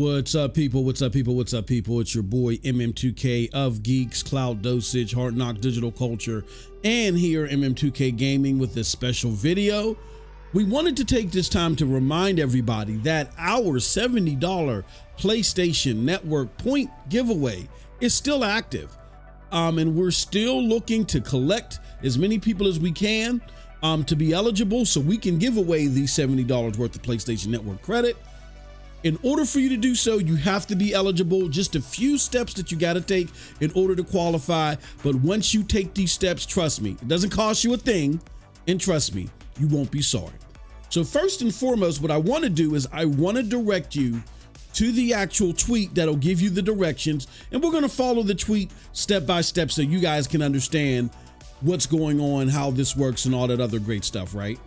What's up, people? What's up, people? What's up, people? It's your boy MM2K of GEiX, Cloud Dosage, Hard Knock Digital Culture, and here MM2K Gaming with this special video. We wanted to take this time to remind everybody that our $70 PlayStation Network point giveaway is still active. And we're still looking to collect as many people as we can to be eligible so we can give away these $70 worth of PlayStation Network credit. In order for you to do so, you have to be eligible. Just a few steps that you got to take in order to qualify. But once you take these steps, trust me, it doesn't cost you a thing. And trust me, you won't be sorry. So first and foremost, what I want to do is I want to direct you to the actual tweet that'll give you the directions. And we're going to follow the tweet step by step so you guys can understand what's going on, how this works, and all that other great stuff, right?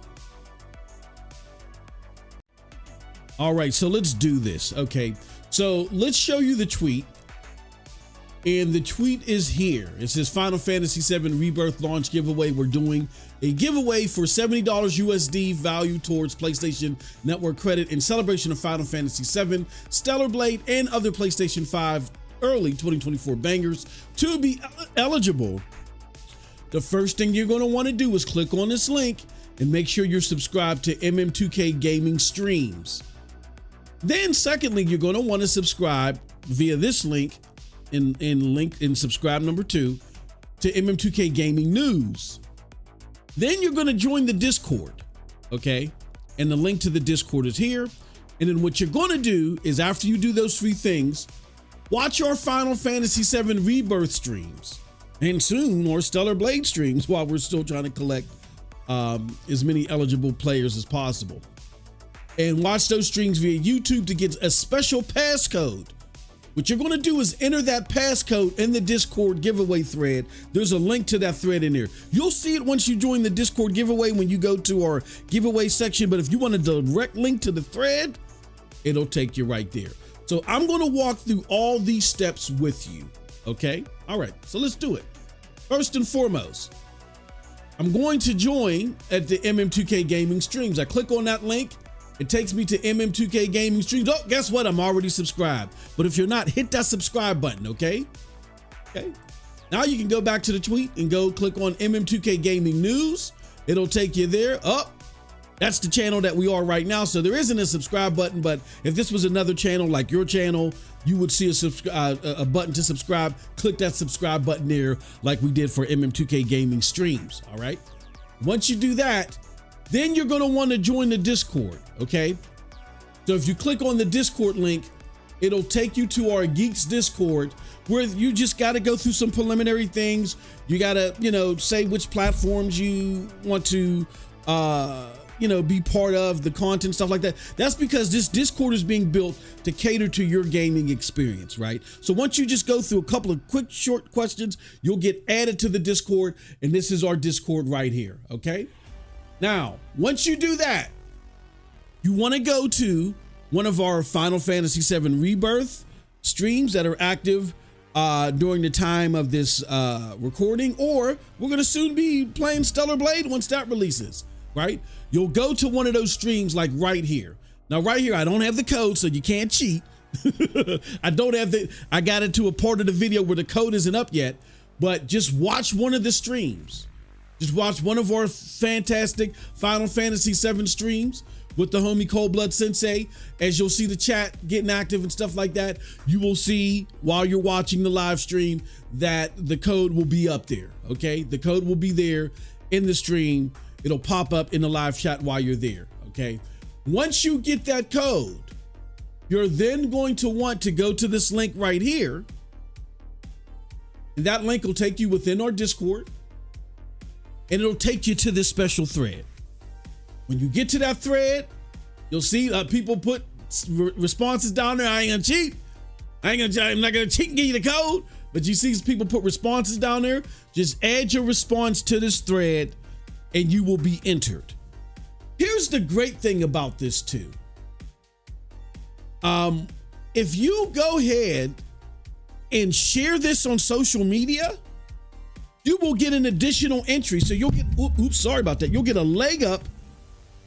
All right, so let's do this. Okay, so let's show you the tweet. And the tweet is here. It says Final Fantasy VII Rebirth launch giveaway. We're doing a giveaway for $70 USD value towards PlayStation Network credit in celebration of Final Fantasy VII, Stellarblade, and other PlayStation 5 early 2024 bangers. To be eligible, the first thing you're going to want to do is click on this link and make sure you're subscribed to MM2K Gaming Streams. Then secondly, you're going to want to subscribe via this link in subscribe number 2 to MM2K Gaming News. Then you're going to join the Discord, okay? And the link to the Discord is here. And then what you're going to do is after you do those 3 things, watch our Final Fantasy VII Rebirth streams and soon our Stellarblade streams while we're still trying to collect as many eligible players as possible. And watch those streams via YouTube to get a special passcode. What you're going to do is enter that passcode in the Discord giveaway thread. There's a link to that thread in there. You'll see it once you join the Discord giveaway when you go to our giveaway section. But if you want a direct link to the thread, it'll take you right there. So I'm going to walk through all these steps with you. Okay. All right. So let's do it. First and foremost, I'm going to join at the MM2K Gaming Streams. I click on that link. It takes me to MM2K Gaming Streams. Oh, guess what? I'm already subscribed. But if you're not, hit that subscribe button, okay? Okay. Now you can go back to the tweet and go click on MM2K Gaming News. It'll take you there. Oh, that's the channel that we are right now. So there isn't a subscribe button, but if this was another channel like your channel, you would see a button to subscribe. Click that subscribe button there like we did for MM2K Gaming Streams, all right? Once you do that, then you're going to want to join the Discord, okay? So if you click on the Discord link, it'll take you to our GEiX Discord where you just got to go through some preliminary things. You got to, say which platforms you want to, be part of, the content, stuff like that. That's because this Discord is being built to cater to your gaming experience, right? So once you just go through a couple of quick, short questions, you'll get added to the Discord, and this is our Discord right here, okay? Now, once you do that, you want to go to one of our Final Fantasy VII Rebirth streams that are active during the time of this recording, or we're going to soon be playing Stellarblade once that releases, right? You'll go to one of those streams like right here. Now, right here, I don't have the code, so you can't cheat. I got it to a part of the video where the code isn't up yet, but just watch one of the streams. Just watch one of our fantastic Final Fantasy VII streams with the homie Cold Blood Sensei. As you'll see the chat getting active and stuff like that, you will see while you're watching the live stream that the code will be up there, okay? The code will be there in the stream. It'll pop up in the live chat while you're there, okay? Once you get that code, you're then going to want to go to this link right here. And that link will take you within our Discord. And it'll take you to this special thread. When you get to that thread, you'll see people put responses down there. I ain't gonna cheat. I'm not gonna cheat and give you the code. But you see people put responses down there. Just add your response to this thread and you will be entered. Here's the great thing about this too. If you go ahead and share this on social media, you will get an additional entry. So you'll get, sorry about that. You'll get a leg up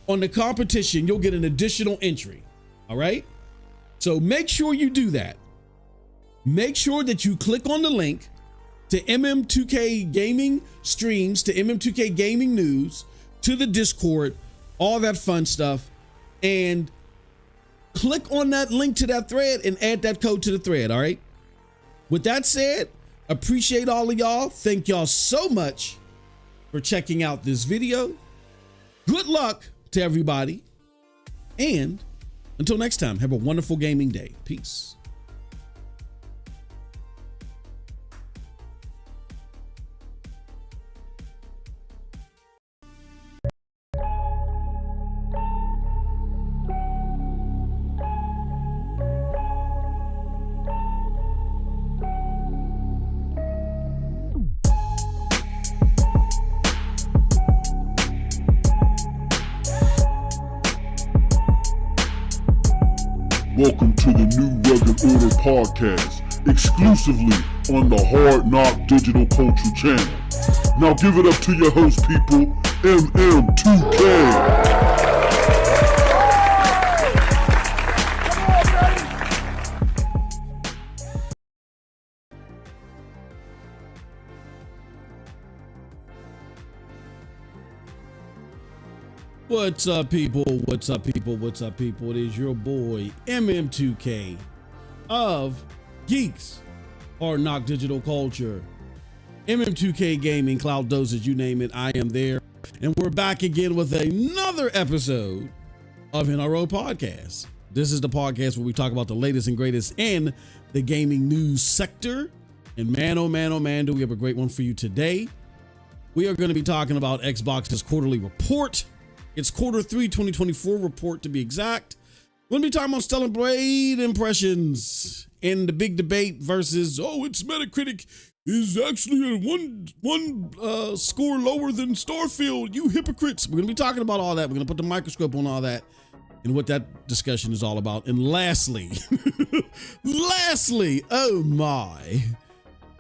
on the competition. You'll get an additional entry. All right. So make sure you do that. Make sure that you click on the link to MM2K Gaming streams, to MM2K Gaming news, to the Discord, all that fun stuff, and click on that link to that thread and add that code to the thread, all right? With that said, appreciate all of y'all. Thank y'all so much for checking out this video. Good luck to everybody. And until next time, have a wonderful gaming day. Peace. Welcome to the New Rugged Order podcast, exclusively on the Hard Knock Digital Culture channel. Now give it up to your host, people, MM2K. What's up, people? What's up, people? What's up, people? It is your boy, MM2K of GEiX, Hard Knock Digital Culture, MM2K Gaming, Cloud Dosage, you name it, I am there. And we're back again with another episode of NRO Podcast. This is the podcast where we talk about the latest and greatest in the gaming news sector. And man, oh man, oh man, do we have a great one for you today. We are going to be talking about Xbox's quarterly report. It's quarter 3 2024 report to be exact. We're going to be talking about Stellarblade impressions and the big debate versus, it's Metacritic is actually a one score lower than Starfield, you hypocrites. We're going to be talking about all that. We're going to put the microscope on all that and what that discussion is all about. And lastly, oh my,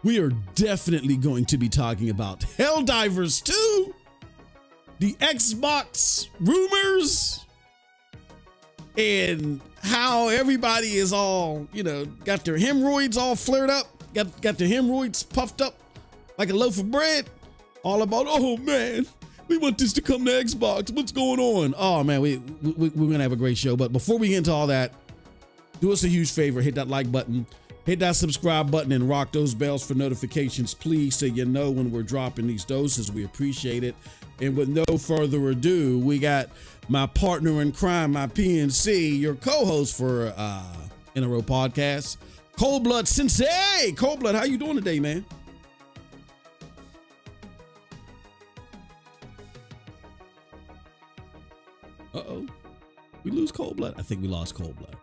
we are definitely going to be talking about Helldivers 2. The Xbox rumors and how everybody is all, got their hemorrhoids all flared up, got their hemorrhoids puffed up like a loaf of bread. All about, oh man, we want this to come to Xbox. What's going on? Oh man, we're gonna have a great show. But before we get into all that, do us a huge favor, hit that like button, hit that subscribe button, and rock those bells for notifications, please, so you know when we're dropping these doses. We appreciate it. And with no further ado, we got my partner in crime, my PNC, your co-host for NRO Podcast, Cold Blood Sensei. Cold Blood, how you doing today, man? Uh-oh. We lose Cold Blood? I think we lost Cold Blood.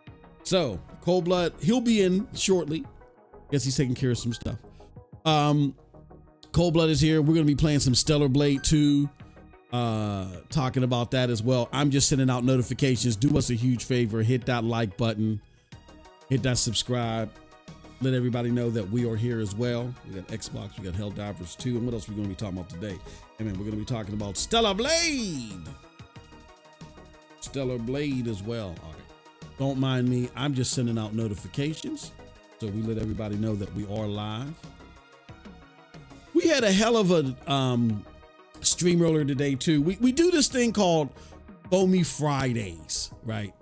So, Cold Blood, he'll be in shortly. Guess he's taking care of some stuff. Cold Blood is here. We're going to be playing some Stellarblade 2. Talking about that as well. I'm just sending out notifications. Do us a huge favor, hit that like button, hit that subscribe, let everybody know that we are here as well. We got Xbox, we got Helldivers 2, and what else are we going to be talking about today? Hey man, we're going to be talking about Stellarblade as well. All right, don't mind me, I'm just sending out notifications so we let everybody know that we are live. We had a hell of a stream earlier today too. We do this thing called Foamy Fridays, right?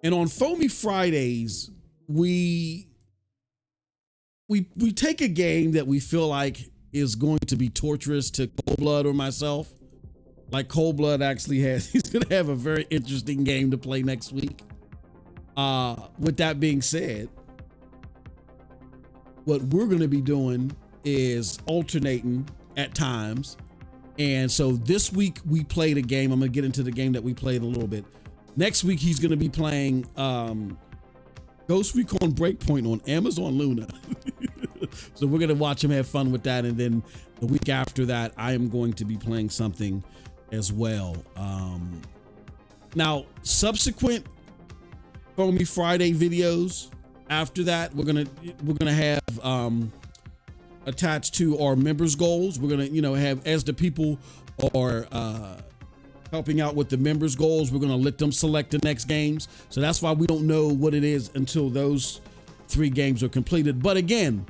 And on Foamy Fridays, we take a game that we feel like is going to be torturous to Cold Blood or myself. Like Cold Blood actually he's gonna have a very interesting game to play next week. With that being said, what we're gonna be doing is alternating at times. And so this week we played a game. I'm gonna get into the game that we played a little bit. Next week he's gonna be playing Ghost Recon Breakpoint on Amazon Luna. So we're gonna watch him have fun with that. And then the week after that, I am going to be playing something as well. Now, subsequent Foamy Friday videos after that, we're gonna have attached to our members goals. We're gonna have, as the people are helping out with the members goals. We're going to let them select the next games. So that's why we don't know what it is until those 3 games are completed. But again,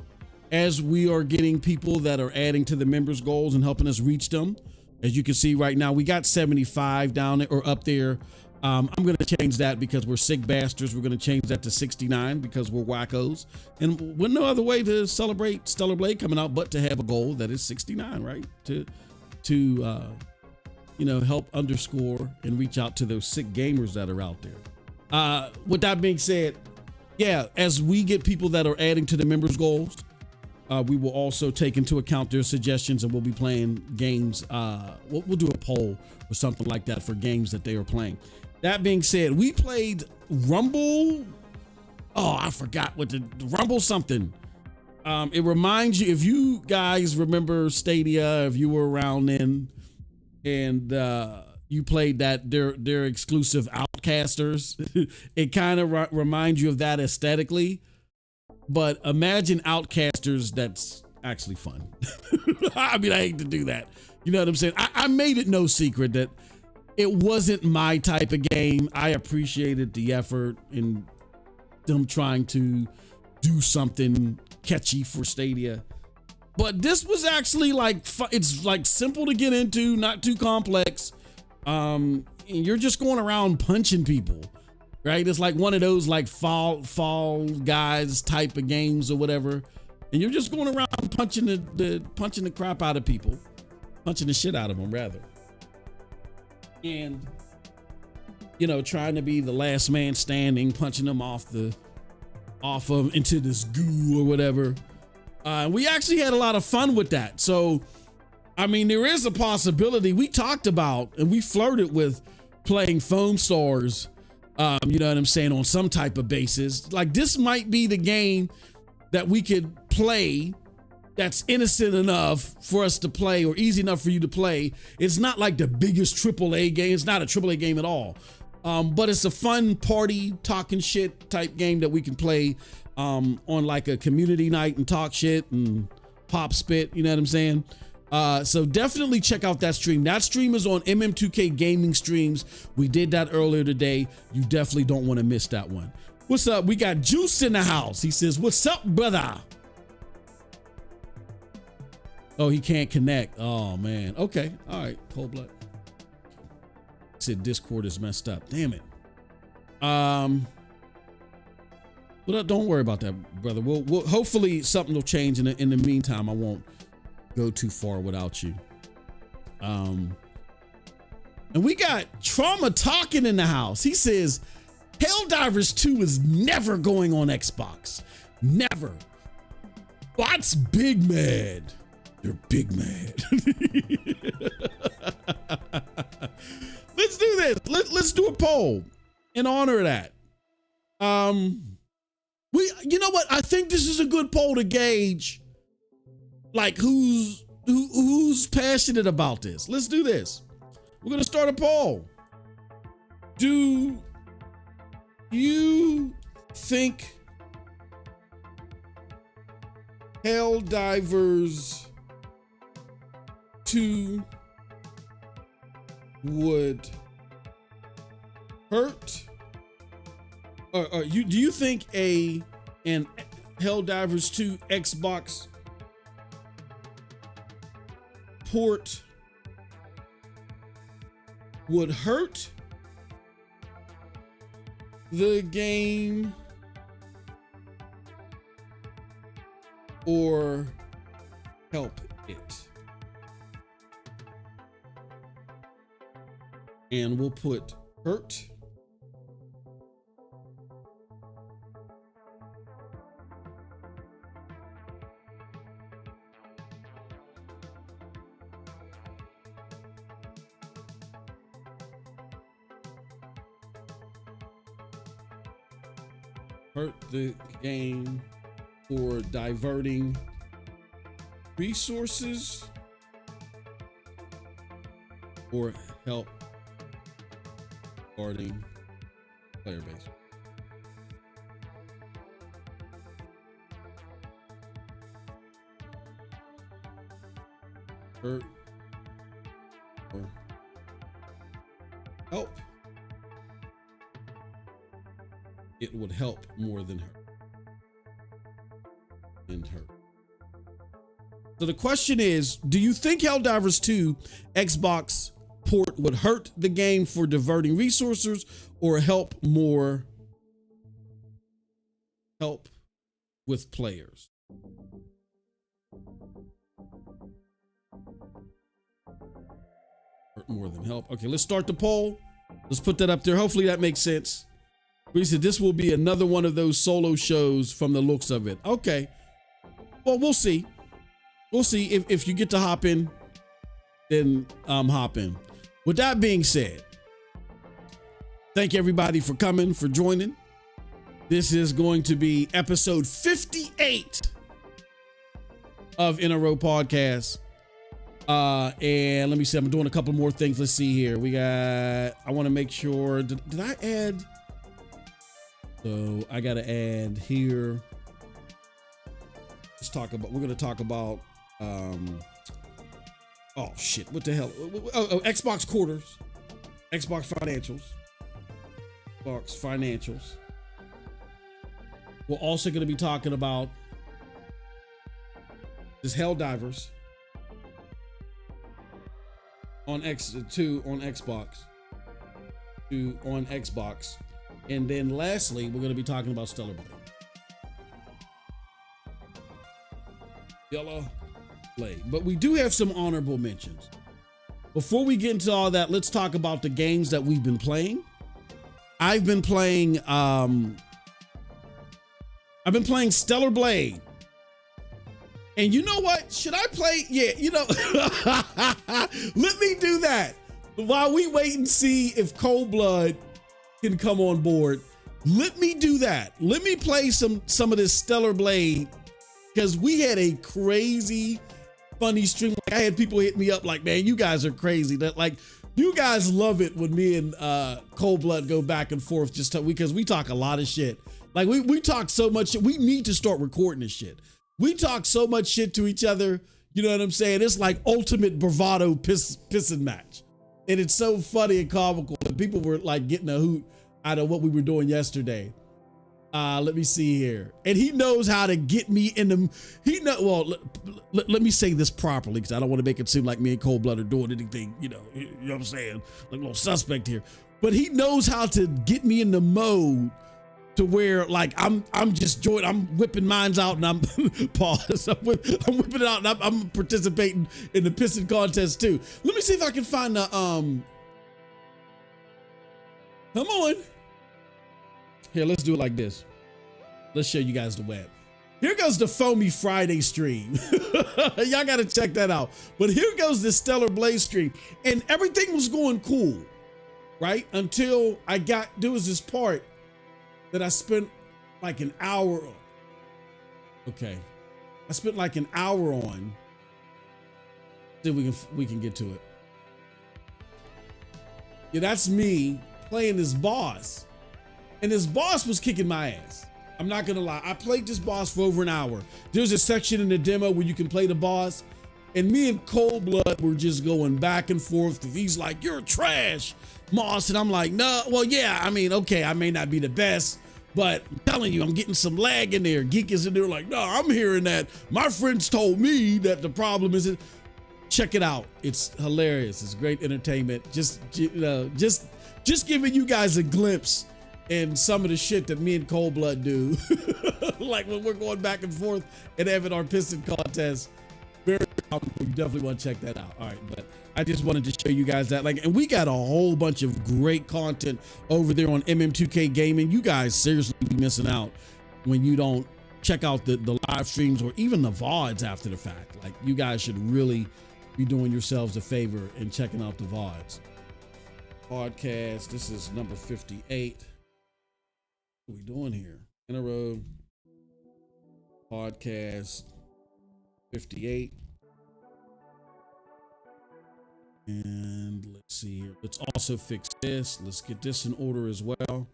as we are getting people that are adding to the members goals and helping us reach them, as you can see right now, we got 75 down there or up there. I'm going to change that because we're sick bastards. We're going to change that to 69 because we're wackos. And with no other way to celebrate Stellarblade coming out but to have a goal that is 69, right? To help underscore and reach out to those sick gamers that are out there. With that being said, yeah, as we get people that are adding to the members goals, we will also take into account their suggestions, and we'll be playing games. We'll do a poll or something like that for games that they are playing. That being said, we played Rumble. Oh, I forgot what the Rumble something. It reminds you, if you guys remember Stadia, if you were around then, and you played that their exclusive Outcasters, it kind of reminds you of that aesthetically. But imagine Outcasters that's actually fun. I mean, I hate to do that. You know what I'm saying? I made it no secret that it wasn't my type of game. I appreciated the effort in them trying to do something catchy for Stadia. But this was actually like, it's like simple to get into, not too complex. And you're just going around punching people, right? It's like one of those like fall guys type of games or whatever. And you're just going around punching the crap out of people, punching the shit out of them rather. And, trying to be the last man standing, punching them off into this goo or whatever. We actually had a lot of fun with that. So, I mean, there is a possibility. We talked about and we flirted with playing Foam Stars, you know what I'm saying, on some type of basis. Like, this might be the game that we could play that's innocent enough for us to play or easy enough for you to play. It's not like the biggest AAA game. It's not a AAA game at all. But it's a fun party talking shit type game that we can play on like a community night and talk shit and pop spit, you know what I'm saying? So definitely check out that stream. That stream is on MM2K Gaming Streams. We did that earlier today. You definitely don't want to miss that one. What's up? We got Juice in the house. He says, what's up, brother? Oh, he can't connect. Oh, man. Okay. All right. Cold blood. Said Discord is messed up. Damn it. Well, don't worry about that, brother. We'll hopefully something will change. In the meantime, I won't go too far without you. And we got Trauma talking in the house. He says, Helldivers 2 is never going on Xbox. Never. Bots big mad. They're big mad. Let's do this. Let's do a poll in honor of that. You know what? I think this is a good poll to gauge like who's passionate about this. Let's do this. We're gonna start a poll. Do you think Helldivers 2 would hurt? Or do you think an Helldivers 2 Xbox port would hurt the game or help it? And we'll put hurt. Hurt the game for diverting resources or help guarding player base. Hurt or help. It would help more than hurt. And hurt. So the question is, do you think Helldivers 2 Xbox port would hurt the game for diverting resources or help with players? Hurt more than help. Okay, let's start the poll. Let's put that up there. Hopefully that makes sense. We said this will be another one of those solo shows from the looks of it. Okay. Well, we'll see. We'll see if you get to hop in, then hop in. With that being said, thank everybody for coming, for joining. This is going to be episode 58 of In a Row Podcast. And let me see, I'm doing a couple more things. Let's see here. I want to make sure, did I add? So I got to add here. We're going to talk about, oh shit, what the hell? Oh, Xbox quarters, Xbox financials. We're also going to be talking about this Helldivers on Xbox. And then lastly, we're going to be talking about Stellarblade. But we do have some honorable mentions. Before we get into all that, let's talk about the games that we've been playing. I've been playing Stellarblade. And you know what? Should I play? Yeah, let me do that. While we wait and see if Cold Blood can come on board, let me do that. Let me play some of this Stellarblade, because we had a crazy funny stream. I had people hit me up like, man, you guys are crazy. That, like, you guys love it when me and Cold Blood go back and forth because we talk a lot of shit. Like we talk so much shit. We need to start recording this shit. We talk so much shit to each other. You know what I'm saying? It's like ultimate bravado pissing match. And it's so funny and comical that people were like getting a hoot out of what we were doing yesterday. Let me see here. And he knows how to get me in the, let me say this properly, because I don't want to make it seem like me and Cold Blood are doing anything, you know what I'm saying? Like a little suspect here. But he knows how to get me in the mode to where, like, I'm whipping mines out, and I'm pause. I'm whipping it out, and I'm participating in the pissing contest too. Let me see if I can find the come on. Here, let's do it like this. Let's show you guys the web. Here goes the Foamy Friday stream. Y'all got to check that out. But here goes the Stellarblade stream, and everything was going cool, right? Until there was this part that I spent like an hour on. Okay. I spent like an hour on. See if we can get to it. Yeah, that's me playing this boss. And this boss was kicking my ass. I'm not gonna lie. I played this boss for over an hour. There's a section in the demo where you can play the boss. And me and Cold Blood were just going back and forth. He's like, you're trash, Moss. And I'm like, no, well, yeah, I mean, okay, I may not be the best, but I'm telling you, I'm getting some lag in there. Geek is in there like, no, I'm hearing that. My friends told me that the problem is it. Check it out. It's hilarious. It's great entertainment. Just giving you guys a glimpse and some of the shit that me and Cold Blood do. Like when we're going back and forth and having our piston contest. Very comical. You definitely want to check that out. All right, but I just wanted to show you guys that. Like, and we got a whole bunch of great content over there on MM2K Gaming. You guys seriously be missing out when you don't check out the live streams or even the VODs after the fact. Like, you guys should really be doing yourselves a favor and checking out the VODs. Podcast. This is number 58. What are we doing here? In a row. Podcast 58. And let's see here. Let's also fix this. Let's get this in order as well.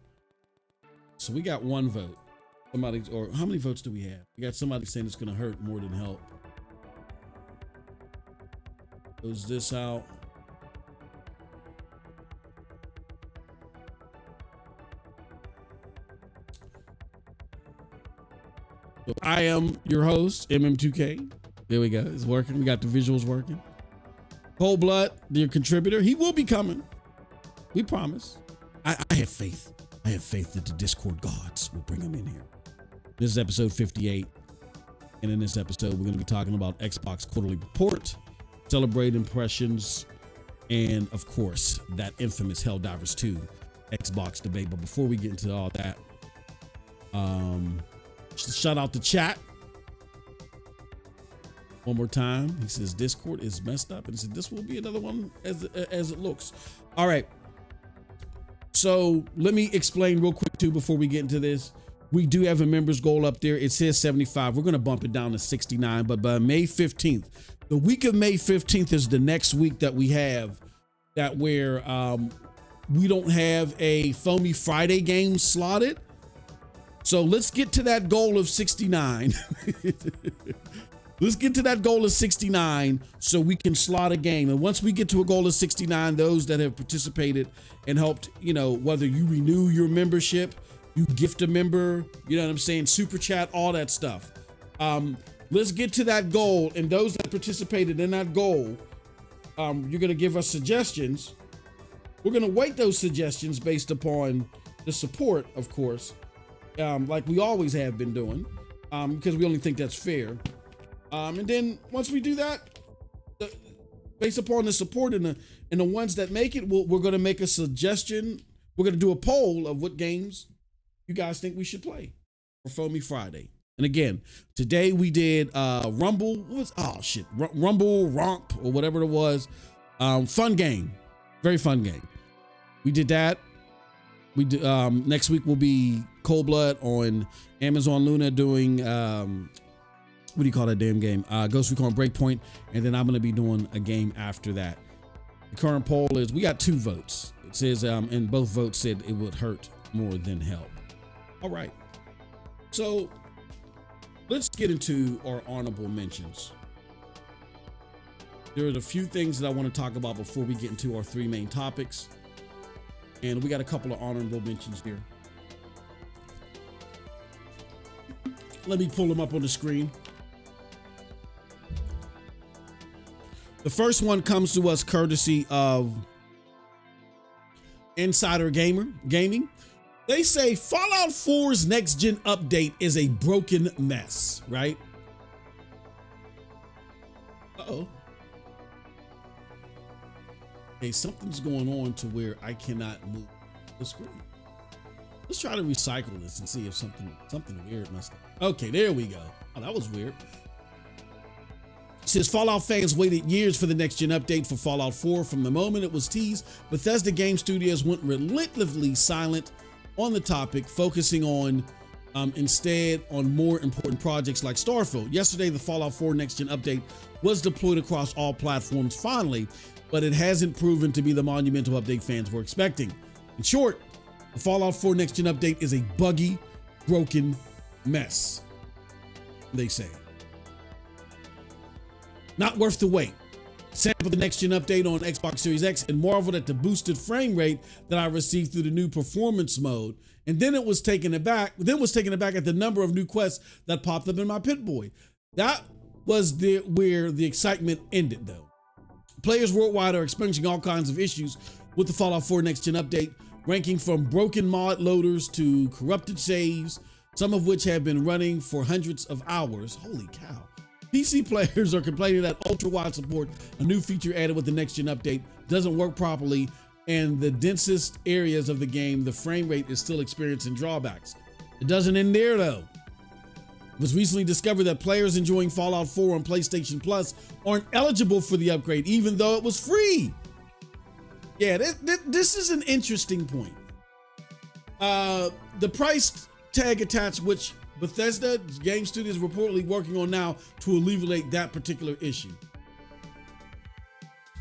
So we got one vote. Somebody, or how many votes do we have? We got somebody saying it's going to hurt more than help. Close this out. So I am your host, MM2K. There we go. It's working. We got the visuals working. Cold Blood, your contributor. He will be coming. We promise. I have faith. I have faith that the Discord gods will bring him in here. This is episode 58. And in this episode, we're going to be talking about Xbox Quarterly Report, Stellarblade impressions, and of course, that infamous Helldivers 2 Xbox debate. But before we get into all that, shout out the chat. One more time. He says Discord is messed up, and he said this will be another one as it looks. All right. So let me explain real quick too before we get into this. We do have a members goal up there. It says 75. We're going to bump it down to 69, but by May 15th, the week of May 15th is the next week that we have that where we don't have a Foamy Friday game slotted. So let's get to that goal of 69. Let's get to that goal of 69 so we can slot a game. And once we get to a goal of 69, those that have participated and helped, whether you renew your membership, you gift a member, you know what I'm saying, super chat, all that stuff. Let's get to that goal, and those that participated in that goal, you're gonna give us suggestions. We're gonna weight those suggestions based upon the support, of course, like we always have been doing, because we only think that's fair. And then once we do that, based upon the support and the ones that make it, we're gonna make a suggestion. We're gonna do a poll of what games you guys think we should play for Foamy Friday. And again, today we did Rumble. Rumble Romp or whatever it was. Fun game, very fun game. We did that. We did, next week will be Cold Blood on Amazon Luna doing what do you call that damn game? Ghost Recon Breakpoint, and then I'm gonna be doing a game after that. The current poll is we got 2 votes. It says and both votes said it would hurt more than help. All right, so let's get into our honorable mentions. There are a few things that I want to talk about before we get into our 3 main topics. And we got a couple of honorable mentions here. Let me pull them up on the screen. The first one comes to us courtesy of Insider Gaming. They say Fallout 4's next gen update is a broken mess, right? Uh-oh. Hey, something's going on to where I cannot move the screen. Let's try to recycle this and see if something weird must have. Okay, there we go. Oh, that was weird. It says Fallout fans waited years for the next gen update for Fallout 4. From the moment it was teased, Bethesda Game Studios went relentlessly silent on the topic, focusing on instead on more important projects like Starfield. Yesterday, the Fallout 4 next gen update was deployed across all platforms finally, but it hasn't proven to be the monumental update fans were expecting. In short, the Fallout 4 next gen update is a buggy, broken mess, they say. Not worth the wait. Sampled the next gen update on Xbox Series X and marveled at the boosted frame rate that I received through the new performance mode. And then it was taken aback. At the number of new quests that popped up in my Pit-Boy. That was where the excitement ended, though. Players worldwide are experiencing all kinds of issues with the Fallout 4 next gen update, ranking from broken mod loaders to corrupted saves, some of which have been running for hundreds of hours. Holy cow. PC players are complaining that ultra-wide support, a new feature added with the next-gen update, doesn't work properly, and the densest areas of the game, the frame rate is still experiencing drawbacks. It doesn't end there, though. It was recently discovered that players enjoying Fallout 4 on PlayStation Plus aren't eligible for the upgrade, even though it was free. Yeah, this is an interesting point. The price tag attached, which Bethesda Game Studios is reportedly working on now to alleviate that particular issue.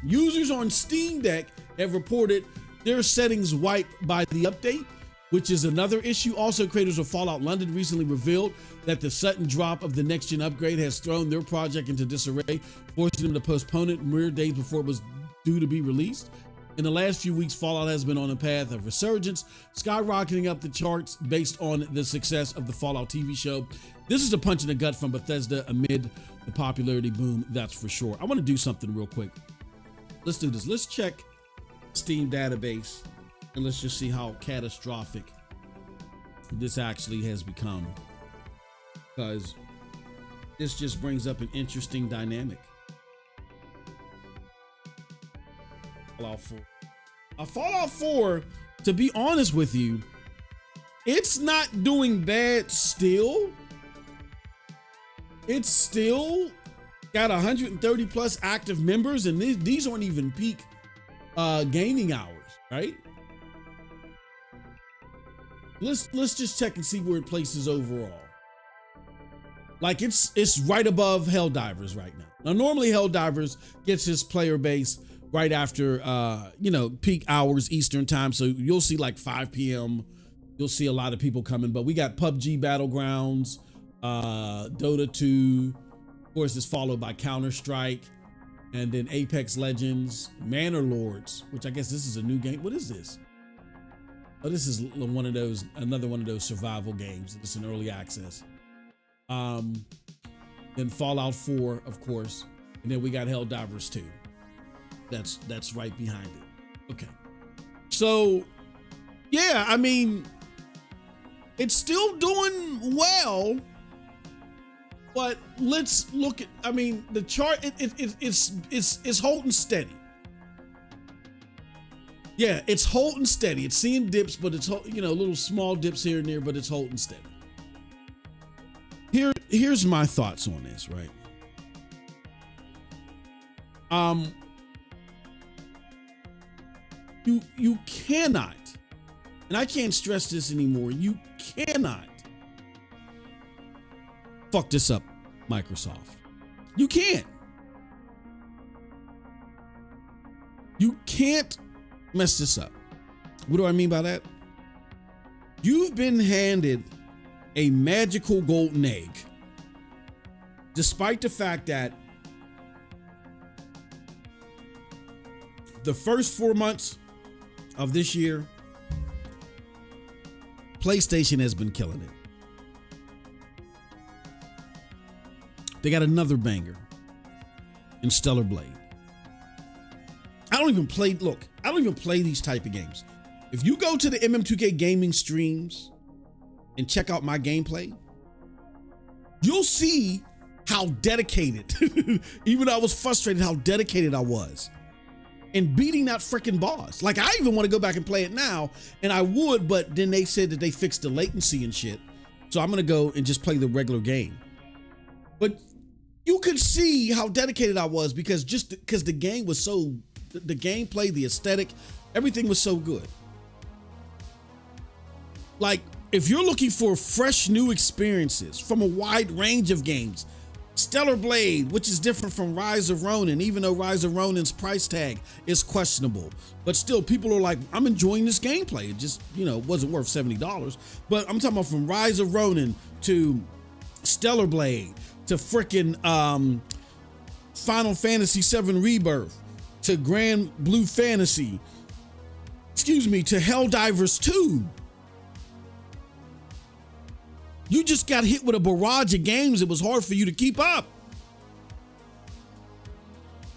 Users on Steam Deck have reported their settings wiped by the update, which is another issue. Also, creators of Fallout London recently revealed that the sudden drop of the next-gen upgrade has thrown their project into disarray, forcing them to postpone it mere days before it was due to be released. In the last few weeks, Fallout has been on a path of resurgence, skyrocketing up the charts based on the success of the Fallout TV show. This is a punch in the gut from Bethesda amid the popularity boom, that's for sure. I want to do something real quick. Let's do this. Let's check Steam database and let's just see how catastrophic this actually has become, because this just brings up an interesting dynamic. Fallout 4. Fallout 4, to be honest with you, it's not doing bad still. It's still got 130 plus active members, and these aren't even peak gaming hours, right? Let's just check and see where it places overall. Like it's right above Helldivers right now. Now normally Helldivers gets his player base right after peak hours Eastern time, so you'll see like 5 p.m. You'll see a lot of people coming, but we got PUBG Battlegrounds, Dota 2, of course, is followed by Counter-Strike, and then Apex Legends, Manor Lords, which I guess this is a new game. What is this? Oh, this is another one of those survival games. It's an early access. Then Fallout 4, of course, and then we got Helldivers 2. That's right behind it. Okay. So, yeah, I mean, it's still doing well, but let's look at, I mean, the chart, it's holding steady. Yeah, it's holding steady. It's seeing dips, but it's, little small dips here and there, but it's holding steady. Here's my thoughts on this, right? You cannot, and I can't stress this anymore, you cannot fuck this up, Microsoft. You can't. You can't mess this up. What do I mean by that? You've been handed a magical golden egg, despite the fact that the first 4 months of this year, PlayStation has been killing it. They got another banger in Stellarblade. I don't even play these type of games. If you go to the MM2K Gaming streams and check out my gameplay, you'll see how dedicated, even though I was frustrated, how dedicated I was in beating that freaking boss. Like, I even want to go back and play it now, and I would, but then they said that they fixed the latency and shit. So I'm going to go and just play the regular game. But you could see how dedicated I was because the game was so, the gameplay, the aesthetic, everything was so good. Like, if you're looking for fresh new experiences from a wide range of games, Stellarblade, which is different from Rise of Ronin, even though Rise of Ronin's price tag is questionable, but still people are like, I'm enjoying this gameplay. It just, wasn't worth $70. But I'm talking about from Rise of Ronin to Stellarblade to frickin' Final Fantasy VII Rebirth to Grand Blue Fantasy, to Helldivers 2. You just got hit with a barrage of games. It was hard for you to keep up.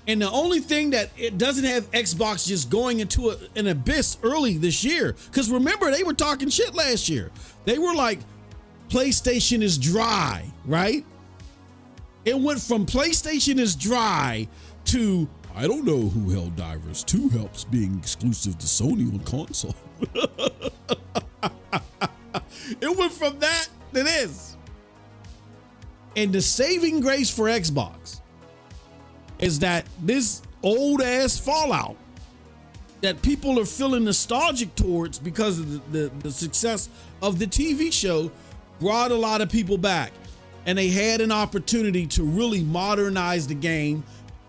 And the only thing that it doesn't have Xbox just going into an abyss early this year, because remember, they were talking shit last year. They were like, PlayStation is dry, right? It went from PlayStation is dry to, I don't know who Helldivers 2 helps being exclusive to Sony on console. It went from that to this. And the saving grace for Xbox is that this old ass Fallout that people are feeling nostalgic towards because of the success of the TV show brought a lot of people back. And they had an opportunity to really modernize the game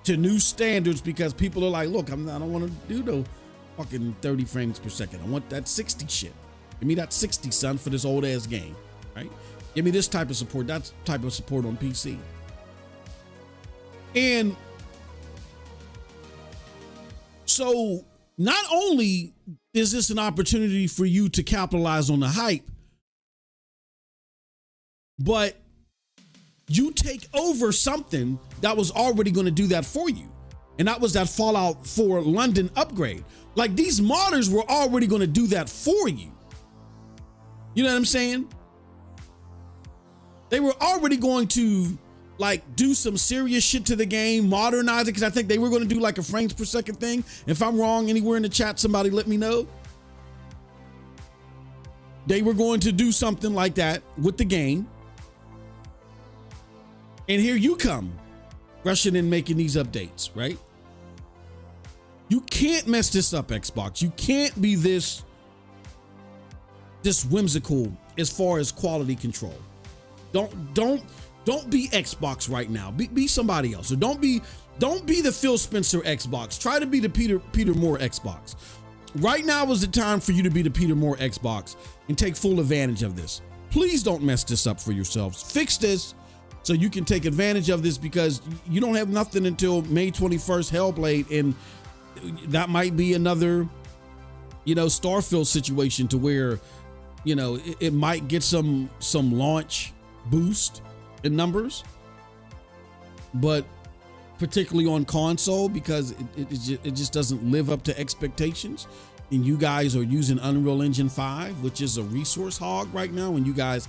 to new standards because people are like, look, I don't want to do no fucking 30 frames per second. I want that 60 shit. Give me that 60, son, for this old ass game, right? Give me this type of support, that type of support on PC. And so not only is this an opportunity for you to capitalize on the hype, but you take over something that was already going to do that for you. And that was that Fallout 4 London upgrade. Like, these modders were already going to do that for you. You know what I'm saying? They were already going to like do some serious shit to the game, modernize it, because I think they were going to do like a frames per second thing. If I'm wrong anywhere in the chat, somebody let me know. They were going to do something like that with the game. And here you come, rushing in, making these updates, right? You can't mess this up, Xbox. You can't be this whimsical as far as quality control. Don't be Xbox right now. Be somebody else. So don't be the Phil Spencer Xbox. Try to be the Peter Moore Xbox. Right now is the time for you to be the Peter Moore Xbox and take full advantage of this. Please don't mess this up for yourselves. Fix this so you can take advantage of this, because you don't have nothing until May 21st, Hellblade, and that might be another, Starfield situation to where, it might get some launch boost in numbers, but particularly on console, because it just doesn't live up to expectations. And you guys are using Unreal Engine 5, which is a resource hog right now, and you guys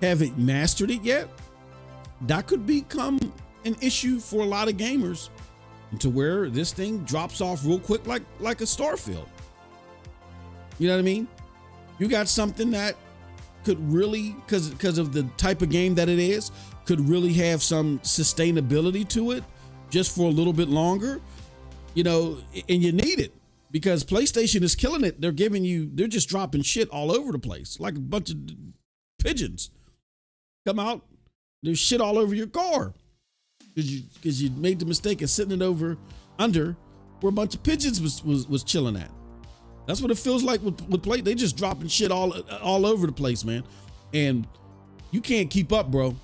haven't mastered it yet. That could become an issue for a lot of gamers, and to where this thing drops off real quick, like a Starfield. You know what I mean? You got something that could really, because of the type of game that it is, could really have some sustainability to it just for a little bit longer, and you need it, because PlayStation is killing it. They're just dropping shit all over the place, like a bunch of pigeons. Come out, there's shit all over your car because you made the mistake of sitting it under where a bunch of pigeons was chilling at. That's what it feels like with play. They just dropping shit all over the place, man. And you can't keep up, bro.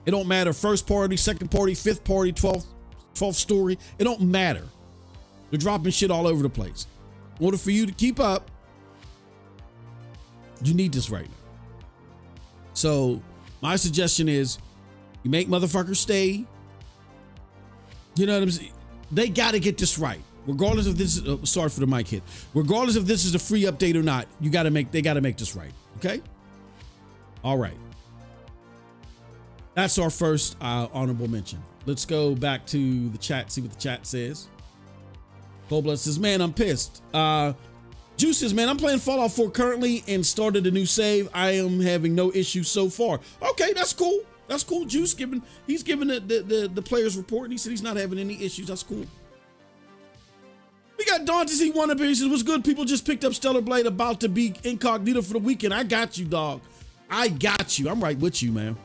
It don't matter. First party, second party, fifth party, 12th story. It don't matter. They're dropping shit all over the place. In order for you to keep up, you need this right now. So my suggestion is you make motherfuckers stay. You know what I'm saying? They got to get this right. Regardless of this, sorry for the mic hit. Regardless if this is a free update or not, they got to make this right. Okay. All right. That's our first honorable mention. Let's go back to the chat, see what the chat says. Coldblood says, man, I'm pissed. Juice says, man, I'm playing Fallout 4 currently and started a new save. I am having no issues so far. Okay, that's cool. That's cool. Juice he's giving the players report, and he said he's not having any issues. That's cool. We got Dantes, he won up here. He says, what's good? People just picked up Stellarblade, about to be incognito for the weekend. I got you, dog. I got you. I'm right with you, man.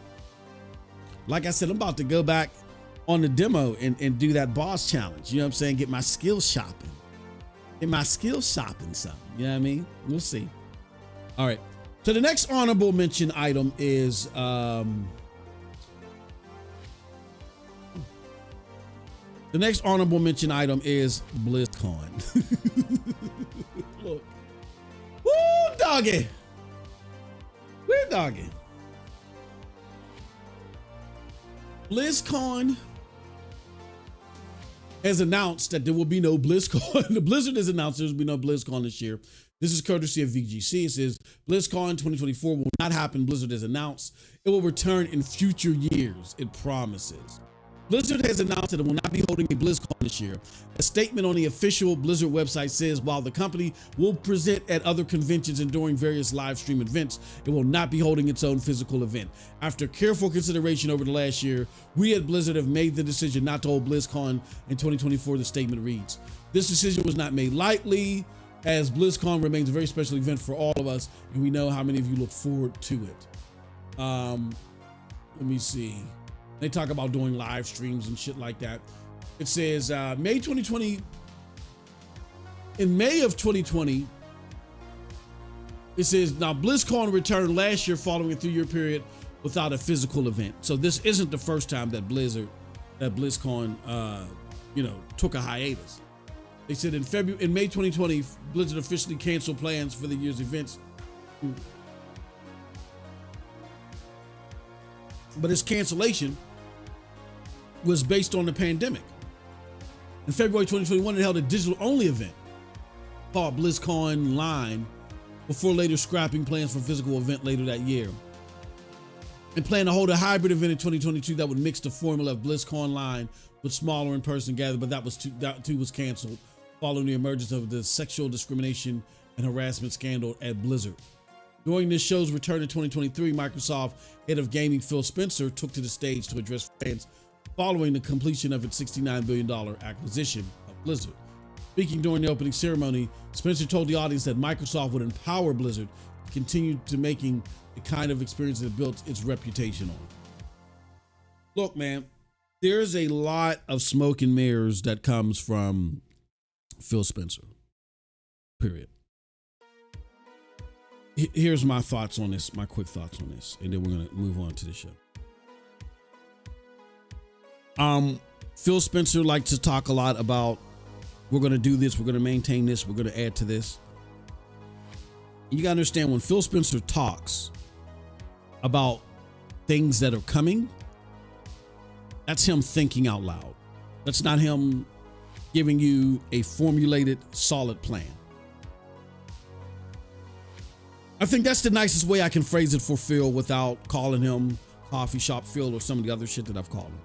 Like I said, I'm about to go back on the demo and do that boss challenge. You know what I'm saying? Get my skill shopping. Something. You know what I mean? We'll see. All right. So the next honorable mention item is BlizzCon. Look. Woo, doggy. Where doggy? BlizzCon has announced that there will be no BlizzCon. The Blizzard has announced there will be no BlizzCon this year. This is courtesy of VGC. It says BlizzCon 2024 will not happen. Blizzard has announced it will return in future years. It promises. Blizzard has announced that it will not be holding a BlizzCon this year. A statement on the official Blizzard website says while the company will present at other conventions and during various live stream events, it will not be holding its own physical event. After careful consideration over the last year, we at Blizzard have made the decision not to hold BlizzCon in 2024, the statement reads. This decision was not made lightly, as BlizzCon remains a very special event for all of us, and we know how many of you look forward to it. Let me see. They talk about doing live streams and shit like that. It says May 2020. In May of 2020, it says now BlizzCon returned last year following a 3-year period without a physical event. So this isn't the first time that BlizzCon, took a hiatus. They said in May 2020, Blizzard officially canceled plans for the year's events. But its cancellation was based on the pandemic. In February 2021, it held a digital-only event called BlizzCon Line before later scrapping plans for a physical event later that year. And planned to hold a hybrid event in 2022 that would mix the formula of BlizzCon Line with smaller in-person gatherings, but that too was canceled following the emergence of the sexual discrimination and harassment scandal at Blizzard. During this show's return in 2023, Microsoft head of gaming Phil Spencer took to the stage to address fans following the completion of its $69 billion acquisition of Blizzard. Speaking during the opening ceremony, Spencer told the audience that Microsoft would empower Blizzard to continue to making the kind of experience it built its reputation on. Look, man, there's a lot of smoke and mirrors that comes from Phil Spencer, period. Here's my thoughts on this, my quick thoughts on this, and then we're going to move on to the show. Phil Spencer likes to talk a lot about we're going to do this, we're going to maintain this, we're going to add to this. You got to understand, when Phil Spencer talks about things that are coming, that's him thinking out loud. That's not him giving you a formulated, solid plan. I think that's the nicest way I can phrase it for Phil without calling him Coffee Shop Phil or some of the other shit that I've called him.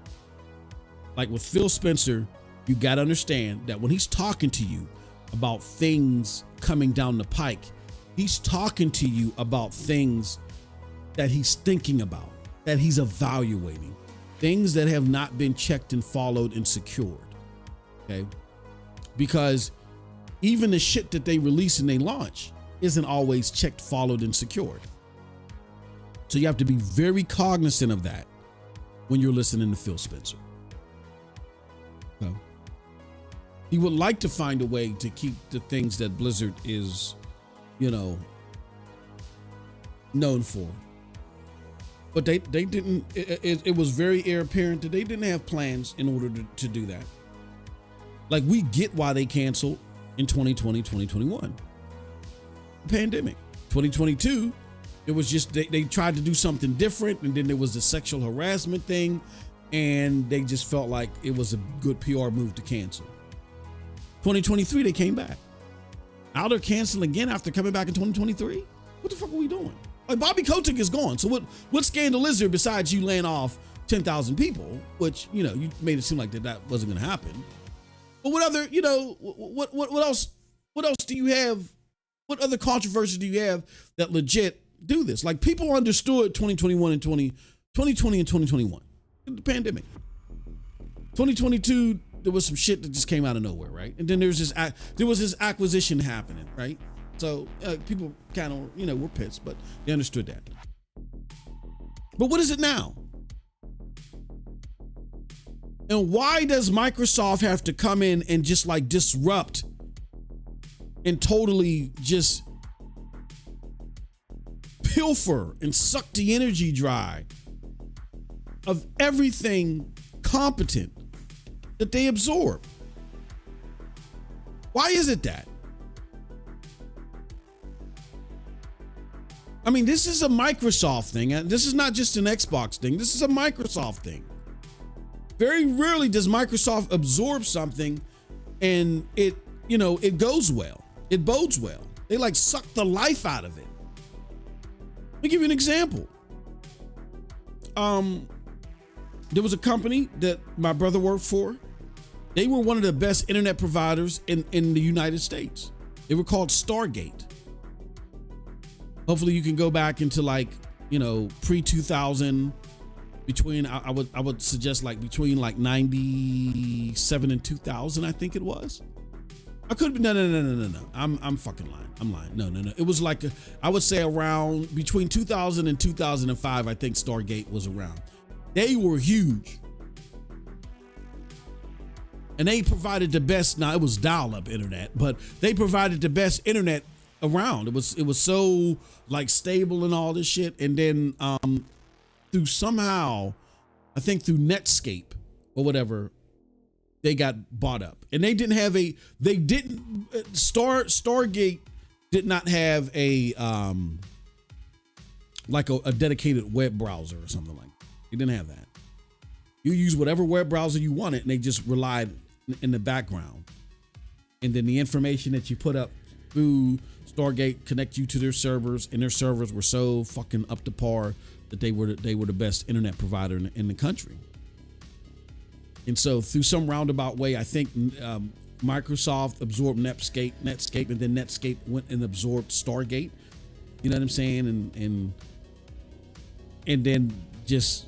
Like with Phil Spencer, you got to understand that when he's talking to you about things coming down the pike, he's talking to you about things that he's thinking about, that he's evaluating, things that have not been checked and followed and secured. Okay? Because even the shit that they release and they launch isn't always checked, followed, and secured. So you have to be very cognizant of that when you're listening to Phil Spencer. Okay? He would like to find a way to keep the things that Blizzard is, known for. But they didn't, it was very apparent that they didn't have plans in order to do that. Like, we get why they canceled in 2020, 2021. The pandemic. 2022, it was just, they tried to do something different, and then there was the sexual harassment thing, and they just felt like it was a good PR move to cancel. 2023, they came back. Now they're canceling again after coming back in 2023? What the fuck are we doing? Like, Bobby Kotick is gone. So what scandal is there besides you laying off 10,000 people, which, you made it seem like that wasn't going to happen. But what other, what else do you have? What other controversies do you have that legit do this? Like, people understood 2020 and 2021, the pandemic. 2022, there was some shit that just came out of nowhere, right? And then there was this acquisition happening, right? So people kind of, were pissed, but they understood that. But what is it now? And why does Microsoft have to come in and just like disrupt and totally just pilfer and suck the energy dry of everything competent that they absorb? Why is it that? I mean, this is a Microsoft thing. This is not just an Xbox thing. This is a Microsoft thing. Very rarely does Microsoft absorb something and it goes well. It bodes well. They like suck the life out of it. Let me give you an example. There was a company that my brother worked for. They were one of the best internet providers in the United States. They were called Stargate. Hopefully you can go back into pre-2000, between, I would suggest between 97 and 2000, I think it was. I could be, no. I'm fucking lying. I'm lying. No. It was I would say around between 2000 and 2005, I think Stargate was around. They were huge. And they provided the best, now it was dial-up internet, but they provided the best internet around. It was so stable and all this shit. And then through somehow, I think through Netscape or whatever, they got bought up, and Stargate did not have a like a dedicated web browser or something like that. It didn't have that. You use whatever web browser you wanted, and they just relied in the background. And then the information that you put up through Stargate connect you to their servers, and their servers were so fucking up to par that they were the best internet provider in the country. And so through some roundabout way, I think Microsoft absorbed Netscape, and then Netscape went and absorbed Stargate. You know what I'm saying? And then just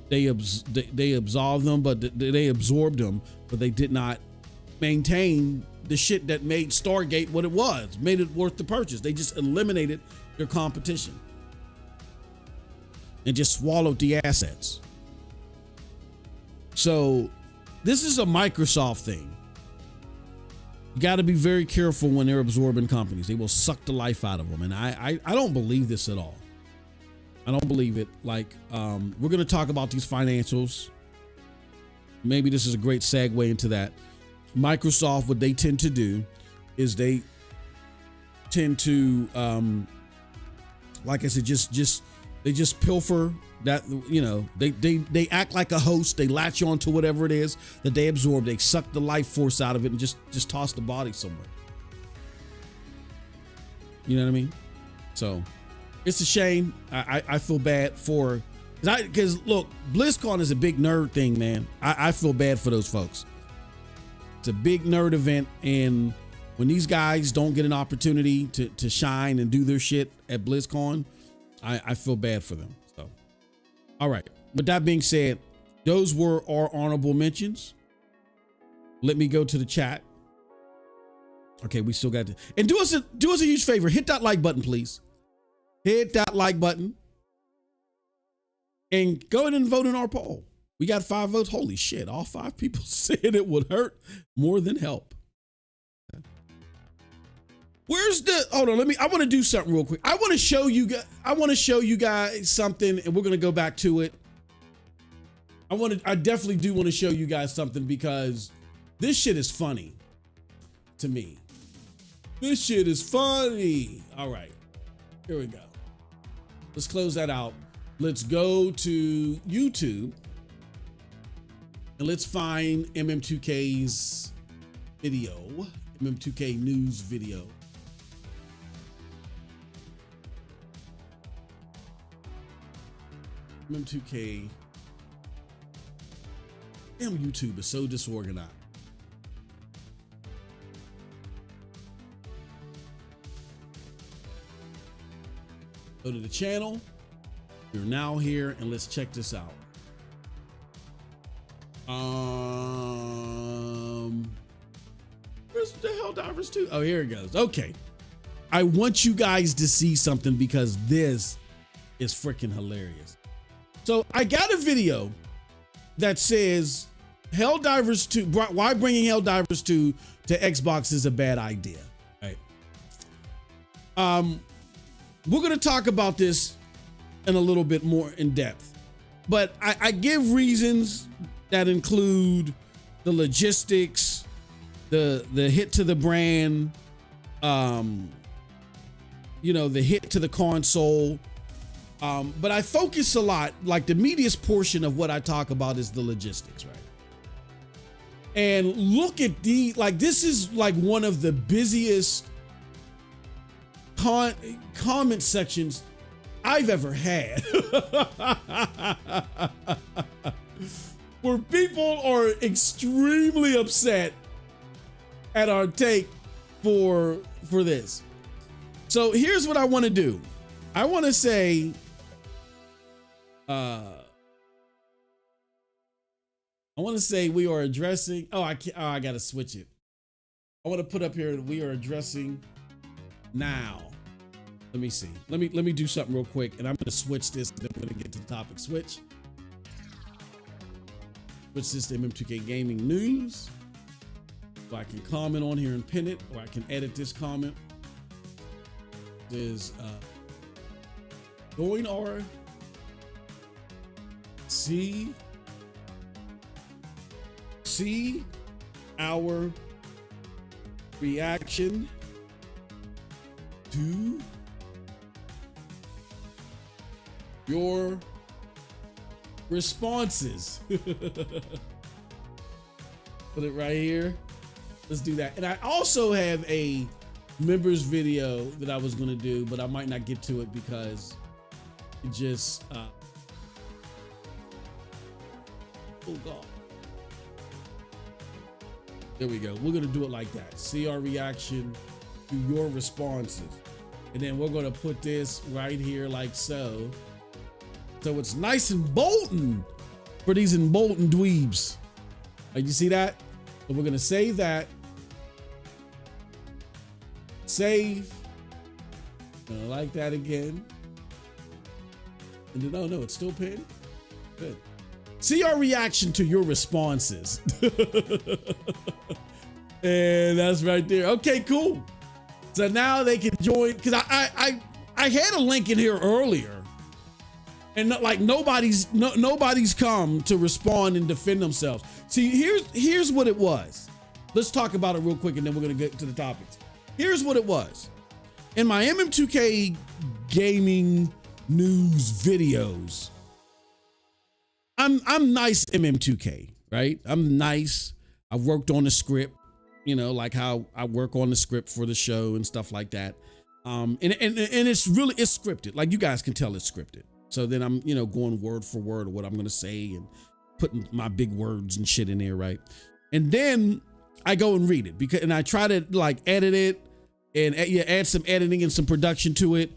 they absolved them, but they absorbed them, but they did not maintain the shit that made Stargate what it was, made it worth the purchase. They just eliminated their competition and just swallowed the assets. So this is a Microsoft thing. You got to be very careful when they're absorbing companies. They will suck the life out of them. And I don't believe this at all. I don't believe it. Like, we're going to talk about these financials. Maybe this is a great segue into that. Microsoft, what they tend to do is they tend to, like I said, they just pilfer that, you know, they act like a host. They latch on to whatever it is that they absorb. They suck the life force out of it and just toss the body somewhere. You know what I mean? So it's a shame. I feel bad for, because look, BlizzCon is a big nerd thing, man. I feel bad for those folks. It's a big nerd event, and when these guys don't get an opportunity to shine and do their shit at BlizzCon, I feel bad for them. So, all right. With that being said, those were our honorable mentions. Let me go to the chat. Okay, we still got to, and do us a huge favor. Hit that like button, please. Hit that like button and go ahead and vote in our poll. We got 5 votes. Holy shit. All 5 people said it would hurt more than help. Where's the, hold on, I want to do something real quick. I want to show you guys something, and we're going to go back to it. I definitely do want to show you guys something, because this shit is funny to me. This shit is funny. All right, here we go. Let's close that out. Let's go to YouTube and let's find MM2K's video, MM2K news video. MM2K. Damn, YouTube is so disorganized. Go to the channel. We're now here, and let's check this out. Where's the Helldivers 2? Oh, here it goes. Okay. I want you guys to see something, because this is freaking hilarious. So I got a video that says Helldivers 2, why bringing Helldivers 2 to Xbox is a bad idea. Right. We're going to talk about this in a little bit more in depth, but I give reasons that include the logistics, the hit to the brand, you know, the hit to the console. But I focus a lot, like the meatiest portion of what I talk about is the logistics, right? And look at this is like one of the busiest comment sections I've ever had. Where people are extremely upset at our take for this. So here's what I want to do. I want to say, we are addressing, I got to switch it. I want to put up here, we are addressing now. Let me see. Let me do something real quick, and I'm going to switch this, and then we're going to get to the topic. Switch this to MM2K Gaming News. So I can comment on here and pin it, or I can edit this comment. There's going or see our reaction to your responses. Put it right here. Let's do that. And I also have a members video that I was going to do, but I might not get to it because it just oh god. There we go. We're going to do it like that. See our reaction to your responses. And then we're going to put this right here like so. So it's nice and bolting for these emboldened dweebs. Like, you see that? So we're going to save that. Save. Gonna like that again. And then, oh no, it's still pinned. Good. See our reaction to your responses. And that's right there. Okay, cool. So now they can join, because I had a link in here earlier, and like nobody's come to respond and defend themselves. See, here's what it was. Let's talk about it real quick, and then we're gonna get to the topics. Here's what it was. In my MM2K Gaming news videos, I'm nice MM2K, right? I'm nice. I've worked on the script, you know, like how I work on the script for the show and stuff like that. And it's scripted. Like, you guys can tell it's scripted. So then I'm, you know, going word for word of what I'm going to say and putting my big words and shit in there, right? And then I go and read it and I try to like edit it and add some editing and some production to it.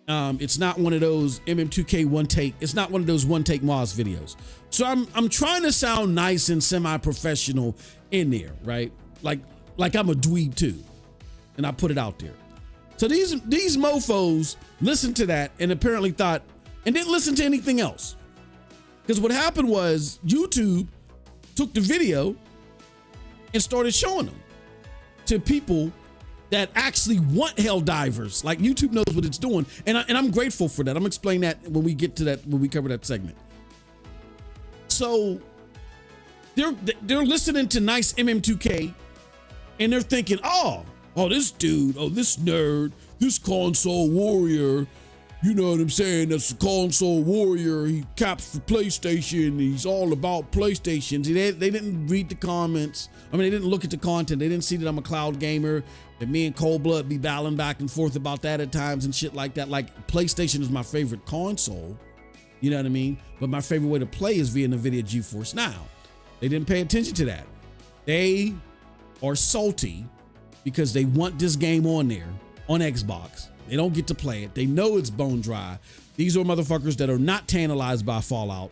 It's not one of those MM2K one take. It's not one of those one take Moz videos. So I'm trying to sound nice and semi-professional in there, right? Like I'm a dweeb too. And I put it out there. So these mofos listened to that and apparently thought, and didn't listen to anything else. Because what happened was YouTube took the video and started showing them to people that actually want Helldivers. Like, YouTube knows what it's doing. And I'm grateful for that. I'm gonna explain that when we get to that, when we cover that segment. So they're listening to nice MM2K and they're thinking, oh, this dude, this nerd, this console warrior, you know what I'm saying? That's a console warrior. He caps for PlayStation. He's all about PlayStations. They didn't read the comments. I mean, they didn't look at the content. They didn't see that I'm a cloud gamer, that me and Cold Blood be battling back and forth about that at times and shit like that. Like, PlayStation is my favorite console. You know what I mean? But my favorite way to play is via NVIDIA GeForce Now. They didn't pay attention to that. They are salty because they want this game on there, on Xbox. They don't get to play it. They know it's bone dry. These are motherfuckers that are not tantalized by Fallout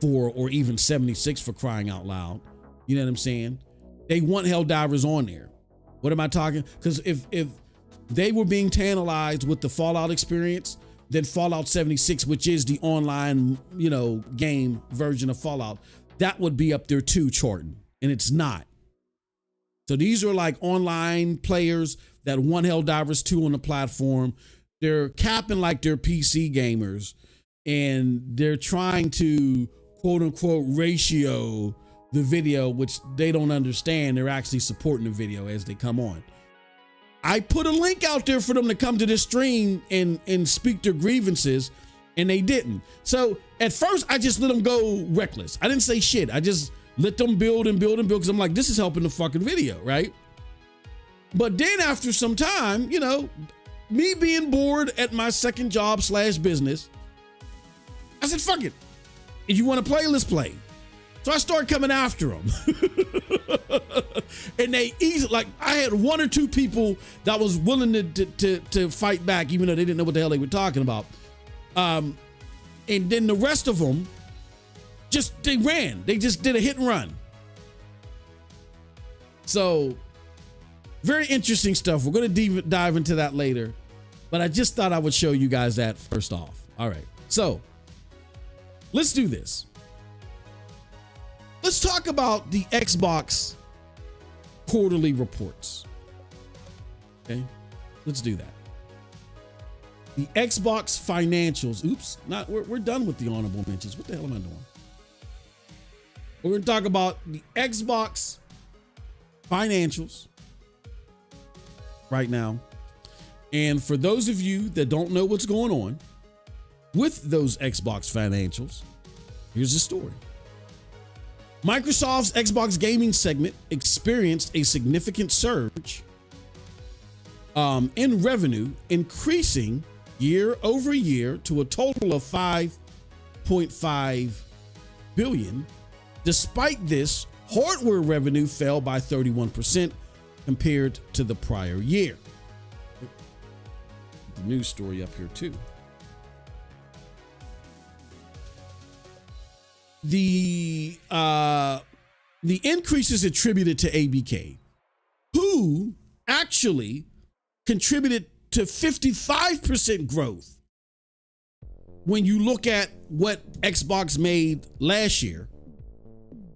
4 or even 76, for crying out loud. You know what I'm saying? They want Helldivers on there. What am I talking? Because if they were being tantalized with the Fallout experience, then Fallout 76, which is the online, you know, game version of Fallout, that would be up there too, charting. And it's not. So these are like online players that want Helldivers 2 on the platform. They're capping like they're PC gamers, and they're trying to quote unquote ratio the video, which they don't understand. They're actually supporting the video as they come on. I put a link out there for them to come to this stream and speak their grievances, and they didn't. So at first I just let them go reckless. I didn't say shit. I just let them build and build and build, because I'm like, this is helping the fucking video, right? But then after some time, you know, me being bored at my second job / business, I said, fuck it. If you want to play, let's play. So I started coming after them. And they easily, like, I had one or two people that was willing to fight back, even though they didn't know what the hell they were talking about. And then the rest of them, they ran. They just did a hit and run. So, very interesting stuff. We're going to dive into that later. But I just thought I would show you guys that first off. All right. So, let's do this. Let's talk about the Xbox quarterly reports. Okay? Let's do that. The Xbox financials. Oops. We're done with the honorable mentions. What the hell am I doing? We're going to talk about the Xbox financials right now. And for those of you that don't know what's going on with those Xbox financials, here's the story. Microsoft's Xbox gaming segment experienced a significant surge in revenue, increasing year over year to a total of $5.5 billion. Despite this, hardware revenue fell by 31% compared to the prior year. The news story up here too. The increase is attributed to ABK, who actually contributed to 55% growth when you look at what Xbox made last year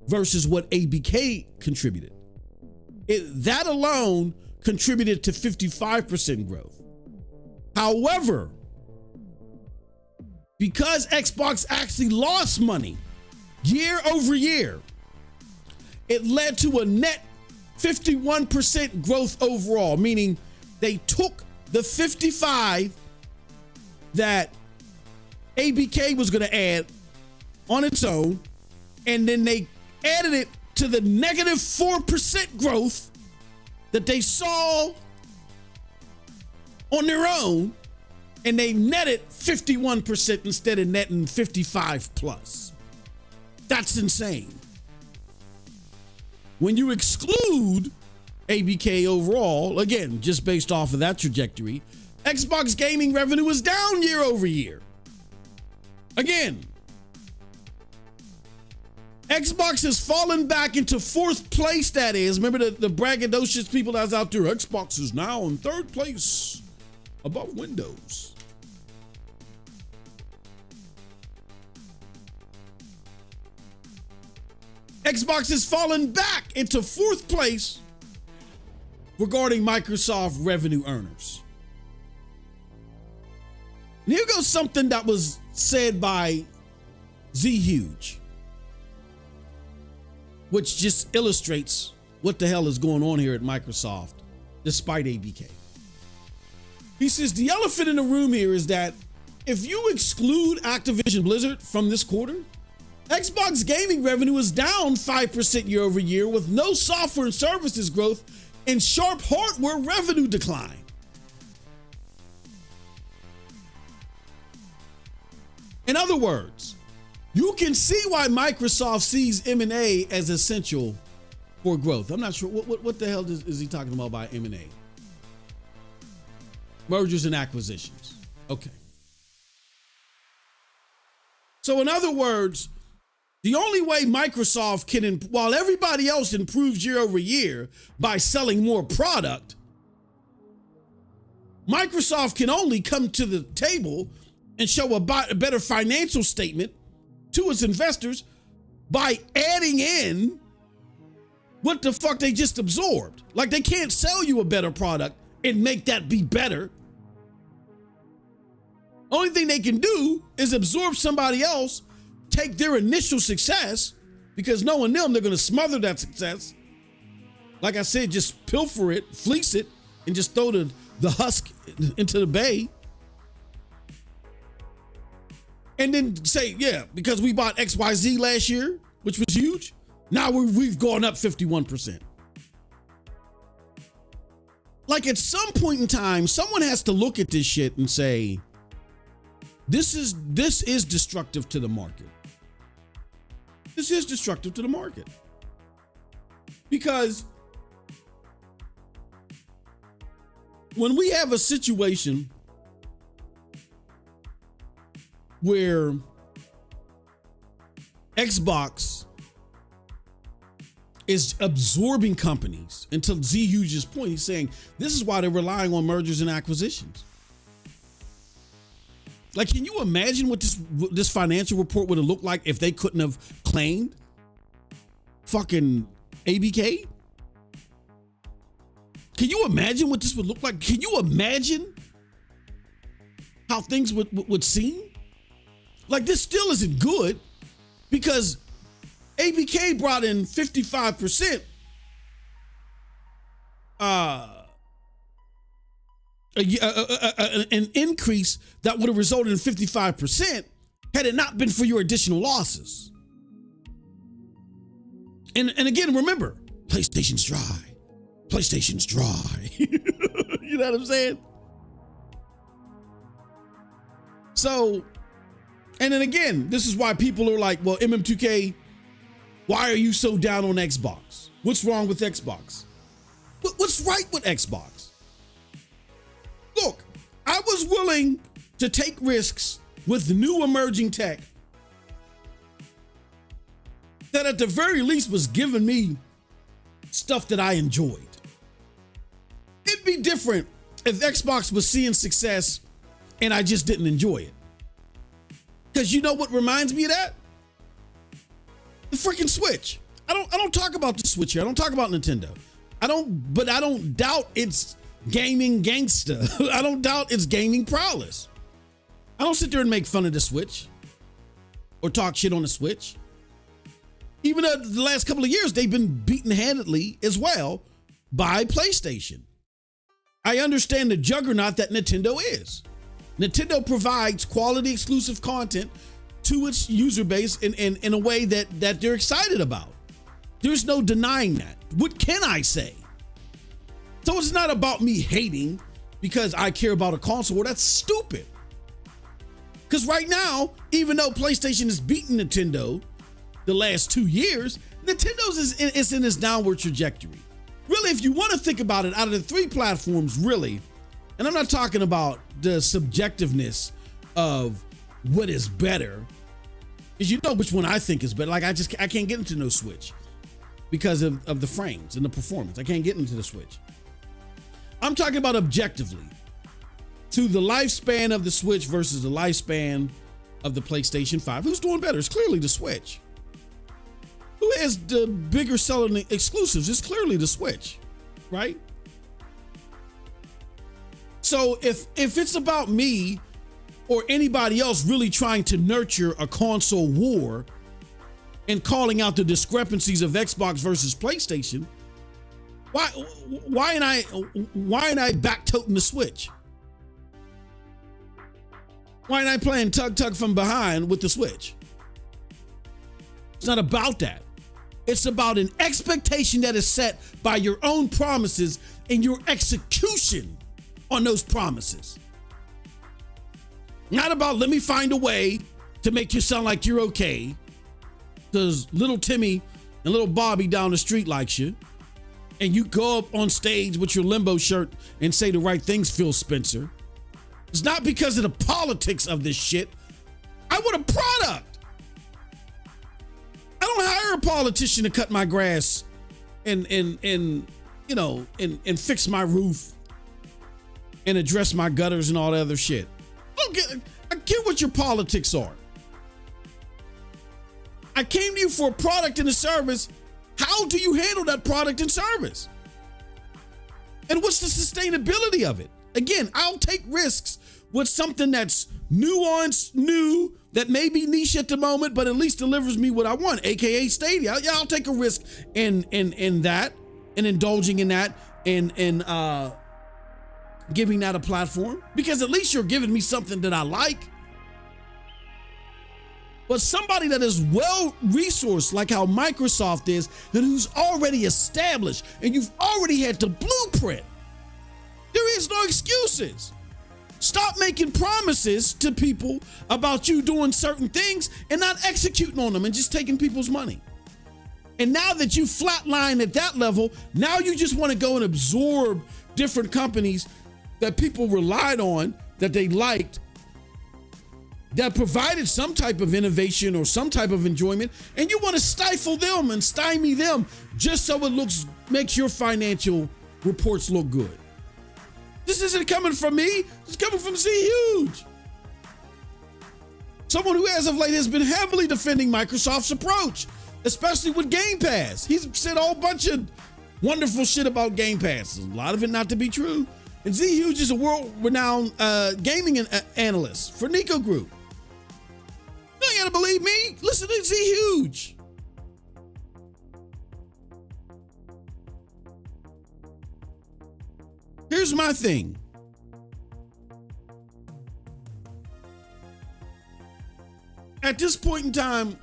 versus what ABK contributed. That alone contributed to 55% growth. However, because Xbox actually lost money year over year, it led to a net 51% growth overall, meaning they took the 55 that ABK was going to add on its own, and then they added it to the negative 4% growth that they saw on their own, and they netted 51% instead of netting 55 plus. That's insane. When you exclude ABK overall, again, just based off of that trajectory, Xbox gaming revenue is down year over year. Again, Xbox has fallen back into fourth place, that is. Remember the braggadocious people that was out there? Xbox is now in third place above Windows. Xbox has fallen back into fourth place regarding Microsoft revenue earners. And here goes something that was said by GEiX, which just illustrates what the hell is going on here at Microsoft, despite ABK. He says, the elephant in the room here is that if you exclude Activision Blizzard from this quarter, Xbox gaming revenue is down 5% year over year with no software and services growth and sharp hardware revenue decline. In other words, you can see why Microsoft sees M&A as essential for growth. I'm not sure what the hell is he talking about by M&A? Mergers and acquisitions. Okay. So in other words, the only way Microsoft can, while everybody else improves year over year by selling more product, Microsoft can only come to the table and show a better financial statement to its investors by adding in what the fuck they just absorbed. Like, they can't sell you a better product and make that be better. Only thing they can do is absorb somebody else, take their initial success, because knowing them, they're going to smother that success. Like I said, just pilfer it, fleece it, and just throw the husk into the bay. And then say, yeah, because we bought XYZ last year, which was huge, now we've gone up 51%. Like, at some point in time, someone has to look at this shit and say, this is destructive to the market. This is destructive to the market. Because when we have a situation where Xbox is absorbing companies, until GEiX's point, he's saying this is why they're relying on mergers and acquisitions. Like, can you imagine what this financial report would have looked like if they couldn't have claimed fucking ABK? Can you imagine what this would look like? Can you imagine how things would seem? Like, this still isn't good, because ABK brought in 55%, an increase that would have resulted in 55% had it not been for your additional losses. And again, remember, PlayStation's dry. PlayStation's dry. You know what I'm saying? So, and then again, this is why people are like, well, MM2K, why are you so down on Xbox? What's wrong with Xbox? What's right with Xbox? Look, I was willing to take risks with new emerging tech that at the very least was giving me stuff that I enjoyed. It'd be different if Xbox was seeing success and I just didn't enjoy it. Because you know what reminds me of that? The freaking Switch. I don't talk about the Switch here. I don't talk about Nintendo. I don't doubt its gaming gangsta. I don't doubt its gaming prowess. I don't sit there and make fun of the Switch or talk shit on the Switch. Even the last couple of years, they've been beaten handedly as well by PlayStation. I understand the juggernaut that Nintendo is. Nintendo provides quality exclusive content to its user base in a way that they're excited about. There's no denying that. What can I say? So it's not about me hating because I care about a console. Well, that's stupid. Because right now, even though PlayStation has beaten Nintendo the last 2 years, Nintendo's is in its downward trajectory. Really, if you want to think about it, out of the three platforms, really, and I'm not talking about the subjectiveness of what is better, because you know which one I think is better. Like I can't get into no Switch because of the frames and the performance. I can't get into the Switch. I'm talking about objectively to the lifespan of the Switch versus the lifespan of the PlayStation 5. Who's doing better? It's clearly the Switch. Who has the bigger selling exclusives? It's clearly the Switch, right? So if it's about me or anybody else really trying to nurture a console war and calling out the discrepancies of Xbox versus PlayStation, why ain't I back toting the Switch? Why ain't I playing tug from behind with the Switch? It's not about that. It's about an expectation that is set by your own promises and your execution on those promises. Not about let me find a way to make you sound like you're okay because little Timmy and little Bobby down the street likes you, and you go up on stage with your limbo shirt and say the right things, Phil Spencer. It's not because of the politics of this shit. I want a product. I don't hire a politician to cut my grass and fix my roof and address my gutters and all that other shit. I get what your politics are. I came to you for a product and a service. How do you handle that product and service? And what's the sustainability of it? Again, I'll take risks with something that's nuanced, new, that may be niche at the moment, but at least delivers me what I want, aka Stadia. Yeah, I'll take a risk in that and indulging in that and giving that a platform, because at least you're giving me something that I like. But somebody that is well resourced, like how Microsoft is, and who's already established, and you've already had the blueprint, there is no excuses. Stop making promises to people about you doing certain things and not executing on them and just taking people's money. And now that you flatline at that level, now you just want to go and absorb different companies that people relied on, that they liked, that provided some type of innovation or some type of enjoyment, and you want to stifle them and stymie them just so it makes your financial reports look good. This isn't coming from me. It's coming from Z Huge. Someone who as of late has been heavily defending Microsoft's approach, especially with Game Pass. He's said a whole bunch of wonderful shit about Game Pass. A lot of it not to be true. And Z Huge is a world-renowned gaming analyst for Nico Group. You ain't gotta believe me. Listen to Z Huge. here's my thing. At this point in time,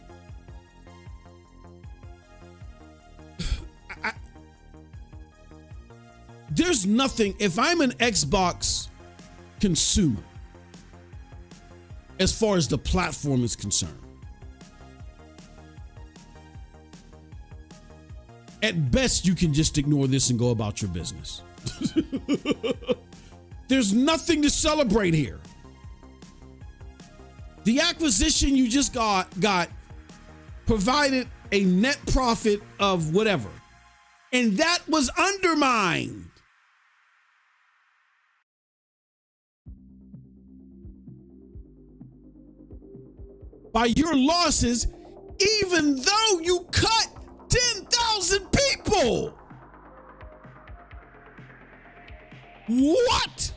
there's nothing, if I'm an Xbox consumer, as far as the platform is concerned, at best, you can just ignore this and go about your business. There's nothing to celebrate here. The acquisition you just got provided a net profit of whatever, and that was undermined by your losses, even though you cut 10,000 people. What?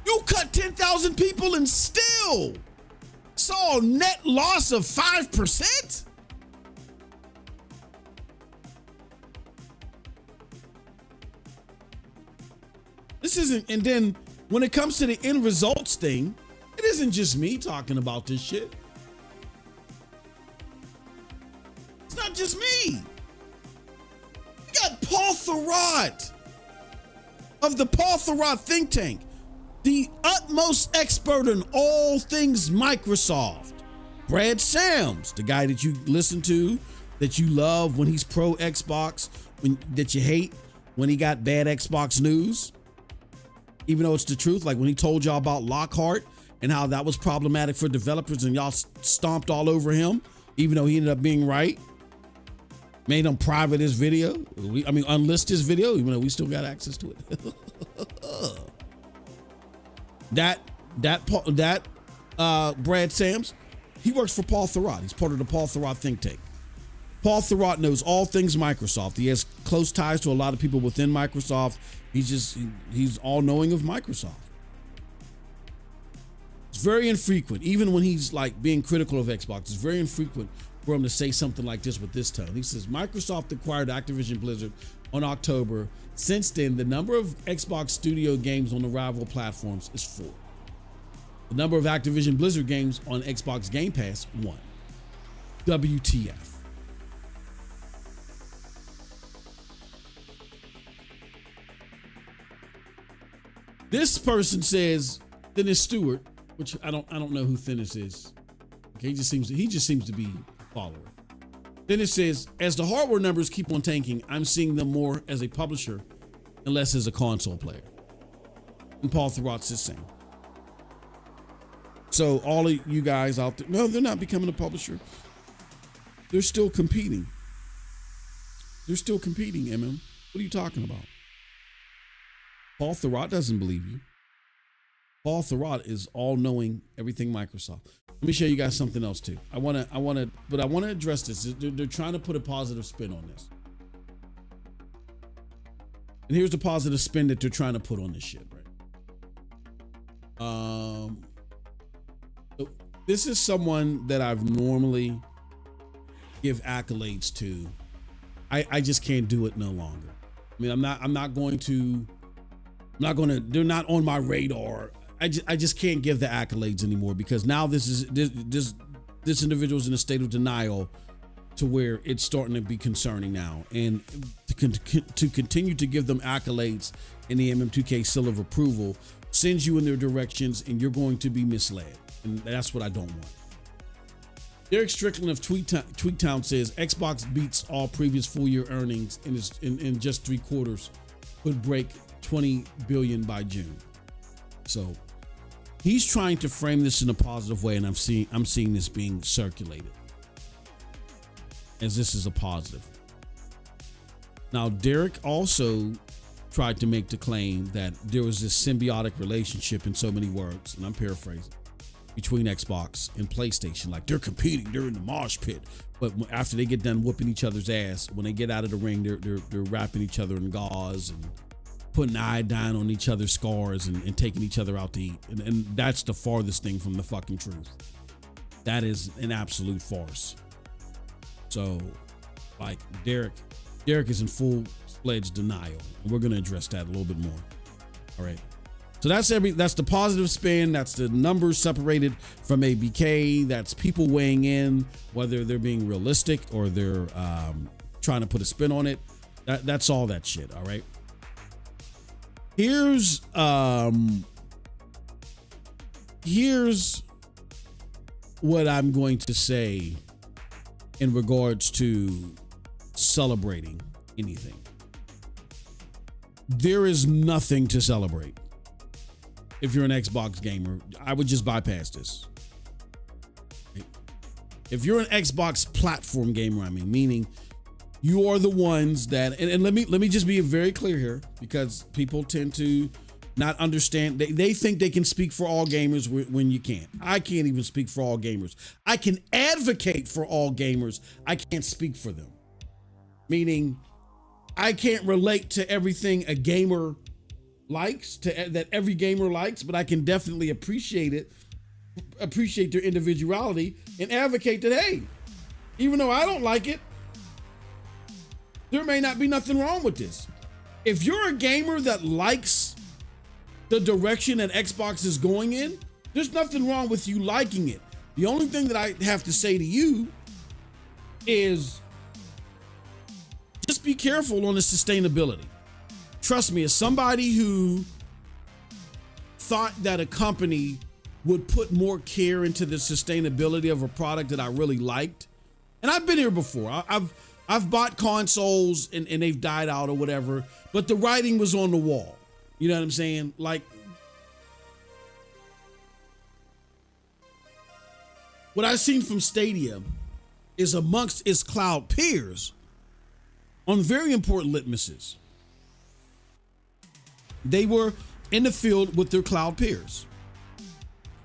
You cut 10,000 people and still saw a net loss of 5%? This isn't, and then when it comes to the end results thing, it isn't just me talking about this shit. It's not just me. You got Paul Thurrott of the Paul Thurrott think tank, the utmost expert in all things Microsoft. Brad Sams, the guy that you listen to, that you love when he's pro Xbox, that you hate when he got bad Xbox news, even though it's the truth, like when he told y'all about Lockhart and how that was problematic for developers and y'all stomped all over him, even though he ended up being right. Made him private his video. Unlist his video, even though we still got access to it. Brad Sams, he works for Paul Thurrott. He's part of the Paul Thurrott think tank. Paul Thurrott knows all things Microsoft. He has close ties to a lot of people within Microsoft. He's all knowing of Microsoft. It's very infrequent, even when he's like being critical of Xbox, it's very infrequent for him to say something like this with this tone. He says, Microsoft acquired Activision Blizzard on October. Since then, the number of Xbox Studio games on the rival platforms is 4. The number of Activision Blizzard games on Xbox Game Pass, 1. WTF. This person says, Dennis Stewart, which I don't know who Dennis is. Okay, he just seems to be a follower. Then it says, as the hardware numbers keep on tanking, I'm seeing them more as a publisher and less as a console player. And Paul Thurrott's the same. So all of you guys out there, no, they're not becoming a publisher. They're still competing. They're still competing, MM. What are you talking about? Paul Thurrott doesn't believe you. Paul Thurrott is all-knowing everything Microsoft. Let me show you guys something else too. I want to address this. They're trying to put a positive spin on this. And here's the positive spin that they're trying to put on this shit, right? So this is someone that I've normally give accolades to. I just can't do it no longer. I mean, I'm not going to, they're not on my radar. I just can't give the accolades anymore because now this individual's in a state of denial to where it's starting to be concerning now. And to continue to give them accolades in the MM2K seal of approval sends you in their directions and you're going to be misled. And that's what I don't want. Derek Strickland of Tweaktown says Xbox beats all previous full year earnings in just 3 quarters, would break 20 billion by June. So he's trying to frame this in a positive way, and I'm seeing this being circulated as this is a positive. Now, Derek also tried to make the claim that there was this symbiotic relationship, in so many words, and I'm paraphrasing, between Xbox and PlayStation. Like they're competing, they're in the mosh pit, but after they get done whooping each other's ass, when they get out of the ring, they're wrapping each other in gauze and putting iodine on each other's scars and taking each other out to eat. And that's the farthest thing from the fucking truth. That is an absolute farce. So like Derek is in full pledge denial. And we're going to address that a little bit more. All right. So that's the positive spin. That's the numbers separated from ABK. That's people weighing in, whether they're being realistic or they're trying to put a spin on it. That's all that shit. All right. Here's what I'm going to say in regards to celebrating anything. There is nothing to celebrate. If you're an Xbox gamer, I would just bypass this. If you're an Xbox platform gamer, I mean, meaning you are the ones that, and let me just be very clear here, because people tend to not understand. They think they can speak for all gamers when you can't. I can't even speak for all gamers. I can advocate for all gamers. I can't speak for them. Meaning, I can't relate to everything a gamer likes, that every gamer likes, but I can definitely appreciate their individuality, and advocate that, hey, even though I don't like it, there may not be nothing wrong with this. If you're a gamer that likes the direction that Xbox is going in, there's nothing wrong with you liking it. The only thing that I have to say to you is just be careful on the sustainability. Trust me, as somebody who thought that a company would put more care into the sustainability of a product that I really liked, and I've been here before. I've bought consoles and they've died out or whatever, but the writing was on the wall. You know what I'm saying? Like, what I've seen from Stadia is amongst its cloud peers on very important litmuses. They were in the field with their cloud peers.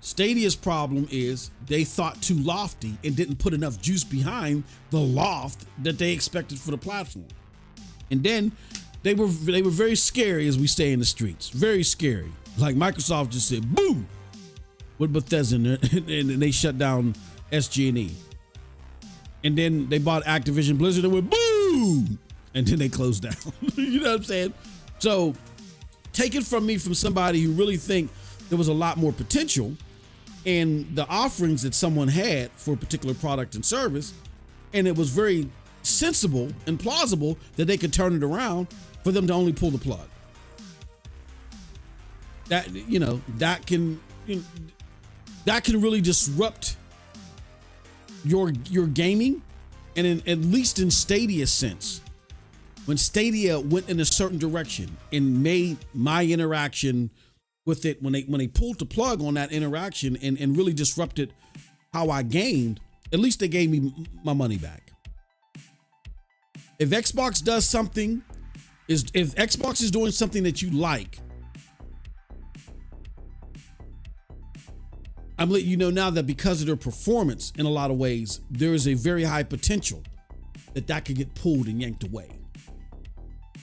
Stadia's problem is they thought too lofty and didn't put enough juice behind the loft that they expected for the platform. And then they were very scary, as we say in the streets. Very scary. Like Microsoft just said, boo, with Bethesda, and they shut down SG&E. And then they bought Activision Blizzard and went, boo, and then they closed down. You know what I'm saying? So take it from me, from somebody who really think there was a lot more potential in the offerings that someone had for a particular product and service, and it was very sensible and plausible that they could turn it around for them to only pull the plug. That can really disrupt your gaming, and at least in Stadia's sense, when Stadia went in a certain direction and made my interaction with it, when they pulled the plug on that interaction and really disrupted how I gamed, at least they gave me my money back. If Xbox does something, if Xbox is doing something that you like, I'm letting you know now that because of their performance, in a lot of ways, there is a very high potential that could get pulled and yanked away.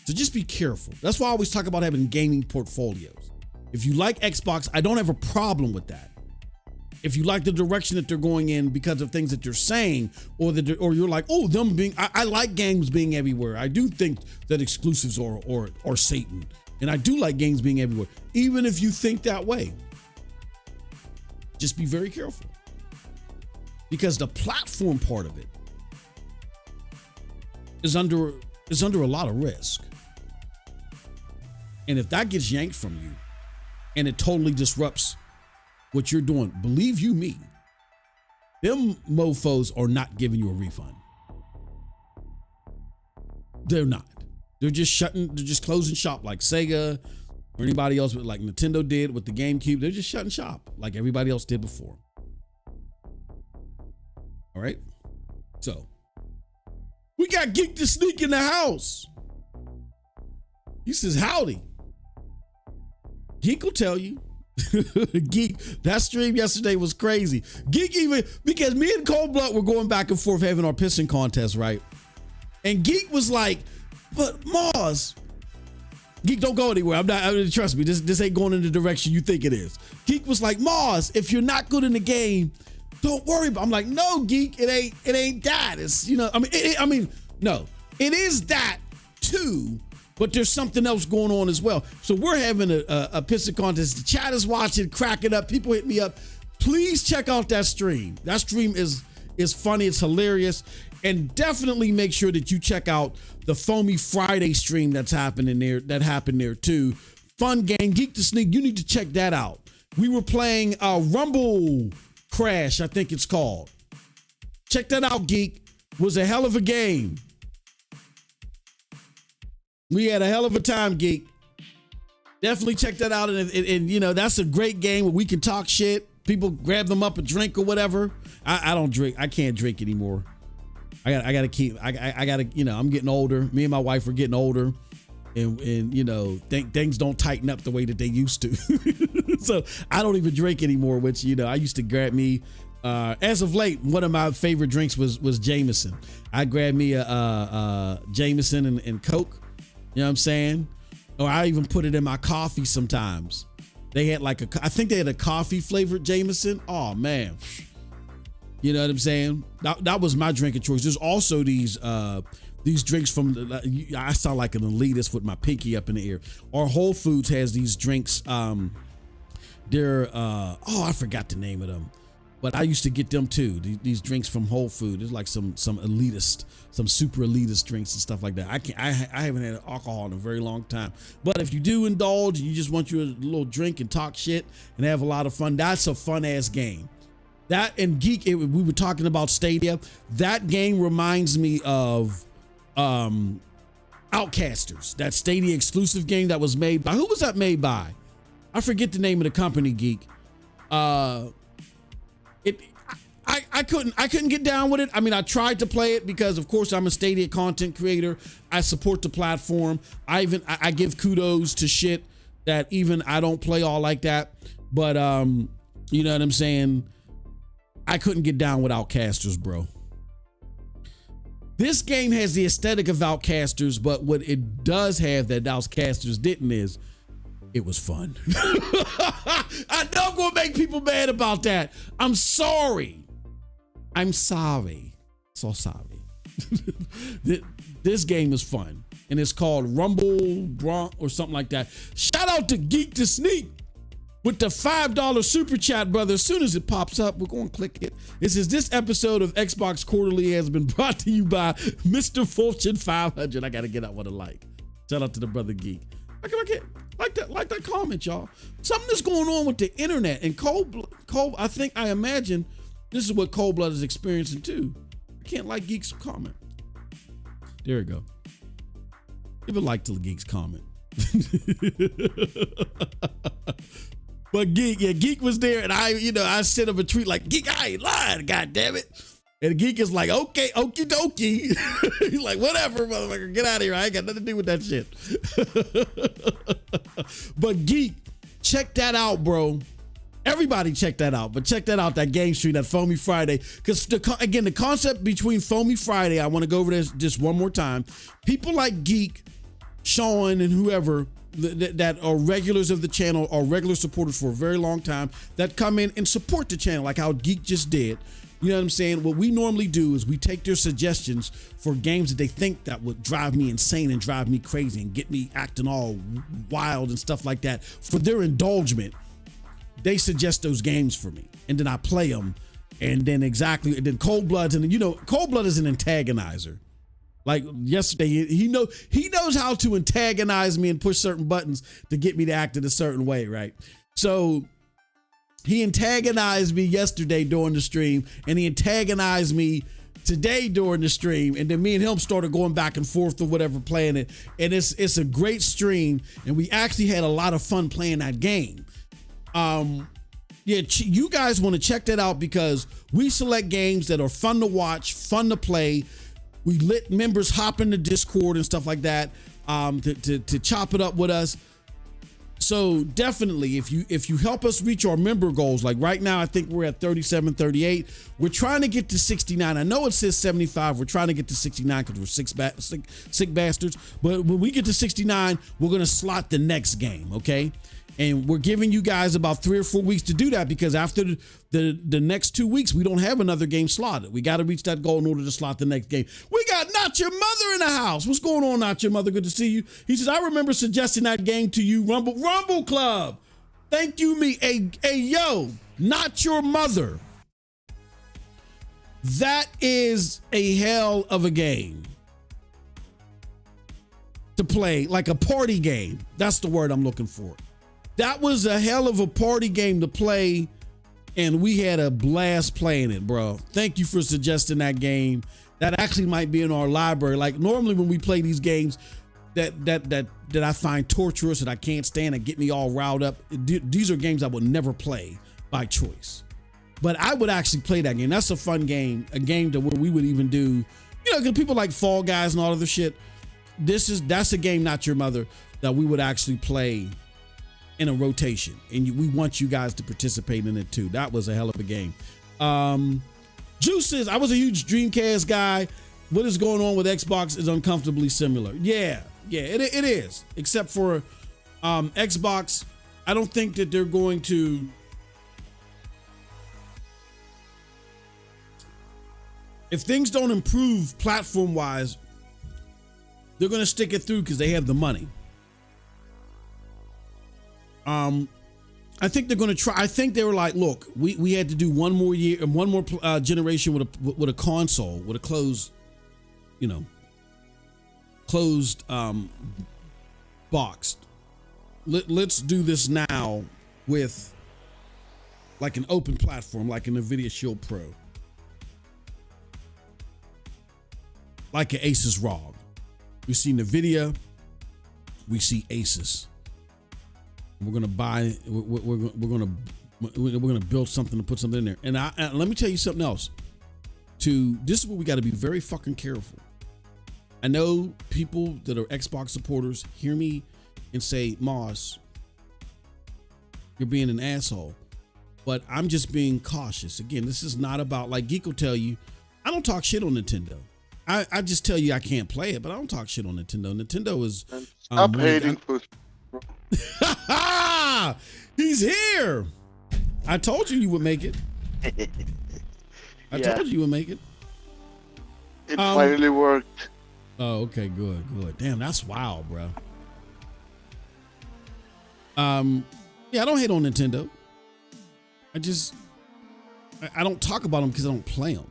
So just be careful. That's why I always talk about having gaming portfolios. If you like Xbox, I don't have a problem with that. If you like the direction that they're going in because of things that they're saying, or you're like, oh, I like games being everywhere. I do think that exclusives are Satan, and I do like games being everywhere. Even if you think that way, just be very careful, because the platform part of it is under a lot of risk. And if that gets yanked from you and it totally disrupts what you're doing, believe you me, them mofos are not giving you a refund. They're not. They're just closing shop like Sega or anybody else, like Nintendo did with the GameCube. They're just shutting shop like everybody else did before. All right. So we got GEiX to sneak in the house. He says, howdy. GEiX will tell you. GEiX, that stream yesterday was crazy. GEiX, even because me and Cold Blood were going back and forth having our pissing contest, right? And GEiX was like, but Mars, GEiX, don't go anywhere. Trust me, this ain't going in the direction you think it is. GEiX was like, Mars, if you're not good in the game, don't worry about it. I'm like, no, GEiX, it ain't that. It's, no, it is that too, but there's something else going on as well. So we're having a pissing contest. The chat is watching, cracking up. People hit me up. Please check out that stream. That stream is funny. It's hilarious. And definitely make sure that you check out the Foamy Friday stream that happened there too. Fun game. Geek to Sneak. You need to check that out. We were playing Rumble Crash, I think it's called. Check that out, Geek. It was a hell of a game. We had a hell of a time, Geek. Definitely check that out. And you know, that's a great game where we can talk shit. People grab them up a drink or whatever. I don't drink. I can't drink anymore. I gotta keep, I gotta, you know, I'm getting older. Me and my wife are getting older. And you know, things don't tighten up the way that they used to. So I don't even drink anymore, which, you know, I used to grab me, as of late, one of my favorite drinks was Jameson. I grabbed me a Jameson and Coke. You know what I'm saying? Or I even put it in my coffee sometimes. They had like I think they had a coffee flavored Jameson. Oh man. You know what I'm saying? That was my drink of choice. There's also these drinks from, I sound like an elitist with my pinky up in the air. Our Whole Foods has these drinks. They're, I forgot the name of them, but I used to get them too. These drinks from Whole Foods. It's like some elitist, some super elitist drinks and stuff like that. I haven't had alcohol in a very long time, but if you do indulge, you just want you a little drink and talk shit and have a lot of fun. That's a fun ass game. That and Geek, we were talking about Stadia. That game reminds me of Outcasters, that Stadia exclusive game that was made by, who was that made by? I forget the name of the company, Geek. I couldn't get down with it. I mean, I tried to play it because of course I'm a Stadia content creator. I support the platform. I give kudos to shit that even I don't play all like that. But you know what I'm saying? I couldn't get down with Outcasters, bro. This game has the aesthetic of Outcasters, but what it does have that Outcasters didn't is it was fun. I know I'm gonna make people mad about that. I'm sorry. I'm sorry. So sorry. This game is fun, and it's called Rumble Bronc or something like that. Shout out to Geek to Sneak with the $5 super chat, brother. As soon as it pops up, we're going to click it. It says, this episode of Xbox Quarterly has been brought to you by Mr. Fortune 500. I got to get out what I like. Shout out to the brother Geek. Like that comment, y'all. Something is going on with the internet, and Cold, I imagine this is what Cold Blood is experiencing too. I can't like Geek's comment. There we go. Give a like to the Geek's comment. But Geek was there, and I sent him a tweet like, Geek, I ain't lying, god damn it. And Geek is like, okay, okie dokie. He's like, whatever, motherfucker, get out of here. I ain't got nothing to do with that shit. But Geek, check that out, bro. Everybody check that out, but check that out, that game stream, that Foamy Friday. Because again, the concept between Foamy Friday, I want to go over this just one more time. People like Geek, Sean, and whoever that are regulars of the channel, or regular supporters for a very long time, that come in and support the channel like how Geek just did. You know what I'm saying? What we normally do is we take their suggestions for games that they think that would drive me insane and drive me crazy and get me acting all wild and stuff like that. For their indulgence, they suggest those games for me, and then I play them, and then Cold Blood's, and Cold Blood is an antagonizer. Like yesterday, he knows how to antagonize me and push certain buttons to get me to act in a certain way, right? So he antagonized me yesterday during the stream, and he antagonized me today during the stream, and then me and him started going back and forth or whatever, playing it, and it's a great stream, and we actually had a lot of fun playing that game. You guys want to check that out because we select games that are fun to watch, fun to play. We let members hop into Discord and stuff like that to chop it up with us. So definitely, if you help us reach our member goals, like right now, I think we're at 37, 38. We're trying to get to 69. I know it says 75. We're trying to get to 69 because we're sick bastards. But when we get to 69, we're going to slot the next game, okay? And we're giving you guys about 3 or 4 weeks to do that, because after the next 2 weeks, we don't have another game slotted. We got to reach that goal in order to slot the next game. We got Not Your Mother in the house. What's going on, Not Your Mother? Good to see you. He says, I remember suggesting that game to you, Rumble Club. Thank you, me. Hey, yo, Not Your Mother. That is a hell of a game to play, like a party game. That's the word I'm looking for. That was a hell of a party game to play, and we had a blast playing it, bro. Thank you for suggesting that game. That actually might be in our library. Like, normally when we play these games that I find torturous and I can't stand and get me all riled up, these are games I would never play by choice. But I would actually play that game. That's a fun game, a game to where we would even do, because people like Fall Guys and all other shit. That's a game, Not Your Mother, that we would actually play in a rotation, and we want you guys to participate in it too. That was a hell of a game. Juice says, I was a huge Dreamcast guy. What is going on with Xbox is uncomfortably similar. Yeah, it is. Except for Xbox, I don't think that they're going to. If things don't improve platform-wise, they're going to stick it through because they have the money. I think they're going to try. I think they were like, look, we had to do one more year and one more generation with a console, with a closed box. Let's do this now with like an open platform, like an NVIDIA Shield Pro, like an Asus ROG. We see NVIDIA, we see Asus. We're gonna buy. We're gonna build something to put something in there. And let me tell you something else. This is where we got to be very fucking careful. I know people that are Xbox supporters hear me and say, Moss, you're being an asshole. But I'm just being cautious. Again, this is not about, like Geek will tell you, I don't talk shit on Nintendo. I just tell you I can't play it, but I don't talk shit on Nintendo. Nintendo is stop hating for. He's here. I told you would make it. I told you would make it. It finally worked. Oh, okay, good. Damn, that's wild, bro. Yeah, I don't hate on Nintendo. I don't talk about them because I don't play them.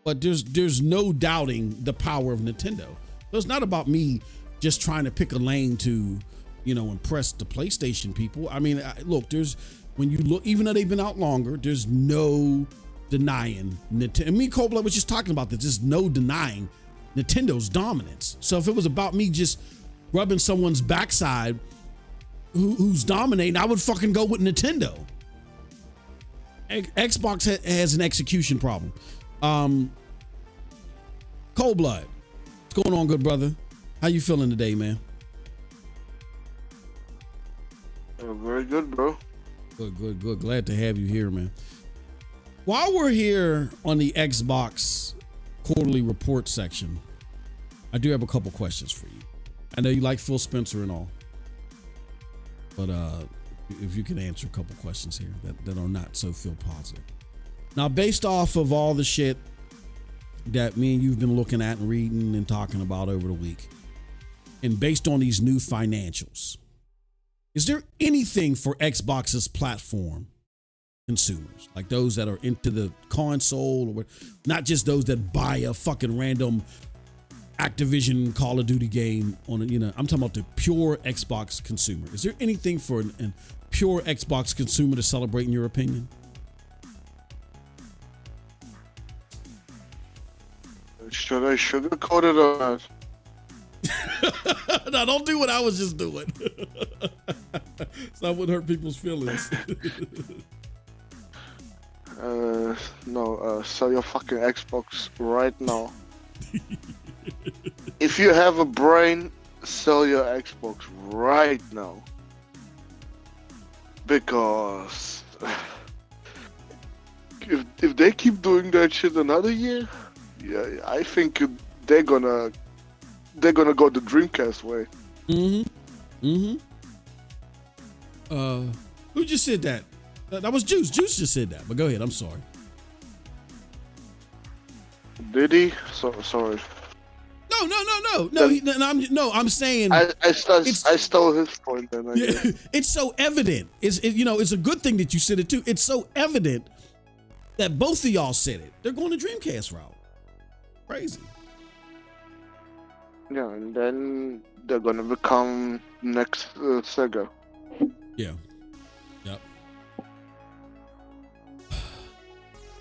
But there's no doubting the power of Nintendo. So it's not about me just trying to pick a lane to, impress the PlayStation people. I mean, look, when you look, even though they've been out longer, there's no denying Nintendo. And me and Cold Blood was just talking about this. There's no denying Nintendo's dominance. So if it was about me just rubbing someone's backside who's dominating, I would fucking go with Nintendo. Xbox has an execution problem. Cold Blood, what's going on, good brother? How you feeling today, man? Very good, bro. Good. Glad to have you here, man. While we're here on the Xbox quarterly report section, I do have a couple questions for you. I know you like Phil Spencer and all, but if you can answer a couple questions here that are not so Phil positive. Now, based off of all the shit that me and you've been looking at and reading and talking about over the week, and based on these new financials, is there anything for Xbox's platform consumers, like those that are into the console, or not just those that buy a fucking random Activision Call of Duty game on I'm talking about the pure Xbox consumer. Is there anything for a pure Xbox consumer to celebrate, in your opinion? Should I sugarcoat it or not? No, don't do what I was just doing. So I wouldn't hurt people's feelings. No, sell your fucking Xbox right now. If you have a brain, sell your Xbox right now. Because if they keep doing that shit another year, yeah, I think they're gonna go the Dreamcast way. Who just said that? That was Juice. Juice just said that. But go ahead. I'm sorry. Did he? Sorry. No. I'm saying I stole his point then. Yeah, it's so evident. It's a good thing that you said it too. It's so evident that both of y'all said it. They're going to Dreamcast route. Crazy. Yeah, and then they're gonna become next Sega. Yeah. Yep.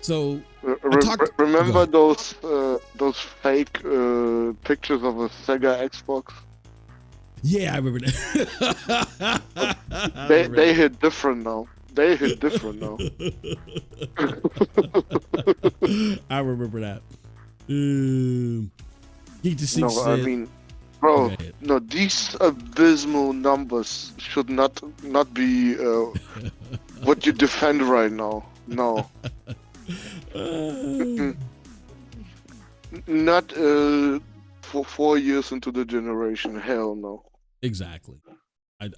So remember those fake pictures of a Sega Xbox? Yeah, I remember that. They hit different now. I remember that. Geek to see. No, I mean, bro, no, these abysmal numbers should not be what you defend right now. No. Not for 4 years into the generation. Hell no. Exactly.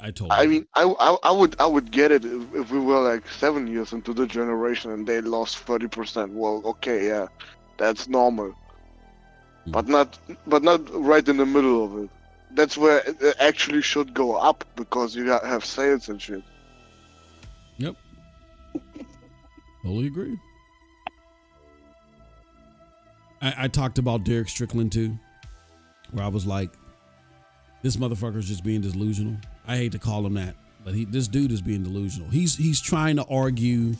I told. I mean, I would get it if we were like 7 years into the generation and they lost 30%. Well, okay, yeah, that's normal. But not right in the middle of it. That's where it actually should go up because you have sales and shit. Yep. Totally agree. I talked about Derek Strickland too, where I was like, this motherfucker's just being delusional. I hate to call him that, but this dude is being delusional. He's trying to argue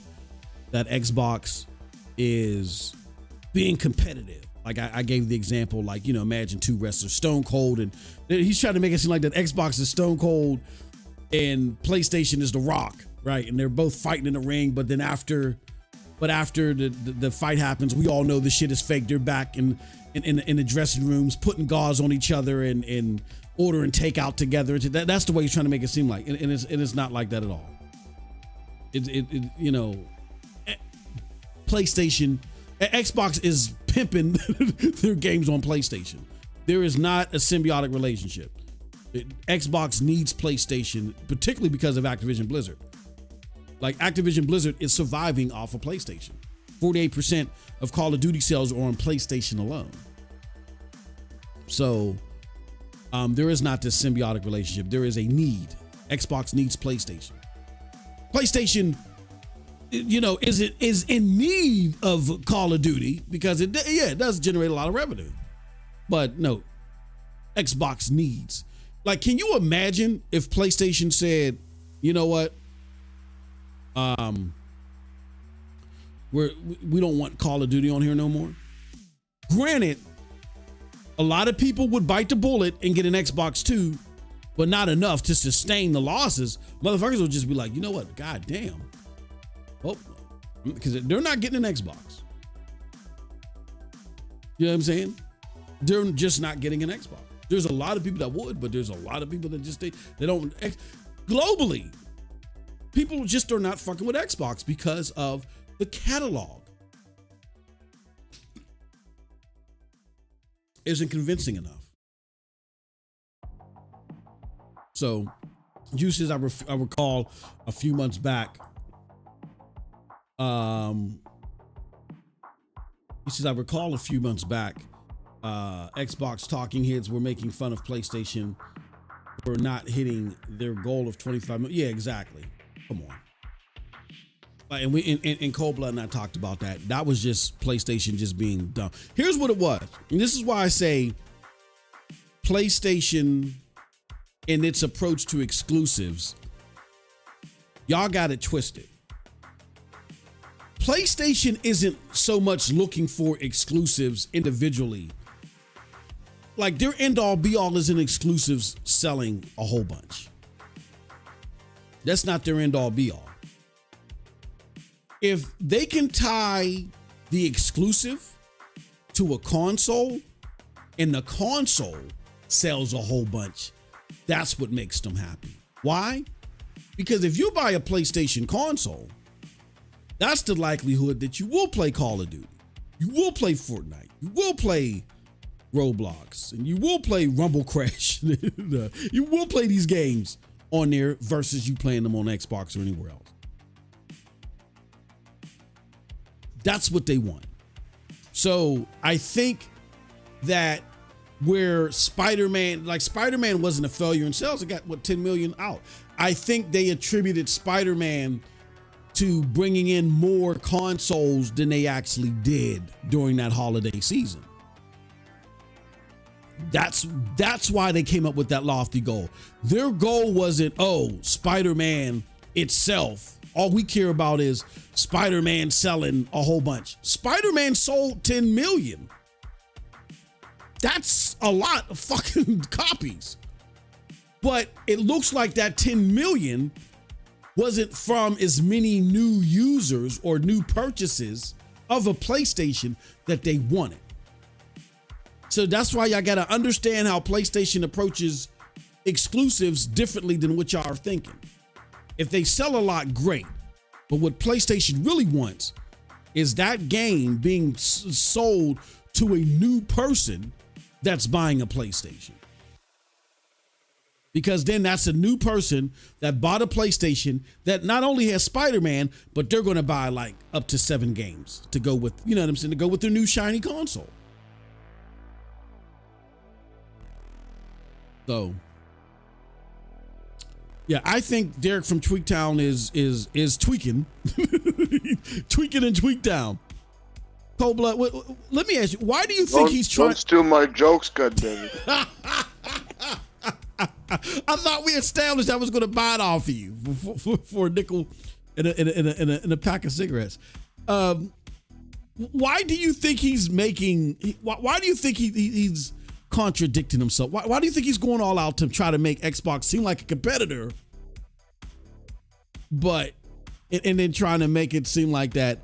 that Xbox is being competitive. Like I gave the example, like, imagine two wrestlers, Stone Cold, and he's trying to make it seem like that Xbox is Stone Cold and PlayStation is The Rock, right? And they're both fighting in the ring, but after the fight happens, we all know the shit is fake. They're back in the dressing rooms, putting gauze on each other and ordering takeout together. That's the way he's trying to make it seem like, and it's not like that at all. PlayStation, Xbox is pimping their games on PlayStation. There is not a symbiotic relationship. Xbox needs PlayStation, particularly because of Activision Blizzard. Like Activision Blizzard is surviving off of PlayStation. 48% of Call of Duty sales are on PlayStation alone. So there is not this symbiotic relationship. There is a need. Xbox needs PlayStation. PlayStation, is in need of Call of Duty because it does generate a lot of revenue. But no, Xbox needs. Like, can you imagine if PlayStation said, you know what? We don't want Call of Duty on here no more. Granted, a lot of people would bite the bullet and get an Xbox too, but not enough to sustain the losses. Motherfuckers will just be like, you know what? God damn. Oh, because they're not getting an Xbox. You know what I'm saying? They're just not getting an Xbox. There's a lot of people that would, but there's a lot of people that just they don't. Globally, people just are not fucking with Xbox because of the catalog. Isn't convincing enough. So, Juices, I recall a few months back. He says, I recall a few months back, Xbox talking heads were making fun of PlayStation for not hitting their goal of 25 million. Yeah, exactly. Come on. Like, and we in Cold Blood and I talked about that. That was just PlayStation just being dumb. Here's what it was. And this is why I say PlayStation in its approach to exclusives, y'all got it twisted. PlayStation isn't so much looking for exclusives individually. Like their end all be all is in exclusives selling a whole bunch. That's not their end all be all. If they can tie the exclusive to a console and the console sells a whole bunch, that's what makes them happy. Why? Because if you buy a PlayStation console, that's the likelihood that you will play Call of Duty. You will play Fortnite. You will play Roblox. And you will play Rumble Crash. You will play these games on there versus you playing them on Xbox or anywhere else. That's what they want. So I think that where Spider-Man wasn't a failure in sales, it got 10 million out. I think they attributed Spider-Man to bringing in more consoles than they actually did during that holiday season. That's why they came up with that lofty goal. Their goal wasn't, Spider-Man itself. All we care about is Spider-Man selling a whole bunch. Spider-Man sold 10 million. That's a lot of fucking copies. But it looks like that 10 million wasn't from as many new users or new purchases of a PlayStation that they wanted. So that's why y'all got to understand how PlayStation approaches exclusives differently than what y'all are thinking. If they sell a lot, great. But what PlayStation really wants is that game being sold to a new person that's buying a PlayStation. Because then that's a new person that bought a PlayStation that not only has Spider-Man, but they're going to buy like up to 7 games to go with, you know what I'm saying, to go with their new shiny console. So, yeah, I think Derek from Tweaktown is tweaking, tweaking and Tweaktown. Cold Blood, let me ask you, why do you think he's trying? Don't steal my jokes, goddammit. I thought we established I was going to buy it off of you for a nickel and a pack of cigarettes. Why do you think he's making? Why do you think he's contradicting himself? Why do you think he's going all out to try to make Xbox seem like a competitor, but and then trying to make it seem like that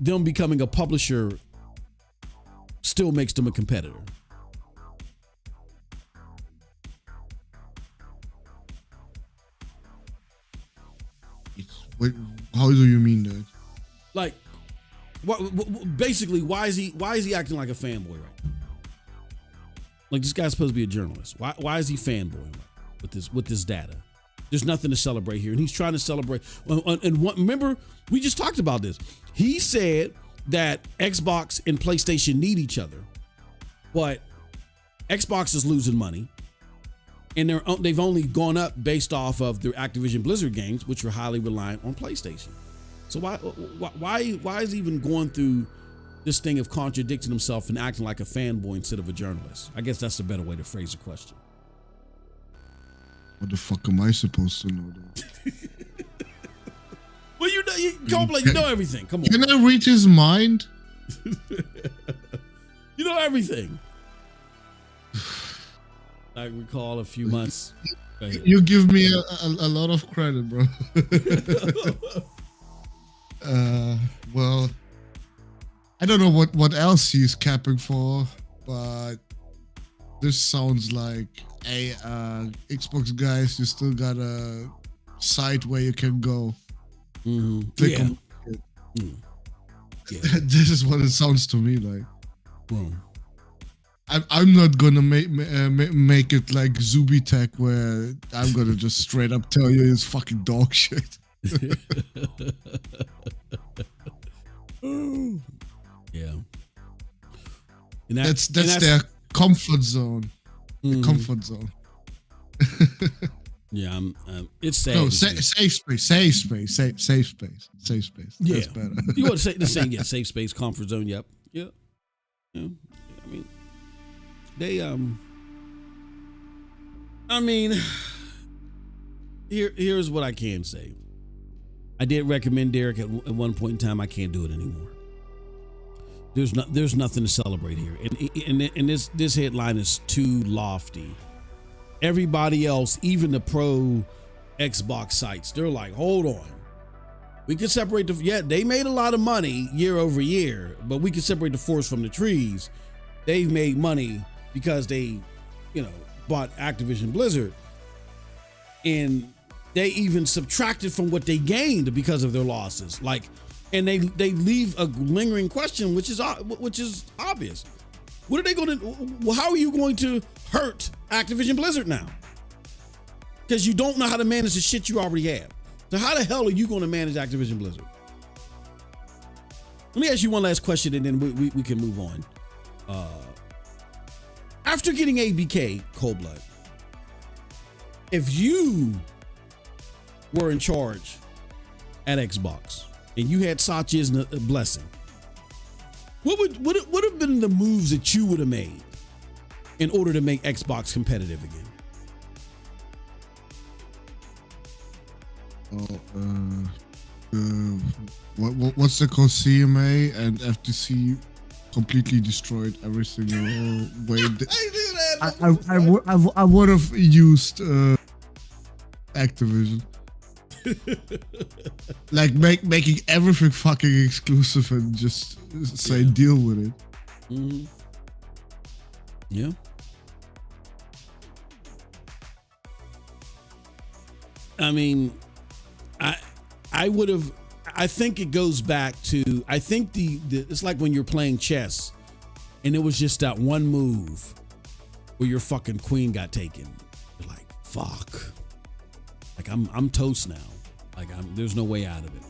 them becoming a publisher still makes them a competitor? Wait, how do you mean that? Like, basically, why is he acting like a fanboy right now? Like, this guy's supposed to be a journalist. Why is he fanboying with this data? There's nothing to celebrate here, and he's trying to celebrate. Remember, we just talked about this. He said that Xbox and PlayStation need each other, but Xbox is losing money. And they've only gone up based off of their Activision Blizzard games, which are highly reliant on PlayStation. So why is he even going through this thing of contradicting himself and acting like a fanboy instead of a journalist? I guess that's a better way to phrase the question. What the fuck am I supposed to know that? Well, you know everything. Come on. Can I read his mind? You know everything. I recall a few months. You give me a lot of credit, bro. Well, I don't know what else he's capping for, but this sounds like, hey, Xbox guys, you still got a site where you can go. Mm-hmm. Click on it. Mm. Yeah. This is what it sounds to me like. Boom. I'm not gonna make it like Zuby Tech, where I'm gonna just straight up tell you it's fucking dog shit. Yeah, and that's their comfort zone. Mm-hmm. The comfort zone. Yeah, it's sad. No, safe space. Yeah, that's better. You want to say the same? Yeah, safe space, comfort zone. Yep. Yeah. I mean. Here's what I can say. I did recommend Derek at one point in time. I can't do it anymore. There's nothing to celebrate here, and this headline is too lofty. Everybody else, even the pro Xbox sites, they're like, hold on, we can separate they made a lot of money year over year, but we can separate the forest from the trees. They've made money because they, bought Activision Blizzard, and they even subtracted from what they gained because of their losses. And they leave a lingering question, which is obvious. What are they going to? How are you going to hurt Activision Blizzard now? because you don't know how to manage the shit you already have. So how the hell are you going to manage Activision Blizzard? Let me ask you one last question, and then we can move on. After getting ABK, Cold Blood, if you were in charge at Xbox and you had Satya's blessing, what would have been the moves that you would have made in order to make Xbox competitive again? What's the called? CMA and FTC completely destroyed every single way. I would have used Activision. Like making everything fucking exclusive and just say deal with it. Mm-hmm. Yeah. I mean, I would have. I think it goes back to. I think the it's like when you're playing chess, and it was just that one move where your fucking queen got taken. You're like, fuck. Like I'm toast now. Like there's no way out of it.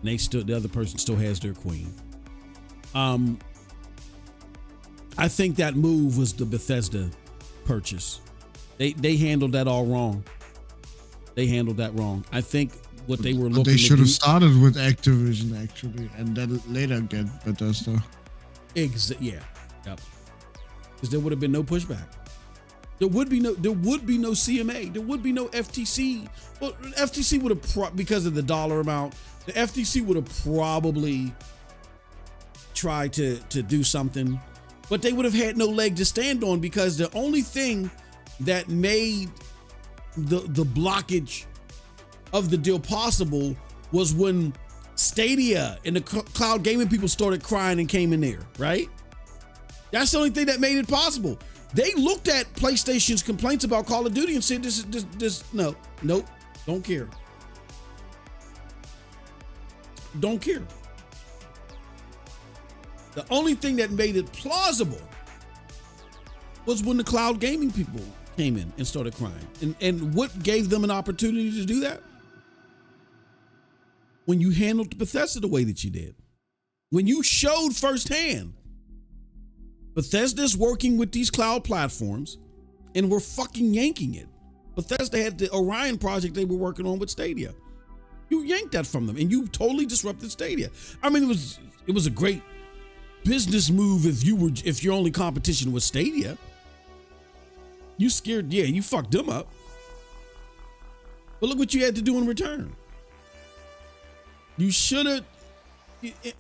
And the other person still has their queen. I think that move was the Bethesda purchase. They handled that all wrong. They handled that wrong. I think what they were looking. They should have started with Activision actually, and then later get Bethesda. Yeah. Yep. Because there would have been no pushback. There would be no CMA. There would be no FTC. Well, FTC would have because of the dollar amount. The FTC would have probably tried to do something, but they would have had no leg to stand on because the only thing that made the blockage of the deal possible was when Stadia and the cloud gaming people started crying and came in there, right? That's the only thing that made it possible. They looked at PlayStation's complaints about Call of Duty and said, nope, don't care. Don't care. The only thing that made it plausible was when the cloud gaming people came in and started crying. And what gave them an opportunity to do that? When you handled Bethesda the way that you did. When you showed firsthand Bethesda's working with these cloud platforms and we're fucking yanking it. Bethesda had the Orion project they were working on with Stadia. You yanked that from them and you totally disrupted Stadia. I mean, it was a great business move if your only competition was Stadia. You fucked them up. But look what you had to do in return. You should have,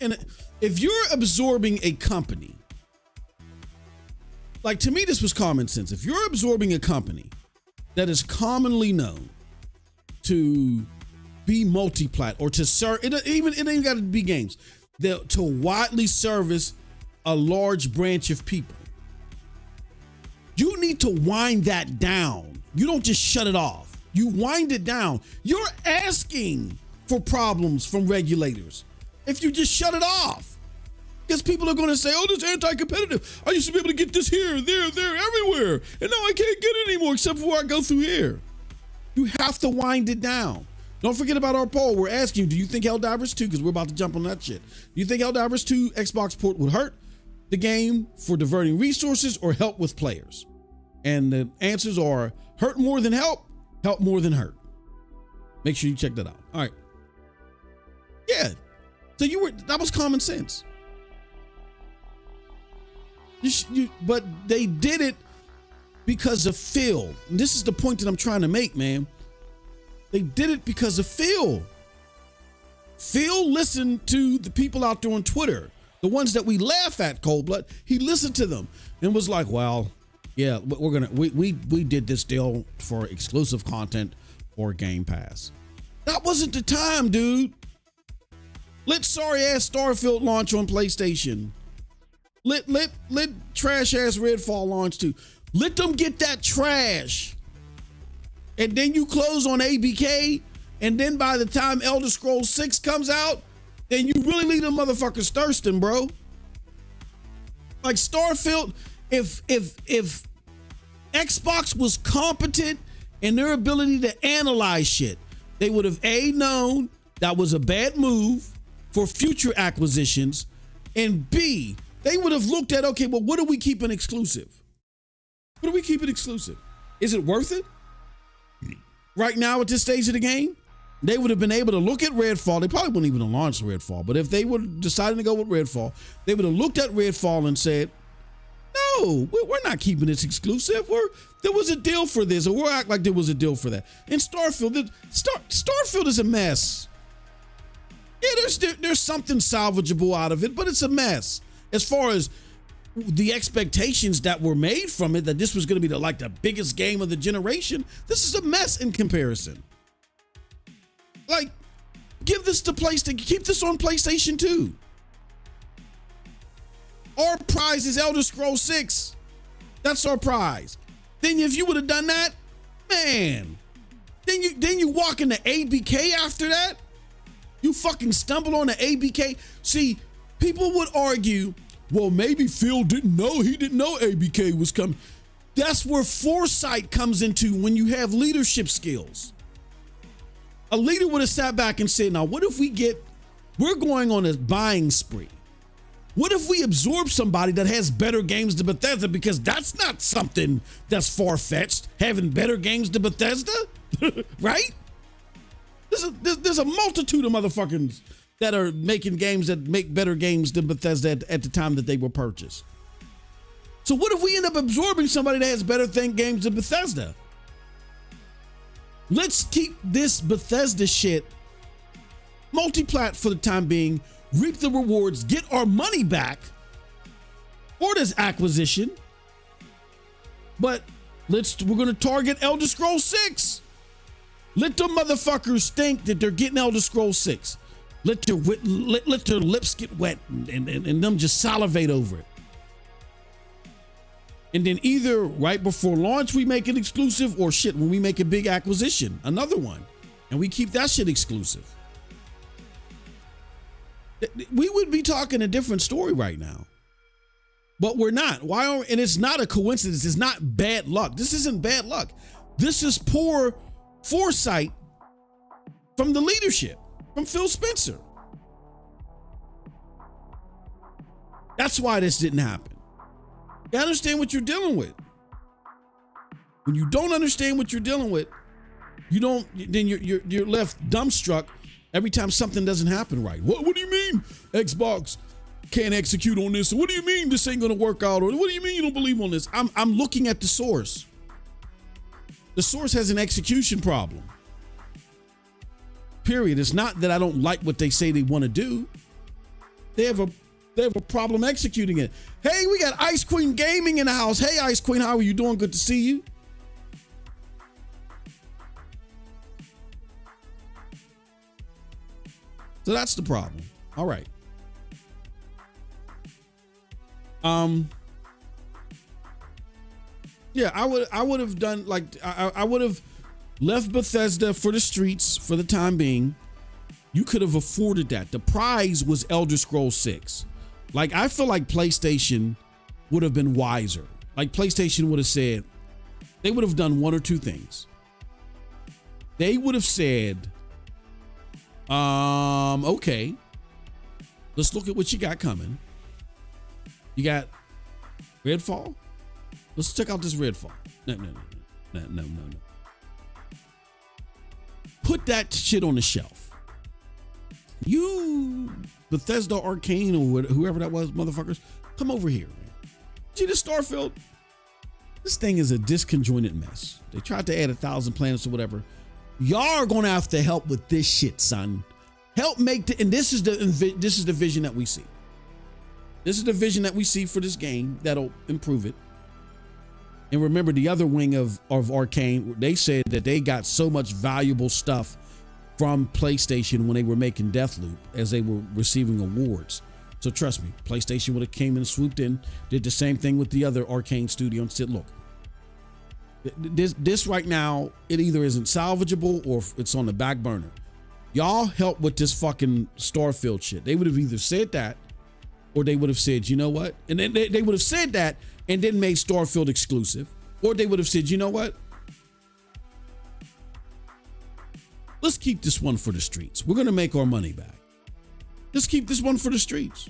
and if you're absorbing a company, like to me, this was common sense. If you're absorbing a company that is commonly known to be multi-plat or to serve, it ain't even got to be games, to widely service a large branch of people, you need to wind that down. You don't just shut it off. You wind it down. You're asking for problems from regulators if you just shut it off. Because people are going to say, oh, this is anti-competitive. I used to be able to get this here, there, everywhere. And now I can't get it anymore except for where I go through here. You have to wind it down. Don't forget about our poll. We're asking you, do you think Helldivers 2, because we're about to jump on that shit. Do you think Helldivers 2 Xbox port would hurt the game for diverting resources or help with players? And the answers are hurt more than help more than hurt. Make sure you check that out. All right. Yeah. So that was common sense. But they did it because of Phil. And this is the point that I'm trying to make, man. They did it because of Phil. Phil listened to the people out there on Twitter, the ones that we laugh at, Cold Blood. He listened to them and was like, well, yeah, we did this deal for exclusive content for Game Pass. That wasn't the time, dude. Let sorry ass Starfield launch on PlayStation. Let trash ass Redfall launch too. Let them get that trash. And then you close on ABK. And then by the time Elder Scrolls 6 comes out, then you really leave them motherfuckers thirsting, bro. Like Starfield, if Xbox was competent and their ability to analyze shit, they would have known that was a bad move for future acquisitions, and B, they would have looked at, okay, well, what are we keeping exclusive? What are we keeping exclusive? Is it worth it? Right now at this stage of the game, they would have been able to look at Redfall. They probably wouldn't even have launched Redfall, but if they were deciding to go with Redfall, they would have looked at Redfall and said, no, we're not keeping this exclusive. There was a deal for this, or we'll act like there was a deal for that. And Starfield, Starfield is a mess. Yeah, there's something salvageable out of it, but it's a mess. As far as the expectations that were made from it, that this was going to be the biggest game of the generation, this is a mess in comparison. Like, give this to PlayStation, keep this on PlayStation 2. Our prize is Elder Scrolls 6. That's our prize. Then if you would have done that, man, then you walk into ABK after that. You fucking stumble on the ABK. See, people would argue, well, maybe Phil didn't know. He didn't know ABK was coming. That's where foresight comes into when you have leadership skills. A leader would have sat back and said, now, what if we're going on a buying spree. What if we absorb somebody that has better games than Bethesda? Because that's not something that's far-fetched, having better games than Bethesda, right? There's a multitude of motherfuckers that are making games that make better games than Bethesda at the time that they were purchased. So what if we end up absorbing somebody that has better games than Bethesda? Let's keep this Bethesda shit multi-plat for the time being, reap the rewards, get our money back for this acquisition. But we're going to target Elder Scrolls 6. Let them motherfuckers think that they're getting Elder Scrolls 6. Let their lips get wet and them just salivate over it. And then either right before launch, we make it exclusive, or shit, when we make a big acquisition, another one, and we keep that shit exclusive. We would be talking a different story right now, but we're not. And it's not a coincidence. It's not bad luck. This isn't bad luck. This is poor foresight from the leadership, from Phil Spencer. That's why this didn't happen. You understand what you're dealing with. When you don't understand what you're dealing with, then you're left dumbstruck every time something doesn't happen right. What do you mean Xbox can't execute on this? What do you mean this ain't gonna work out? Or what do you mean you don't believe on this? I'm looking at the source. The source has an execution problem. Period. It's not that I don't like what they say they want to do. They have a problem executing it. Hey, we got Ice Queen Gaming in the house. Hey, Ice Queen, how are you doing? Good to see you. So that's the problem. All right. Yeah, I would have done I would have left Bethesda for the streets for the time being. You could have afforded that. The prize was Elder Scrolls 6. Like, I feel like PlayStation would have been wiser. Like, PlayStation would have said, they would have done one or two things. They would have said, okay, let's look at what you got coming. You got Redfall? Let's check out this Redfall. No. Put that shit on the shelf. You, Bethesda Arcane or whoever that was, motherfuckers, come over here, man. See this Starfield? This thing is a disconjointed mess. They tried to add 1,000 planets or whatever. Y'all are gonna have to help with this shit, son. Help make and this is the vision that we see. This is the vision that we see for this game that'll improve it. And remember, the other wing of Arcane, they said that they got so much valuable stuff from PlayStation when they were making Deathloop as they were receiving awards. So trust me, PlayStation would have came in and swooped in, did the same thing with the other Arcane studio and said, look, this right now, it either isn't salvageable or it's on the back burner. Y'all help with this fucking Starfield shit. They would have either said that or they would have said, you know what? And then they would have said that and then made Starfield exclusive. Or they would have said, you know what? let's keep this one for the streets. We're going to make our money back. Just keep this one for the streets.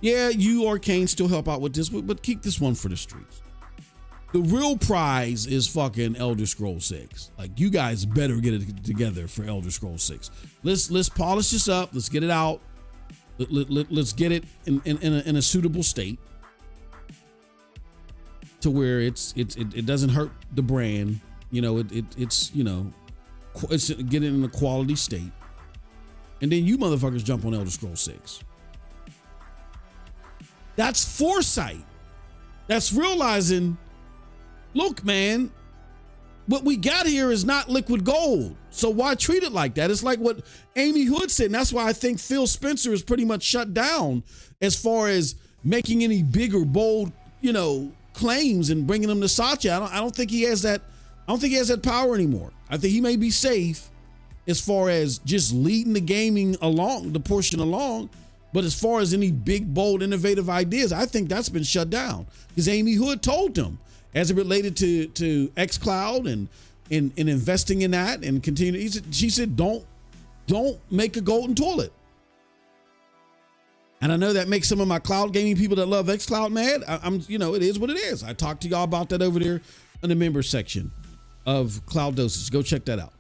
Yeah, you Arcane still help out with this, but keep this one for the streets. The real prize is fucking Elder Scrolls 6. Like, you guys better get it together for Elder Scrolls 6. Let's polish this up. Let's get it out. Let's get it in a suitable state to where it doesn't hurt the brand. You know, it's get it in a quality state. And then you motherfuckers jump on Elder Scrolls 6. That's foresight. That's realizing, look, man, what we got here is not liquid gold. So why treat it like that? It's like what Amy Hood said. And that's why I think Phil Spencer is pretty much shut down as far as making any big or bold, claims and bringing them to Satya. I don't think he has that. I don't think he has that power anymore. I think he may be safe as far as just leading the gaming along, the portion along. But as far as any big, bold, innovative ideas, I think that's been shut down because Amy Hood told them as it related to xCloud and investing in that and continue. She said, don't make a golden toilet. And I know that makes some of my cloud gaming people that love xCloud mad. It is what it is. I talked to y'all about that over there in the members section of Cloud Doses. Go check that out.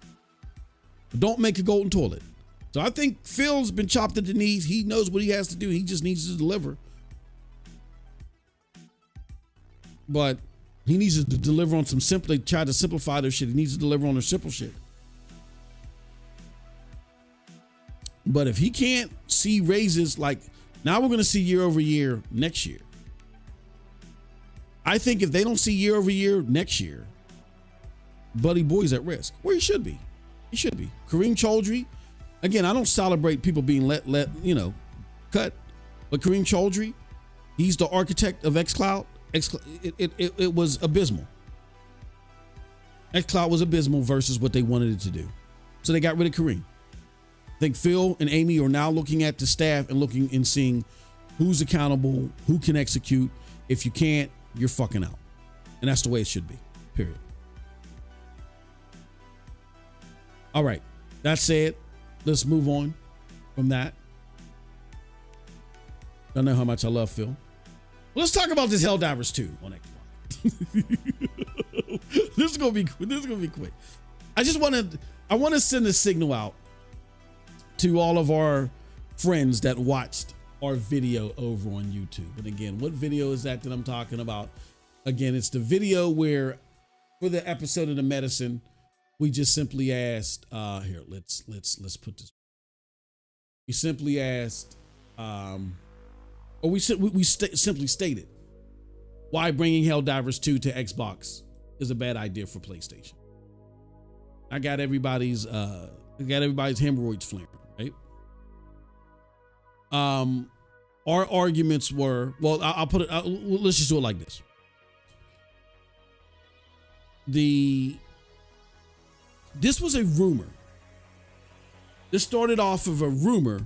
But don't make a golden toilet. So I think Phil's been chopped at the knees. He knows what he has to do. He just needs to deliver. But he needs to deliver on try to simplify their shit. He needs to deliver on their simple shit. But if he can't see raises, like now we're going to see year over year next year. I think if they don't see year over year next year, Buddy Boy's at risk. Where he should be. He should be. Kareem Chaudhry. Again, I don't celebrate people being let cut, but Kareem Chaudhry, he's the architect of xCloud. It was abysmal. xCloud was abysmal versus what they wanted it to do. So they got rid of Kareem. I think Phil and Amy are now looking at the staff and looking and seeing who's accountable, who can execute. If you can't, you're fucking out. And that's the way it should be, period. All right, that said, let's move on from that. I know how much I love Phil. Well, let's talk about this Helldivers 2 on Xbox. This is gonna be quick. I want to send a signal out to all of our friends that watched our video over on YouTube. And again, what video is that I'm talking about? Again, it's the video where for the episode of the medicine, we just simply asked, here, let's put this. We simply asked, simply stated why bringing Helldivers 2 to Xbox is a bad idea for PlayStation. I got everybody's hemorrhoids flaring, right? Our arguments were, well, I'll put it, let's just do it like this. This was a rumor. This started off of a rumor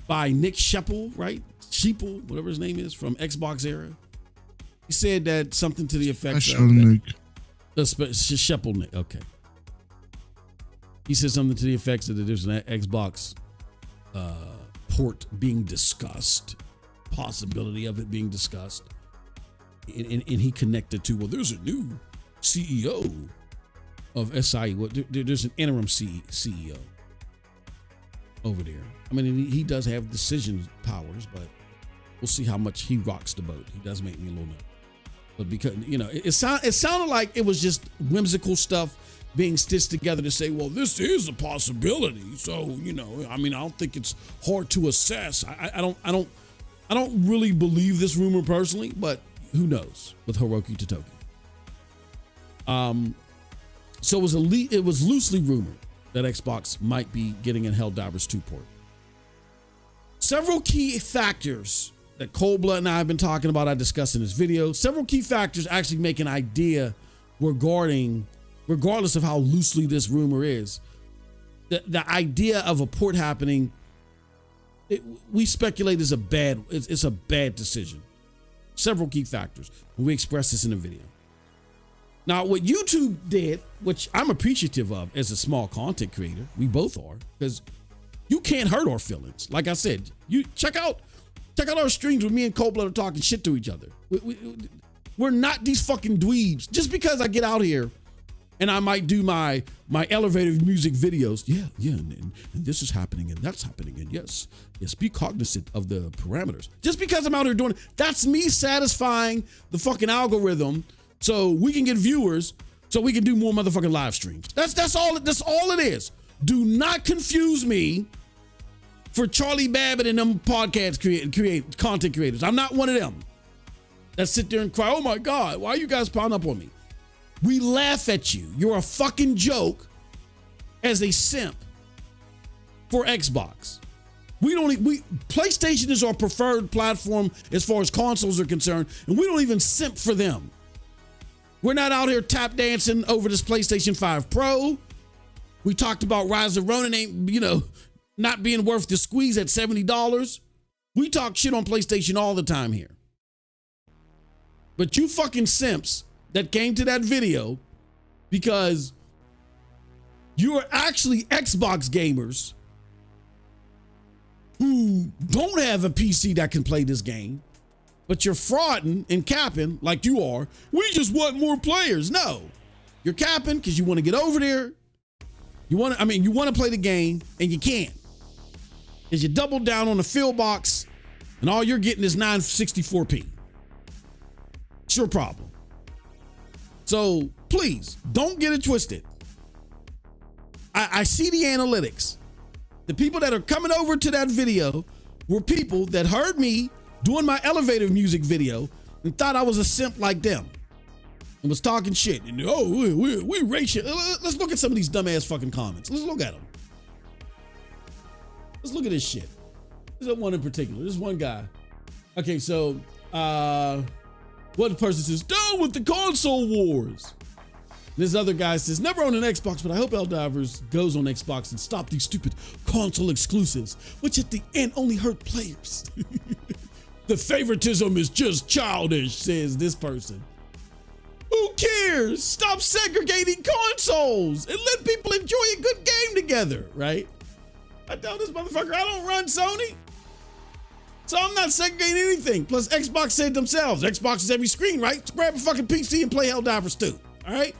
by Nick Shephal, right? Shephal, whatever his name is, from Xbox era. He said that something to the effect of Nick. Shephal Nick, okay. He said something to the effect that there's an Xbox port being discussed, possibility of it being discussed. And he connected to, well, there's a new CEO of SI. There's an interim CEO over there. I mean, he does have decision powers, but we'll see how much he rocks the boat. He does make me a little nervous. But because, it sounded like it was just whimsical stuff being stitched together to say, well, this is a possibility. So, I don't think it's hard to assess. I don't really believe this rumor personally, but who knows with Hiroki Totoki. So it was loosely rumored that Xbox might be getting a Helldivers 2 port. Several key factors that Cold Blood and I have been talking about, I discussed in this video. Several key factors actually make an idea regardless of how loosely this rumor is, the idea of a port happening, we speculate is it's a bad decision. Several key factors. We expressed this in the video. Now, what YouTube did, which I'm appreciative of as a small content creator, we both are, because you can't hurt our feelings. Like I said, you check out our streams with me and Cold Blood are talking shit to each other. We're not these fucking dweebs. Just because I get out here and I might do my elevator music videos. Yeah, and this is happening and that's happening. And yes, be cognizant of the parameters. Just because I'm out here doing it, that's me satisfying the fucking algorithm so we can get viewers, so we can do more motherfucking live streams. That's all it is. Do not confuse me for Charlie Babbitt and them podcast create content creators. I'm not one of them that sit there and cry, oh my God, why are you guys piling up on me? We laugh at you. You're a fucking joke as a simp for Xbox. PlayStation is our preferred platform as far as consoles are concerned, and we don't even simp for them. We're not out here tap dancing over this PlayStation 5 Pro. We talked about Rise of Ronin ain't, not being worth the squeeze at $70. We talk shit on PlayStation all the time here. But you fucking simps that came to that video because you are actually Xbox gamers who don't have a PC that can play this game, but you're frauding and capping like you are. We just want more players. No, you're capping because you want to get over there. You want to play the game and you can't. Because you double down on the fill box and all you're getting is 964p. It's your problem. So please don't get it twisted. I see the analytics. The people that are coming over to that video were people that heard me doing my elevator music video and thought I was a simp like them and was talking shit. And we racial. Let's look at some of these dumbass fucking comments. Let's look at them. Let's look at this shit. There's one in particular. There's one guy. Okay, so one person says, down with the console wars. This other guy says, never owned an Xbox, but I hope Helldivers goes on Xbox and stop these stupid console exclusives, which at the end only hurt players. The favoritism is just childish, says this person. Who cares? Stop segregating consoles and let people enjoy a good game together, right? I tell this motherfucker I don't run Sony, so I'm not segregating anything. Plus, Xbox said themselves, Xbox is every screen, right? So grab a fucking PC and play Helldivers 2, all right?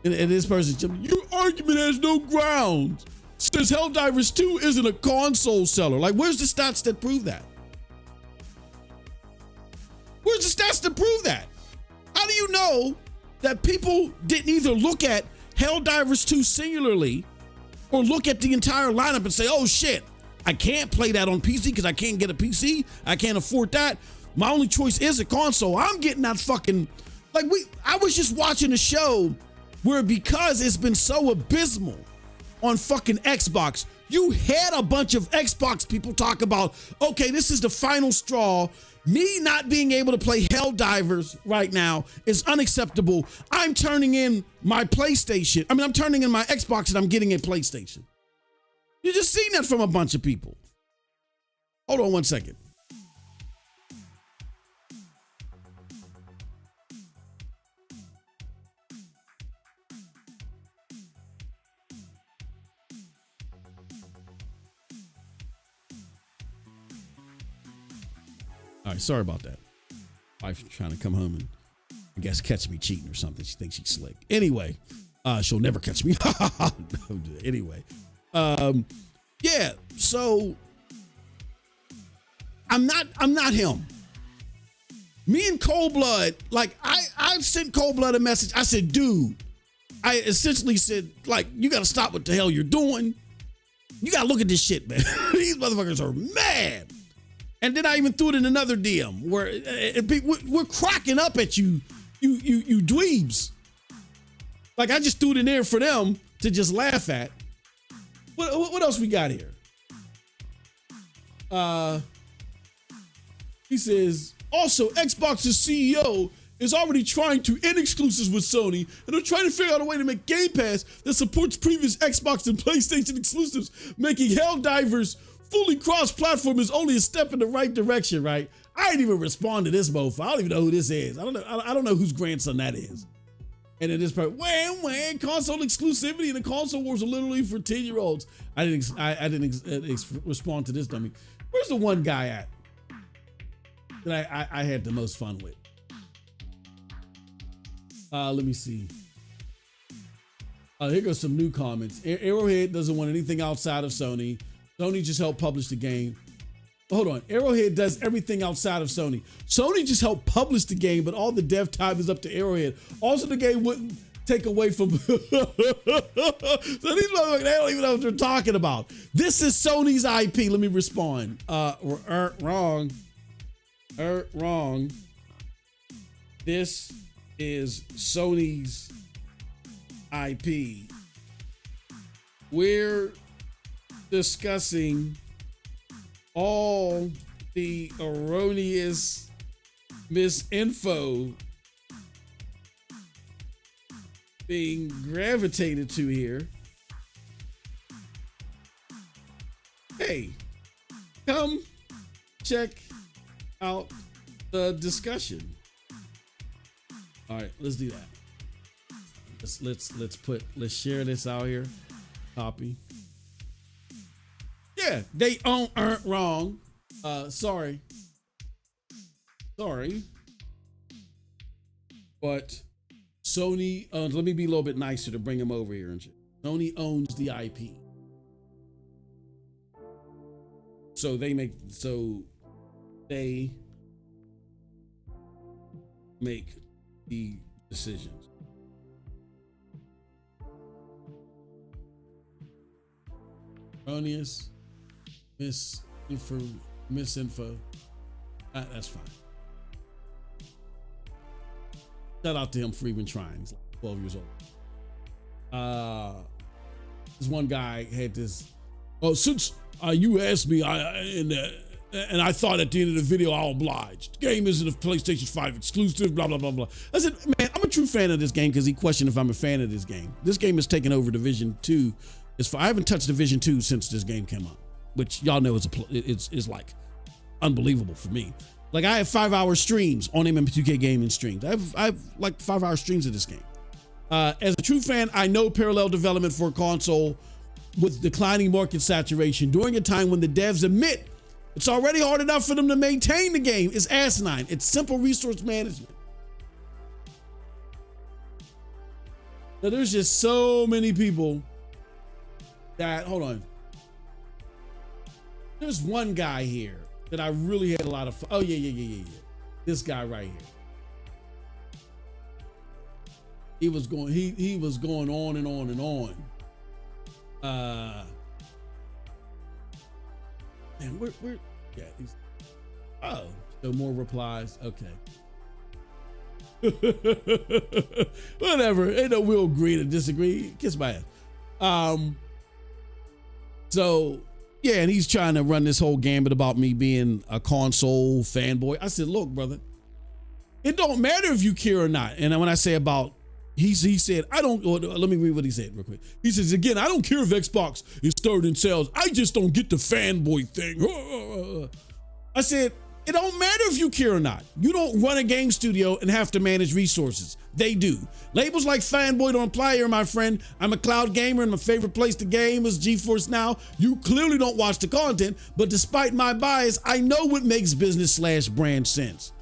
And this person, your argument has no grounds. Says Helldivers 2 isn't a console seller. Like, where's the stats that prove that? Where's the stats that prove that? How do you know that people didn't either look at Helldivers 2 singularly or look at the entire lineup and say, oh shit, I can't play that on PC because I can't get a PC. I can't afford that. My only choice is a console. I'm getting that fucking, I was just watching a show where because it's been so abysmal on fucking Xbox, you had a bunch of Xbox people talk about, okay, this is the final straw. Me not being able to play Helldivers right now is unacceptable. I'm turning in my PlayStation. I'm turning in my Xbox and I'm getting a PlayStation. You just seen that from a bunch of people. Hold on one second. All right, sorry about that. Wife's trying to come home and I guess catch me cheating or something. She thinks she's slick. Anyway, she'll never catch me. Anyway, yeah. So I'm not him. Me and Cold Blood, I sent Cold Blood a message. I said, dude, I essentially said, you got to stop what the hell you're doing. You got to look at this shit, man. These motherfuckers are mad. And then I even threw it in another DM where we're cracking up at you dweebs. I just threw it in there for them to just laugh at. What else we got here? He says, also, Xbox's CEO is already trying to end exclusives with Sony, and they're trying to figure out a way to make Game Pass that supports previous Xbox and PlayStation exclusives, making Helldivers fully cross-platform is only a step in the right direction, right? I didn't even respond to this mofo. I don't even know who this is. I don't know whose grandson that is. And then this part, wham, console exclusivity and the console wars are literally for 10-year-olds. I didn't respond to this dummy. Where's the one guy at that I had the most fun with? Let me see. Here goes some new comments. Arrowhead doesn't want anything outside of Sony. Sony just helped publish the game. Hold on. Arrowhead does everything outside of Sony. Sony just helped publish the game, but all the dev time is up to Arrowhead. Also, the game wouldn't take away from. So these motherfuckers, they don't even know what they're talking about. This is Sony's IP. Let me respond. Wrong. Wrong. This is Sony's IP. We're discussing all the erroneous misinfo being gravitated to here. Hey, come check out the discussion. All right, let's do that. Let's share this out here. Copy. Yeah, they aren't wrong. Sorry. But Sony, let me be a little bit nicer to bring him over here and shit. Sony owns the IP. So they make the decisions. Erroneous misinfo. That's fine. Shout out to him for even trying. He's like 12 years old. This one guy had this. Oh, since you asked me, and I thought at the end of the video I'll oblige. The game isn't a PlayStation 5 exclusive, blah, blah, blah, blah. I said, man, I'm a true fan of this game because he questioned if I'm a fan of this game. This game has taken over Division 2. I haven't touched Division 2 since this game came out, which y'all know is like unbelievable for me. Like I have 5-hour streams on MM2K Gaming streams. I have like 5-hour streams of this game. As a true fan, I know parallel development for a console with declining market saturation during a time when the devs admit it's already hard enough for them to maintain the game is asinine. It's simple resource management. Now, there's just so many people that, hold on. There's one guy here that I really had a lot of fun. Oh, yeah. This guy right here. He was going on and on and on. Man, where yeah, so more replies. Okay. Whatever. Ain't no we'll agree to disagree. Kiss my ass. So yeah, and he's trying to run this whole gambit about me being a console fanboy. I said, look, brother, it don't matter if you care or not. And when I say about, he said, I don't, let me read what he said real quick. He says, again, I don't care if Xbox is third in sales. I just don't get the fanboy thing. I said, it don't matter if you care or not. You don't run a game studio and have to manage resources. They do. Labels like fanboy don't apply here, my friend. I'm a cloud gamer and my favorite place to game is GeForce Now. You clearly don't watch the content, but despite my bias, I know what makes business/brand sense.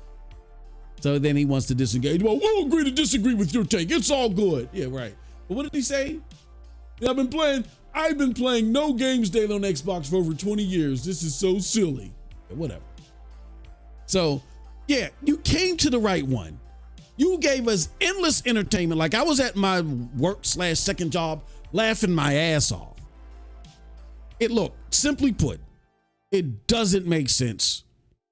So then he wants to disengage. Well, we'll agree to disagree with your take. It's all good. Yeah, right. But what did he say? Yeah, I've been playing no games daily on Xbox for over 20 years. This is so silly. Yeah, whatever. So, yeah, you came to the right one. You gave us endless entertainment. Like I was at my work/second job laughing my ass off. Look, simply put, it doesn't make sense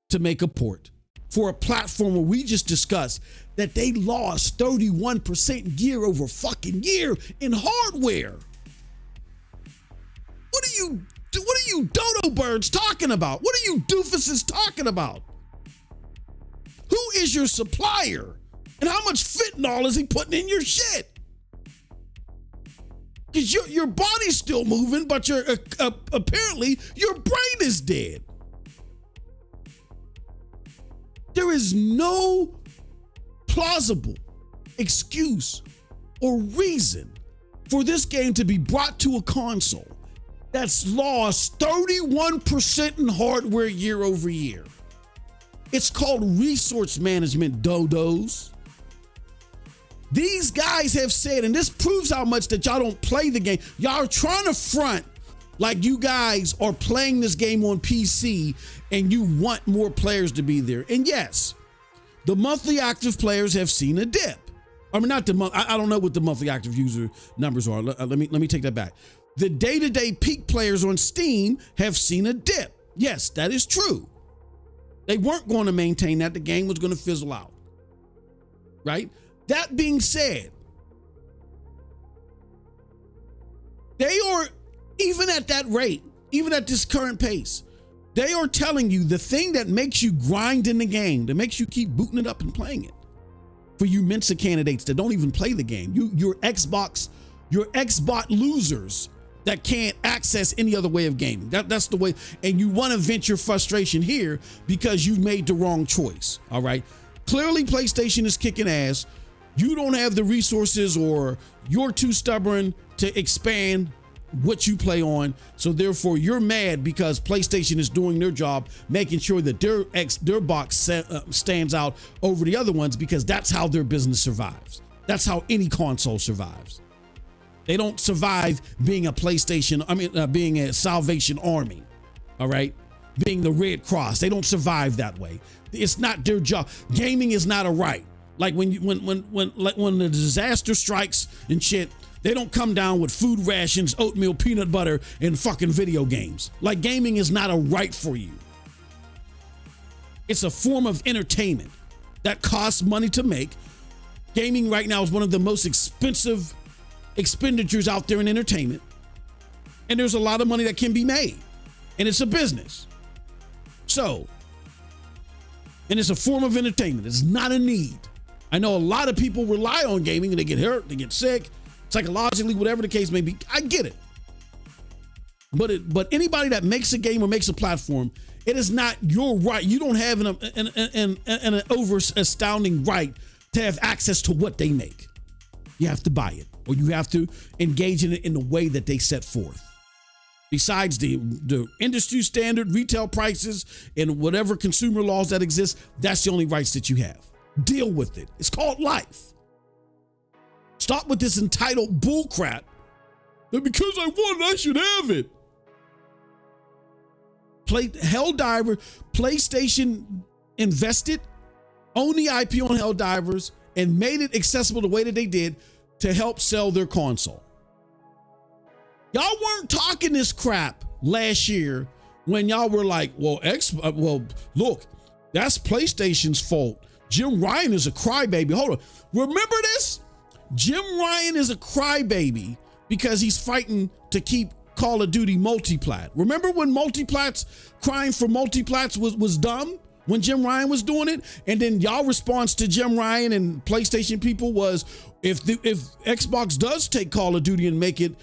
to make a port for a platform where we just discussed that they lost 31% year over fucking year in hardware. What are you dodo birds talking about? What are you doofuses talking about? Who is your supplier? And how much fentanyl is he putting in your shit? Because your body's still moving, but apparently your brain is dead. There is no plausible excuse or reason for this game to be brought to a console that's lost 31% in hardware year over year. It's called resource management, dodos. These guys have said, and this proves how much that y'all don't play the game. Y'all are trying to front like you guys are playing this game on PC and you want more players to be there. And yes, the monthly active players have seen a dip. I mean, not the month. I don't know what the monthly active user numbers are. Let me take that back. The day-to-day peak players on Steam have seen a dip. Yes, that is true. They weren't going to maintain that. The game was going to fizzle out. Right? That being said, they are, even at that rate, even at this current pace, they are telling you the thing that makes you grind in the game, that makes you keep booting it up and playing it. For you Mensa candidates that don't even play the game, your Xbox losers that can't access any other way of gaming. That's the way, and you want to vent your frustration here because you made the wrong choice. All right. Clearly, PlayStation is kicking ass. You don't have the resources, or you're too stubborn to expand what you play on. So therefore, you're mad because PlayStation is doing their job, making sure that their box stands out over the other ones, because that's how their business survives. That's how any console survives. They don't survive being a PlayStation, being a Salvation Army, all right? Being the Red Cross. They don't survive that way. It's not their job. Gaming is not a right. Like when the disaster strikes and shit, they don't come down with food rations, oatmeal, peanut butter, and fucking video games. Like, gaming is not a right for you. It's a form of entertainment that costs money to make. Gaming right now is one of the most expensive expenditures out there in entertainment. And there's a lot of money that can be made. And it's a business. So, and it's a form of entertainment. It's not a need. I know a lot of people rely on gaming and they get hurt, they get sick, psychologically, whatever the case may be. I get it. But anybody that makes a game or makes a platform, it is not your right. You don't have an over astounding right to have access to what they make. You have to buy it, or you have to engage in it in the way that they set forth. Besides the industry standard retail prices and whatever consumer laws that exist, that's the only rights that you have. Deal with it. It's called life. Stop with this entitled bullcrap that because I won, I should have it. Helldiver, PlayStation invested, owned the IP on Helldivers, and made it accessible the way that they did to help sell their console. Y'all weren't talking this crap last year when y'all were like, well, look, that's PlayStation's fault. Jim Ryan is a crybaby. Hold on. Remember this? Jim Ryan is a crybaby because he's fighting to keep Call of Duty multiplat. Remember when multiplats, crying for multiplats was dumb? When Jim Ryan was doing it? And then y'all response to Jim Ryan and PlayStation people was, if Xbox does take Call of Duty and make it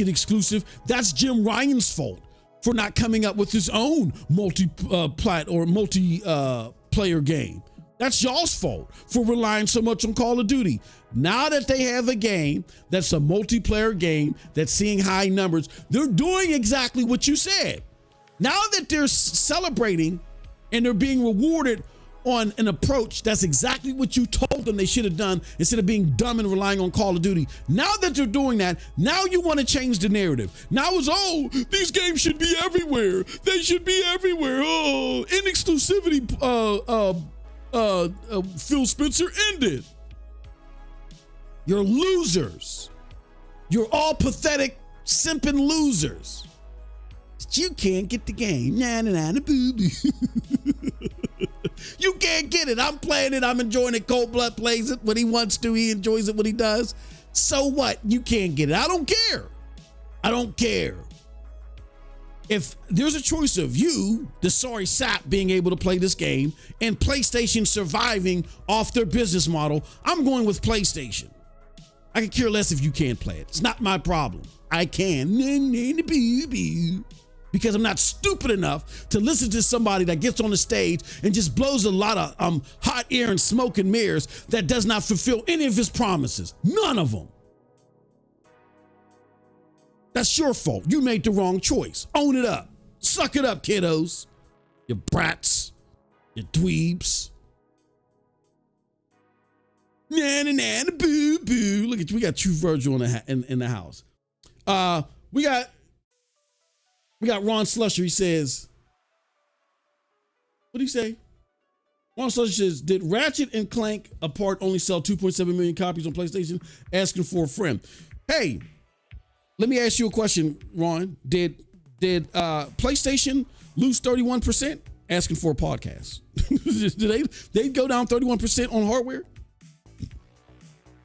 exclusive, that's Jim Ryan's fault for not coming up with his own multi-plat or multi-player game. That's y'all's fault for relying so much on Call of Duty. Now that they have a game that's a multiplayer game that's seeing high numbers, they're doing exactly what you said. Now that they're celebrating and they're being rewarded on an approach that's exactly what you told them they should have done instead of being dumb and relying on Call of Duty. Now that they're doing that, now you want to change the narrative. Now it's, these games should be everywhere. They should be everywhere. Oh, in exclusivity, Phil Spencer ended. You're losers. You're all pathetic, simping losers. You can't get the game. You can't get it. I'm playing it. I'm enjoying it. Cold Blood plays it when he wants to. He enjoys it when he does. So what? You can't get it. I don't care. I don't care. If there's a choice of you, the sorry sap, being able to play this game and PlayStation surviving off their business model, I'm going with PlayStation. I could care less if you can't play it. It's not my problem. I can. because I'm not stupid enough to listen to somebody that gets on the stage and just blows a lot of hot air and smoke and mirrors that does not fulfill any of his promises. None of them. That's your fault. You made the wrong choice. Own it up. Suck it up, kiddos. You brats. You dweebs. Na boo boo. Look at you. We got True Virgil in the house. We got Ron Slusher. He says, what do you say? Ron Slusher says, did Ratchet and Clank Apart only sell 2.7 million copies on PlayStation? Asking for a friend. Hey, let me ask you a question, Ron. Did PlayStation lose 31%? Asking for a podcast. Did they go down 31% on hardware?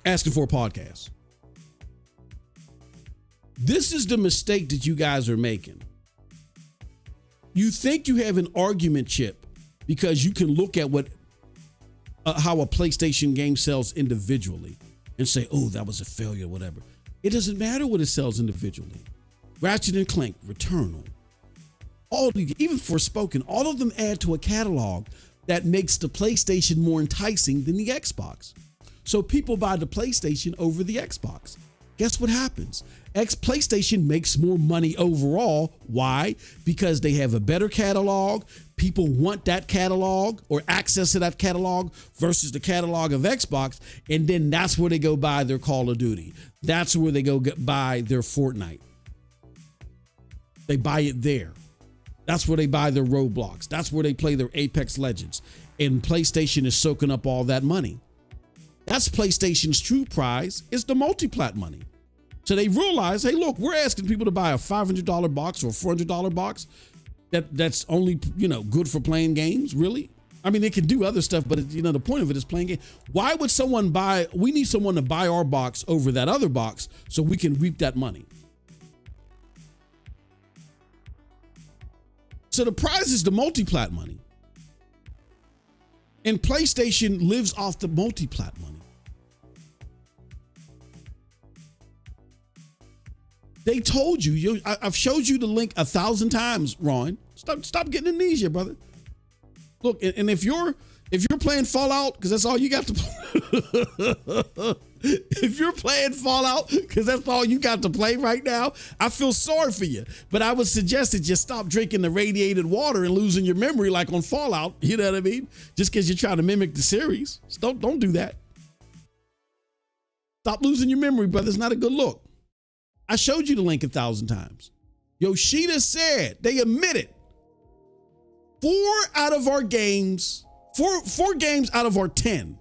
Asking for a podcast. This is the mistake that you guys are making. You think you have an argument chip because you can look at how a PlayStation game sells individually and say, oh, that was a failure, whatever. It doesn't matter what it sells individually. Ratchet and Clank, Returnal, even Forspoken, all of them add to a catalog that makes the PlayStation more enticing than the Xbox. So people buy the PlayStation over the Xbox. Guess what happens? PlayStation makes more money overall. Why? Because they have a better catalog. People want that catalog or access to that catalog versus the catalog of Xbox. And then that's where they go buy their Call of Duty. That's where they go buy their Fortnite. They buy it there. That's where they buy their Roblox. That's where they play their Apex Legends. And PlayStation is soaking up all that money. That's PlayStation's true prize, is the multi-plat money. So they realize, hey, look, we're asking people to buy a $500 box or a $400 box that's only, good for playing games, really? I mean, they can do other stuff, but the point of it is playing games. Why would we need someone to buy our box over that other box so we can reap that money? So the prize is the multi-plat money. And PlayStation lives off the multi-plat money. They told you, I've showed you the link 1,000 times, Ron. Stop getting amnesia, brother. Look, and if you're playing Fallout, because that's all you got to play. If you're playing Fallout, because that's all you got to play right now, I feel sorry for you. But I would suggest that you stop drinking the radiated water and losing your memory like on Fallout. You know what I mean? Just because you're trying to mimic the series. Don't do that. Stop losing your memory, brother. It's not a good look. I showed you the link 1,000 times. Yoshida said, they admitted, 4 games out of our 10.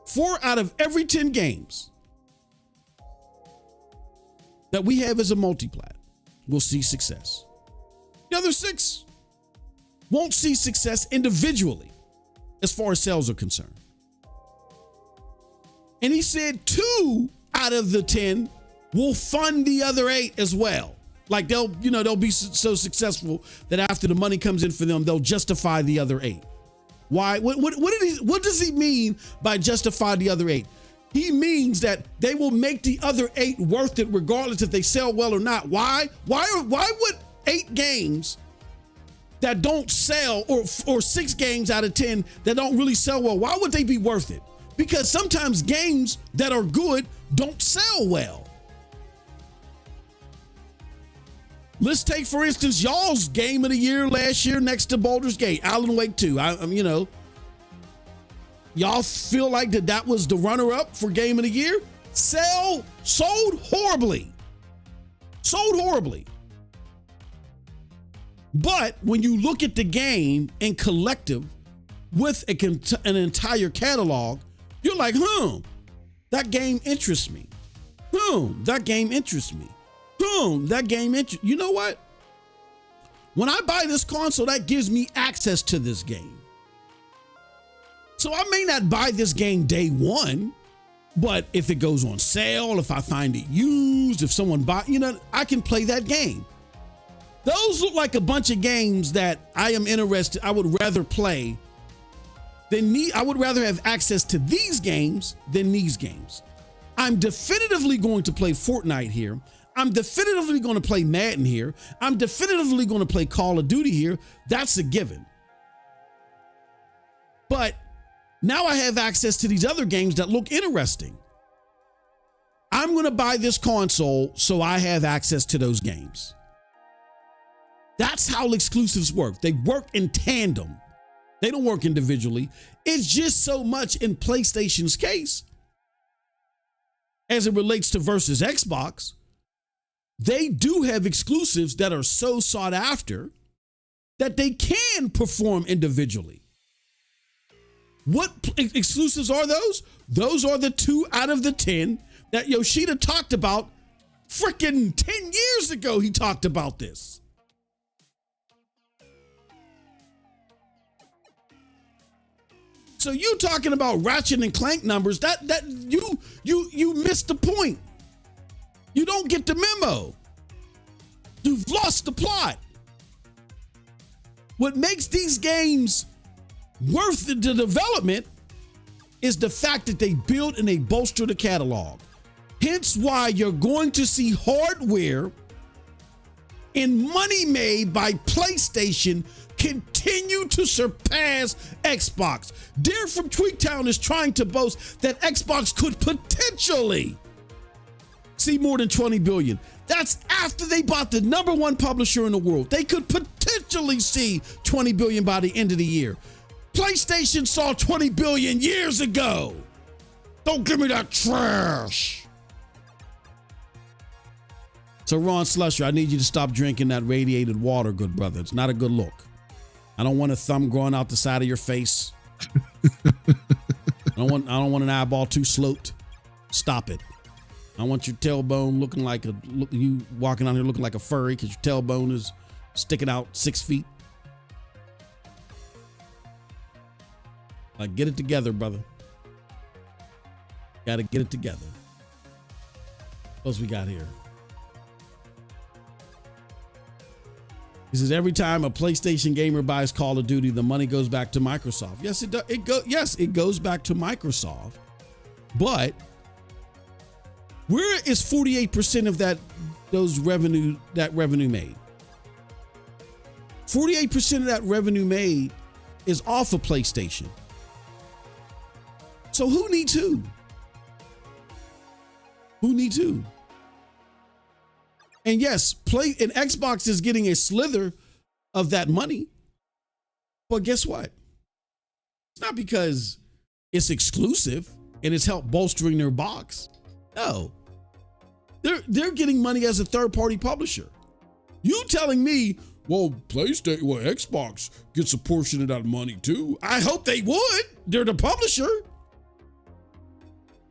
4 out of every 10 games that we have as a multi-plat will see success. The other 6 won't see success individually as far as sales are concerned. And he said 2 out of the 10 will fund the other 8 as well. Like they'll be so successful that after the money comes in for them, they'll justify the other 8. Why? What does he mean by justify the other 8? He means that they will make the other 8 worth it regardless if they sell well or not. Why? Why would 8 games that don't sell or 6 games out of 10 that don't really sell well, why would they be worth it? Because sometimes games that are good don't sell well. Let's take, for instance, y'all's game of the year last year next to Baldur's Gate, Alan Wake 2. Y'all feel like that was the runner-up for game of the year? Sold horribly. Sold horribly. But when you look at the game in collective with an entire catalog, you're like, that game interests me. That game interests me. You know what? When I buy this console, that gives me access to this game. So I may not buy this game day one, but if it goes on sale, if I find it used, if someone I can play that game. Those look like a bunch of games that I would rather play I would rather have access to these games than these games. I'm definitively going to play Fortnite here. I'm definitively going to play Madden here. I'm definitively going to play Call of Duty here. That's a given. But now I have access to these other games that look interesting. I'm going to buy this console so I have access to those games. That's how exclusives work. They work in tandem. They don't work individually. It's just so much in PlayStation's case, as it relates to versus Xbox, they do have exclusives that are so sought after that they can perform individually. What exclusives are those? Those are the 2 out of the 10 that Yoshida talked about freaking 10 years ago. He talked about this. So you talking about Ratchet and Clank numbers, that you missed the point. You don't get the memo. You've lost the plot. What makes these games worth the development is the fact that they build and they bolster the catalog. Hence why you're going to see hardware and money made by PlayStation continue to surpass Xbox. Dare from Tweaktown is trying to boast that Xbox could potentially see more than 20 billion. That's after they bought the #1 publisher in the world. They could potentially see 20 billion by the end of the year. PlayStation saw 20 billion years ago. Don't give me that trash. So Ron Slusher, I need you to stop drinking that radiated water, good brother. It's not a good look. I don't want a thumb growing out the side of your face. I don't want an eyeball too sloped. Stop it. I want your tailbone looking like you walking out here looking like a furry because your tailbone is sticking out 6 feet. Like, get it together, brother. Got to get it together. What else we got here? He says every time a PlayStation gamer buys Call of Duty, the money goes back to Microsoft. Yes, it does. It goes back to Microsoft. But where is 48% of that revenue made? 48% of that revenue made is off of PlayStation. So who needs who? Who needs who? And yes, Xbox is getting a slither of that money. But guess what? It's not because it's exclusive and it's helped bolstering their box. No. They're getting money as a third-party publisher. You telling me, well, Xbox gets a portion of that money too. I hope they would. They're the publisher.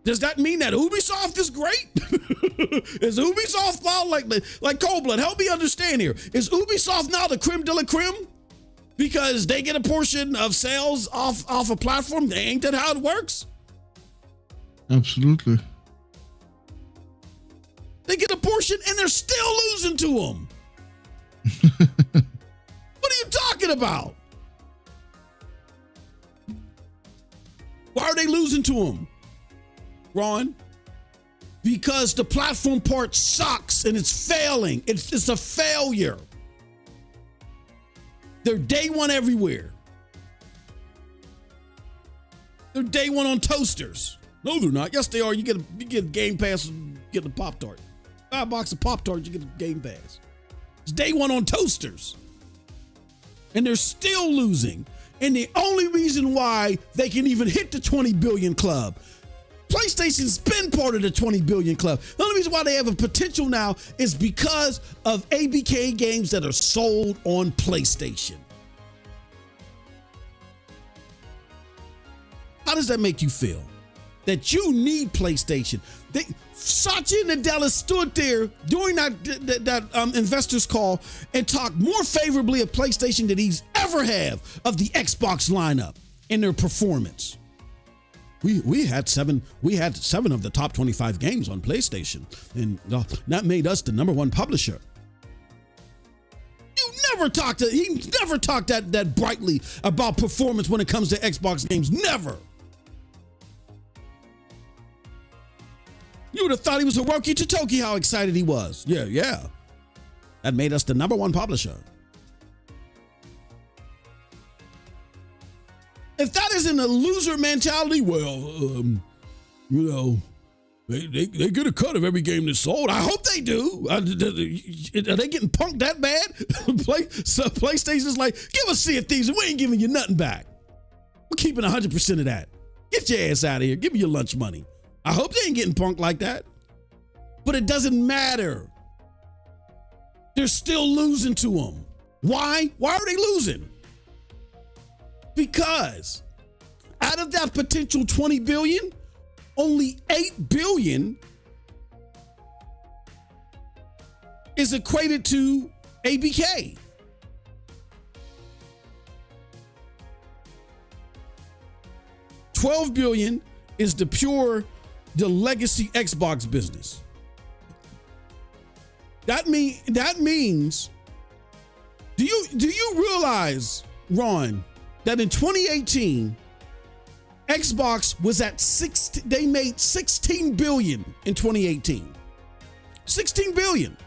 Does that mean that Ubisoft is great? Is Ubisoft now like Cold Blood? Help me understand here. Is Ubisoft now the creme de la creme? Because they get a portion of sales off a platform? Ain't that how it works? Absolutely. They get a portion and they're still losing to them. What are you talking about? Why are they losing to them? Ron, because the platform part sucks and it's failing. It's a failure. They're day one everywhere. They're day one on toasters. No, they're not. Yes, they are. You get Game Pass, get the Pop-Tart. Buy a box of Pop-Tarts, you get the Game Pass. It's day one on toasters. And they're still losing. And the only reason why they can even hit the 20 billion club, PlayStation's been part of the 20 billion club. The only reason why they have a potential now is because of ABK games that are sold on PlayStation. How does that make you feel? That you need PlayStation. Satya Nadella stood there during that investors call and talked more favorably of PlayStation than he's ever have of the Xbox lineup and their performance. We had seven of the top 25 games on PlayStation, and that made us the #1 publisher. He never talked that brightly about performance when it comes to Xbox games. Never. You would have thought he was Hiroki Totoki, how excited he was. Yeah. That made us the #1 publisher. If that isn't a loser mentality, well, they get a cut of every game that's sold. I hope they do. Are they getting punked that bad? PlayStation's like, give us Sea of Thieves and we ain't giving you nothing back. We're keeping 100% of that. Get your ass out of here. Give me your lunch money. I hope they ain't getting punked like that. But it doesn't matter. They're still losing to them. Why? Why are they losing? Because out of that potential 20 billion, only 8 billion is equated to ABK. $12 billion is the legacy Xbox business. That means, do you realize, Ron, that in 2018, Xbox was at they made 16 billion in 2018. 16 billion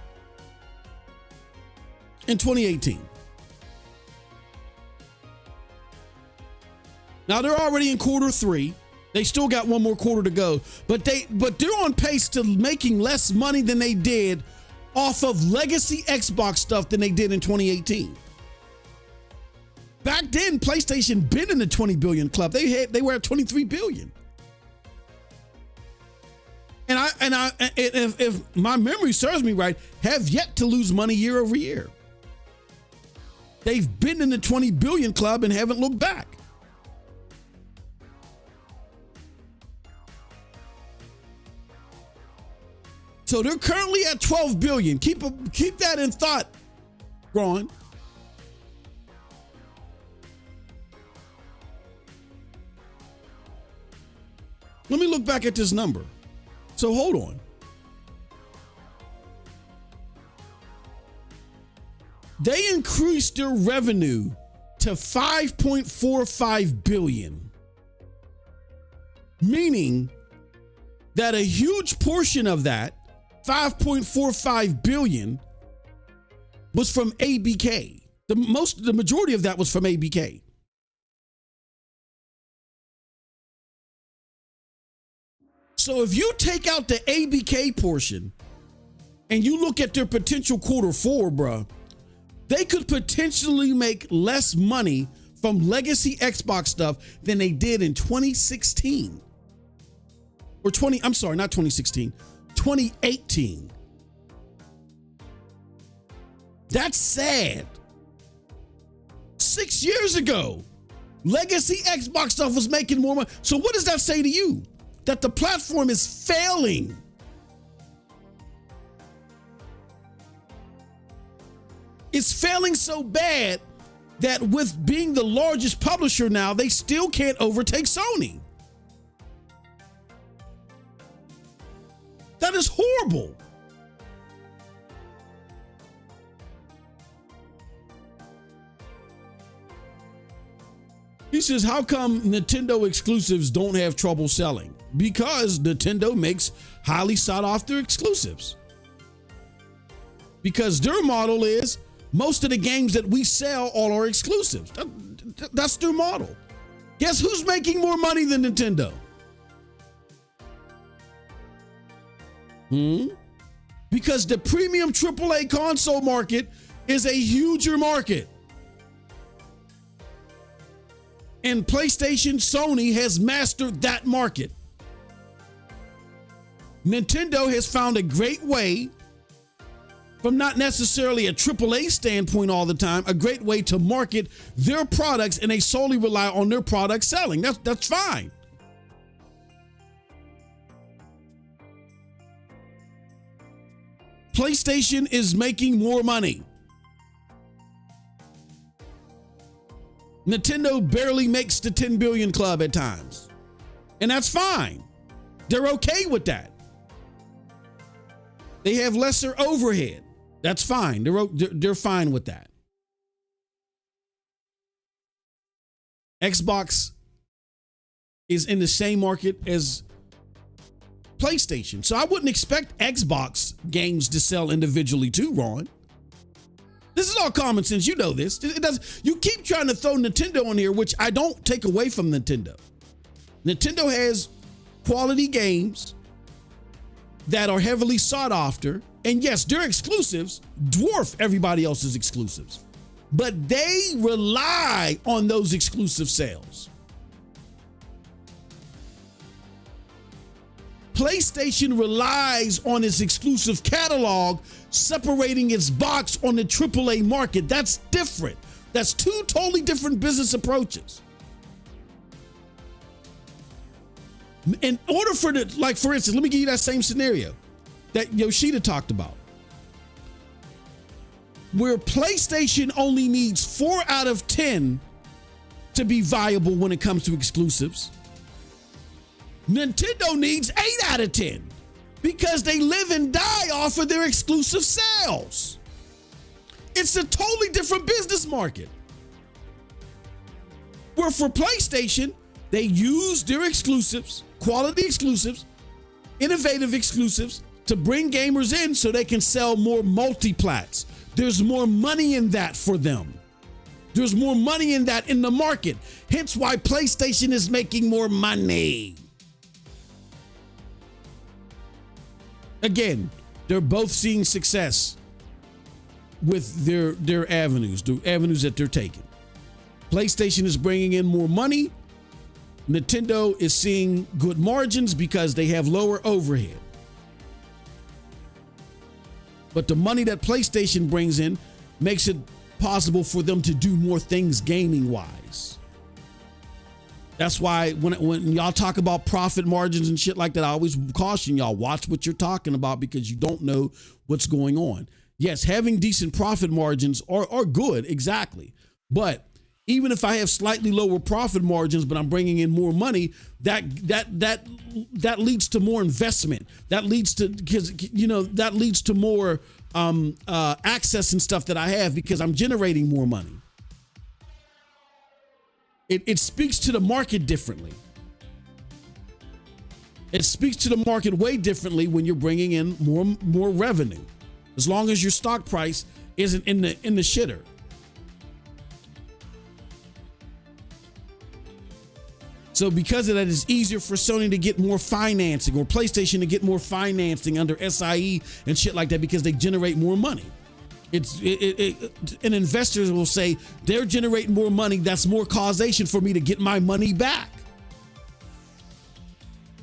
in 2018. Now they're already in Q3. They still got one more quarter to go, but they're on pace to making less money than they did off of legacy Xbox stuff than they did in 2018. Back then, PlayStation been in the 20 billion club. They were at 23 billion. And if my memory serves me right, have yet to lose money year over year. They've been in the 20 billion club and haven't looked back. So they're currently at 12 billion. Keep that in thought, Ron. Let me look back at this number. So hold on. They increased their revenue to 5.45 billion, meaning that a huge portion of that 5.45 billion was from ABK. The majority of that was from ABK. So if you take out the ABK portion and you look at their potential Q4, bruh, they could potentially make less money from legacy Xbox stuff than they did in 2016. Not 2016, 2018. That's sad. 6 years ago, legacy Xbox stuff was making more money. So what does that say to you? That the platform is failing. It's failing so bad that with being the largest publisher now, they still can't overtake Sony. That is horrible. He says, how come Nintendo exclusives don't have trouble selling? Because Nintendo makes highly sought after exclusives. Because their model is most of the games that we sell all are exclusives. That's their model. Guess who's making more money than Nintendo? Because the premium AAA console market is a huger market. And PlayStation, Sony has mastered that market. Nintendo has found a great way, from not necessarily a AAA standpoint all the time, a great way to market their products, and they solely rely on their product selling. That's fine. PlayStation is making more money. Nintendo barely makes the 10 billion club at times. And that's fine. They're okay with that. They have lesser overhead. That's fine. They're fine with that. Xbox is in the same market as PlayStation. So I wouldn't expect Xbox games to sell individually too, Ron. This is all common sense. You know this. It does. You keep trying to throw Nintendo on here, which I don't take away from Nintendo. Nintendo has quality games that are heavily sought after. And yes, their exclusives dwarf everybody else's exclusives. But they rely on those exclusive sales. PlayStation relies on its exclusive catalog, separating its box on the AAA market. That's different. That's two totally different business approaches. In order for the, like, for instance, let me give you that same scenario that Yoshida talked about, where PlayStation only needs 4 out of 10 to be viable when it comes to exclusives. Nintendo needs 8 out of 10 because they live and die off of their exclusive sales. It's a totally different business market. Where for PlayStation, they use their exclusives, quality exclusives, innovative exclusives to bring gamers in so they can sell more multi-plats. There's more money in that for them. There's more money in that in the market. Hence why PlayStation is making more money. Again, they're both seeing success with their avenues, the avenues that they're taking. PlayStation is bringing in more money. Nintendo is seeing good margins because they have lower overhead. But the money that PlayStation brings in makes it possible for them to do more things gaming wise. That's why when y'all talk about profit margins and shit like that, I always caution y'all, watch what you're talking about because you don't know what's going on. Yes, having decent profit margins are good, exactly. But even if I have slightly lower profit margins, but I'm bringing in more money, that leads to more investment. That leads to more access and stuff that I have because I'm generating more money. It speaks to the market differently. It speaks to the market way differently when you're bringing in more revenue, as long as your stock price isn't in the shitter. So because of that, it's easier for Sony to get more financing or PlayStation to get more financing under SIE and shit like that because they generate more money. And investors will say they're generating more money. That's more causation for me to get my money back.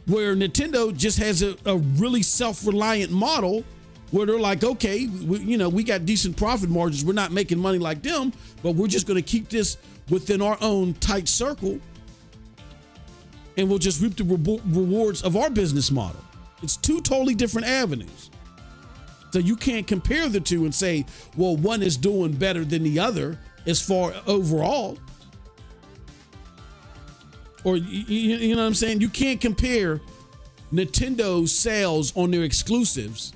Where Nintendo just has a really self-reliant model where they're like, okay, we got decent profit margins. We're not making money like them, but we're just going to keep this within our own tight circle. And we'll just reap the rewards of our business model. It's two totally different avenues. So you can't compare the two and say, well, one is doing better than the other as far overall. Or, you know what I'm saying? You can't compare Nintendo's sales on their exclusives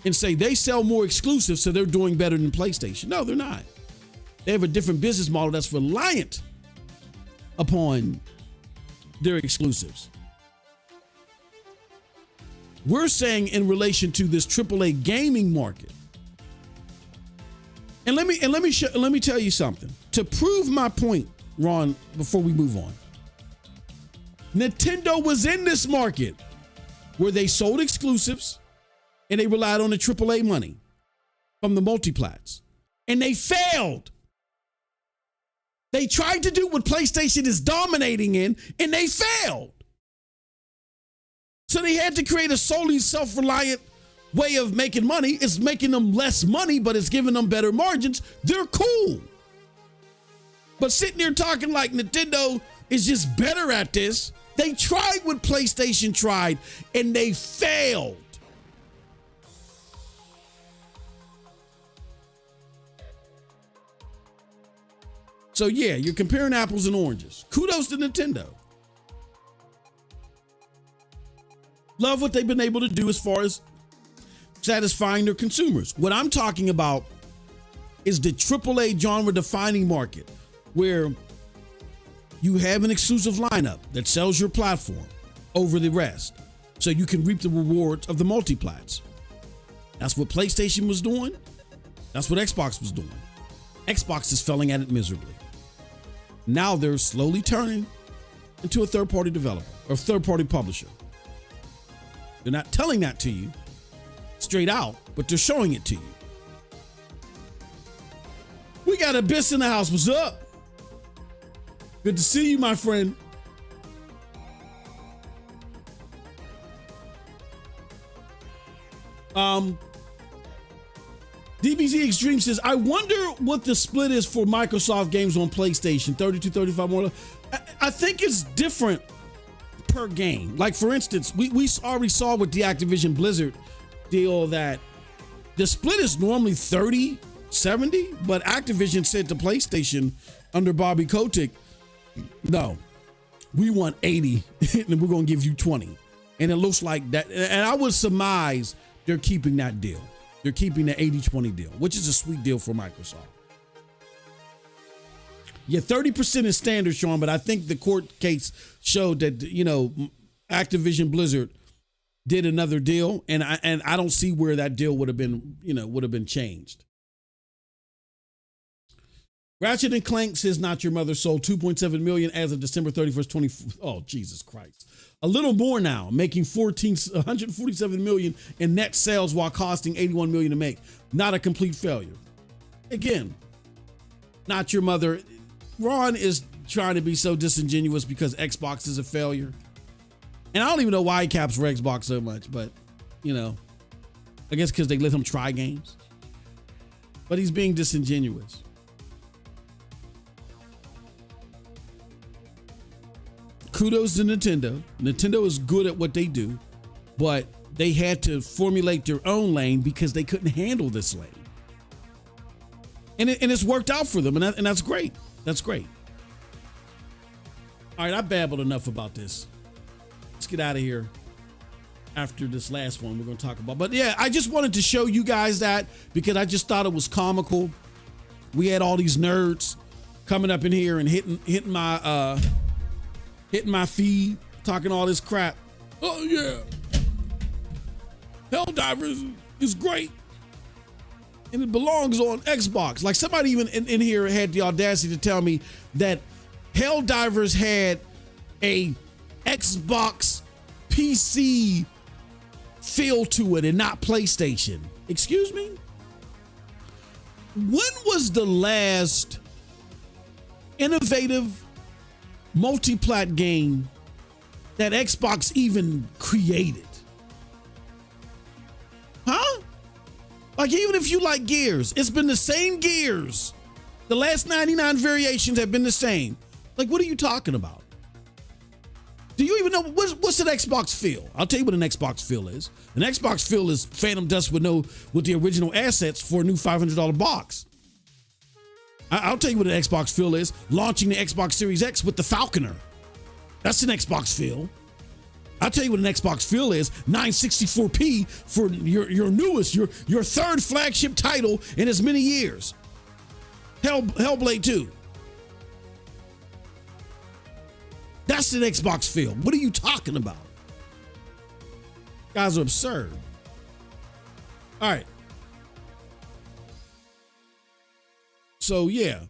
and say they sell more exclusives, so they're doing better than PlayStation. No, they're not. They have a different business model that's reliant upon their exclusives. We're saying in relation to this AAA gaming market. And let me tell you something to prove my point, Ron, before we move on. Nintendo was in this market where they sold exclusives and they relied on the AAA money from the multiplats, and they failed. They tried to do what PlayStation is dominating in, and they failed. So they had to create a solely self-reliant way of making money. It's making them less money, but it's giving them better margins. They're cool. But sitting there talking like Nintendo is just better at this. They tried what PlayStation tried, and they failed. So yeah, you're comparing apples and oranges. Kudos to Nintendo. Love what they've been able to do as far as satisfying their consumers. What I'm talking about is the AAA genre defining market, where you have an exclusive lineup that sells your platform over the rest. so you can reap the rewards of the multiplats. That's what PlayStation was doing. That's what Xbox was doing. Xbox is failing at it miserably. Now they're slowly turning into a third-party developer or third-party publisher. They're not telling that to you straight out, but they're showing it to you. We got Abyss in the house. What's up? Good to see you, my friend. DBZ Extreme says, I wonder what the split is for Microsoft games on PlayStation, 32, 35 more. I think it's different per game. Like, for instance, we already saw with the Activision Blizzard deal that the split is normally 30, 70, but Activision said to PlayStation under Bobby Kotick, no, we want 80 and we're going to give you 20. And it looks like that. And I would surmise they're keeping that deal. They're keeping the 80-20 deal, which is a sweet deal for Microsoft. Yeah, 30% is standard, Sean, but I think the court case showed that, you know, Activision Blizzard did another deal, and I don't see where that deal would have been changed. Ratchet and Clank says Not Your Mother sold 2.7 million as of December 31st, Oh, Jesus Christ. A little more now, making 147 million in net sales while costing 81 million to make. Not a complete failure. Again, Not Your Mother. Ron is trying to be so disingenuous because Xbox is a failure. And I don't even know why he caps for Xbox so much, but, you know, I guess because they let him try games. But he's being disingenuous. Kudos to Nintendo. Nintendo is good at what they do, but they had to formulate their own lane because they couldn't handle this lane. And it's worked out for them, and that's great. That's great. All right, I babbled enough about this. Let's get out of here after this last one we're going to talk about. But yeah, I just wanted to show you guys that because I just thought it was comical. We had all these nerds coming up in here and hitting my feed, talking all this crap. Oh yeah, Helldivers is great, and it belongs on Xbox. Like somebody even in here had the audacity to tell me that Helldivers had a Xbox PC feel to it and not PlayStation. Excuse me? When was the last innovative multi-plat game that Xbox even created? Huh? Like, even if you like Gears, it's been the same Gears. The last 99 variations have been the same. Like, what are you talking about? Do you even know what's an Xbox feel? I'll tell you what an Xbox feel is. An Xbox feel is Phantom Dust with the original assets for a new $500 box. I'll tell you what an Xbox feel is. Launching the Xbox Series X with the Falconer. That's an Xbox feel. I'll tell you what an Xbox feel is. 964p for your newest, your third flagship title in as many years. Hellblade 2. That's an Xbox feel. What are you talking about? Guys are absurd. All right. So yeah,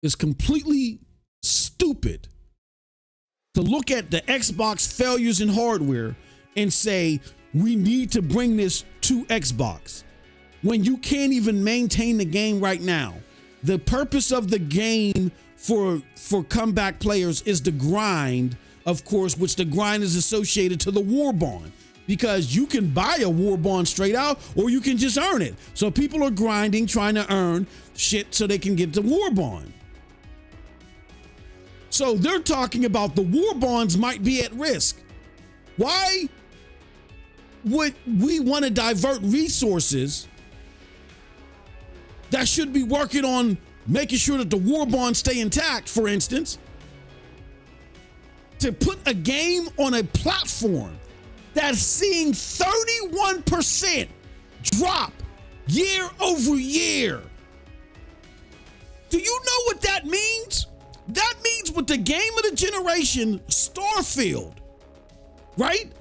it's completely stupid to look at the Xbox failures in hardware and say, we need to bring this to Xbox when you can't even maintain the game right now. The purpose of the game for comeback players is the grind, of course, which the grind is associated to the war bond. Because you can buy a war bond straight out or you can just earn it. So people are grinding, trying to earn shit so they can get the war bond. So they're talking about the war bonds might be at risk. Why would we want to divert resources that should be working on making sure that the war bonds stay intact, for instance, to put a game on a platform that's seeing 31% drop year over year? Do you know what that means? That means with the game of the generation, Starfield, right?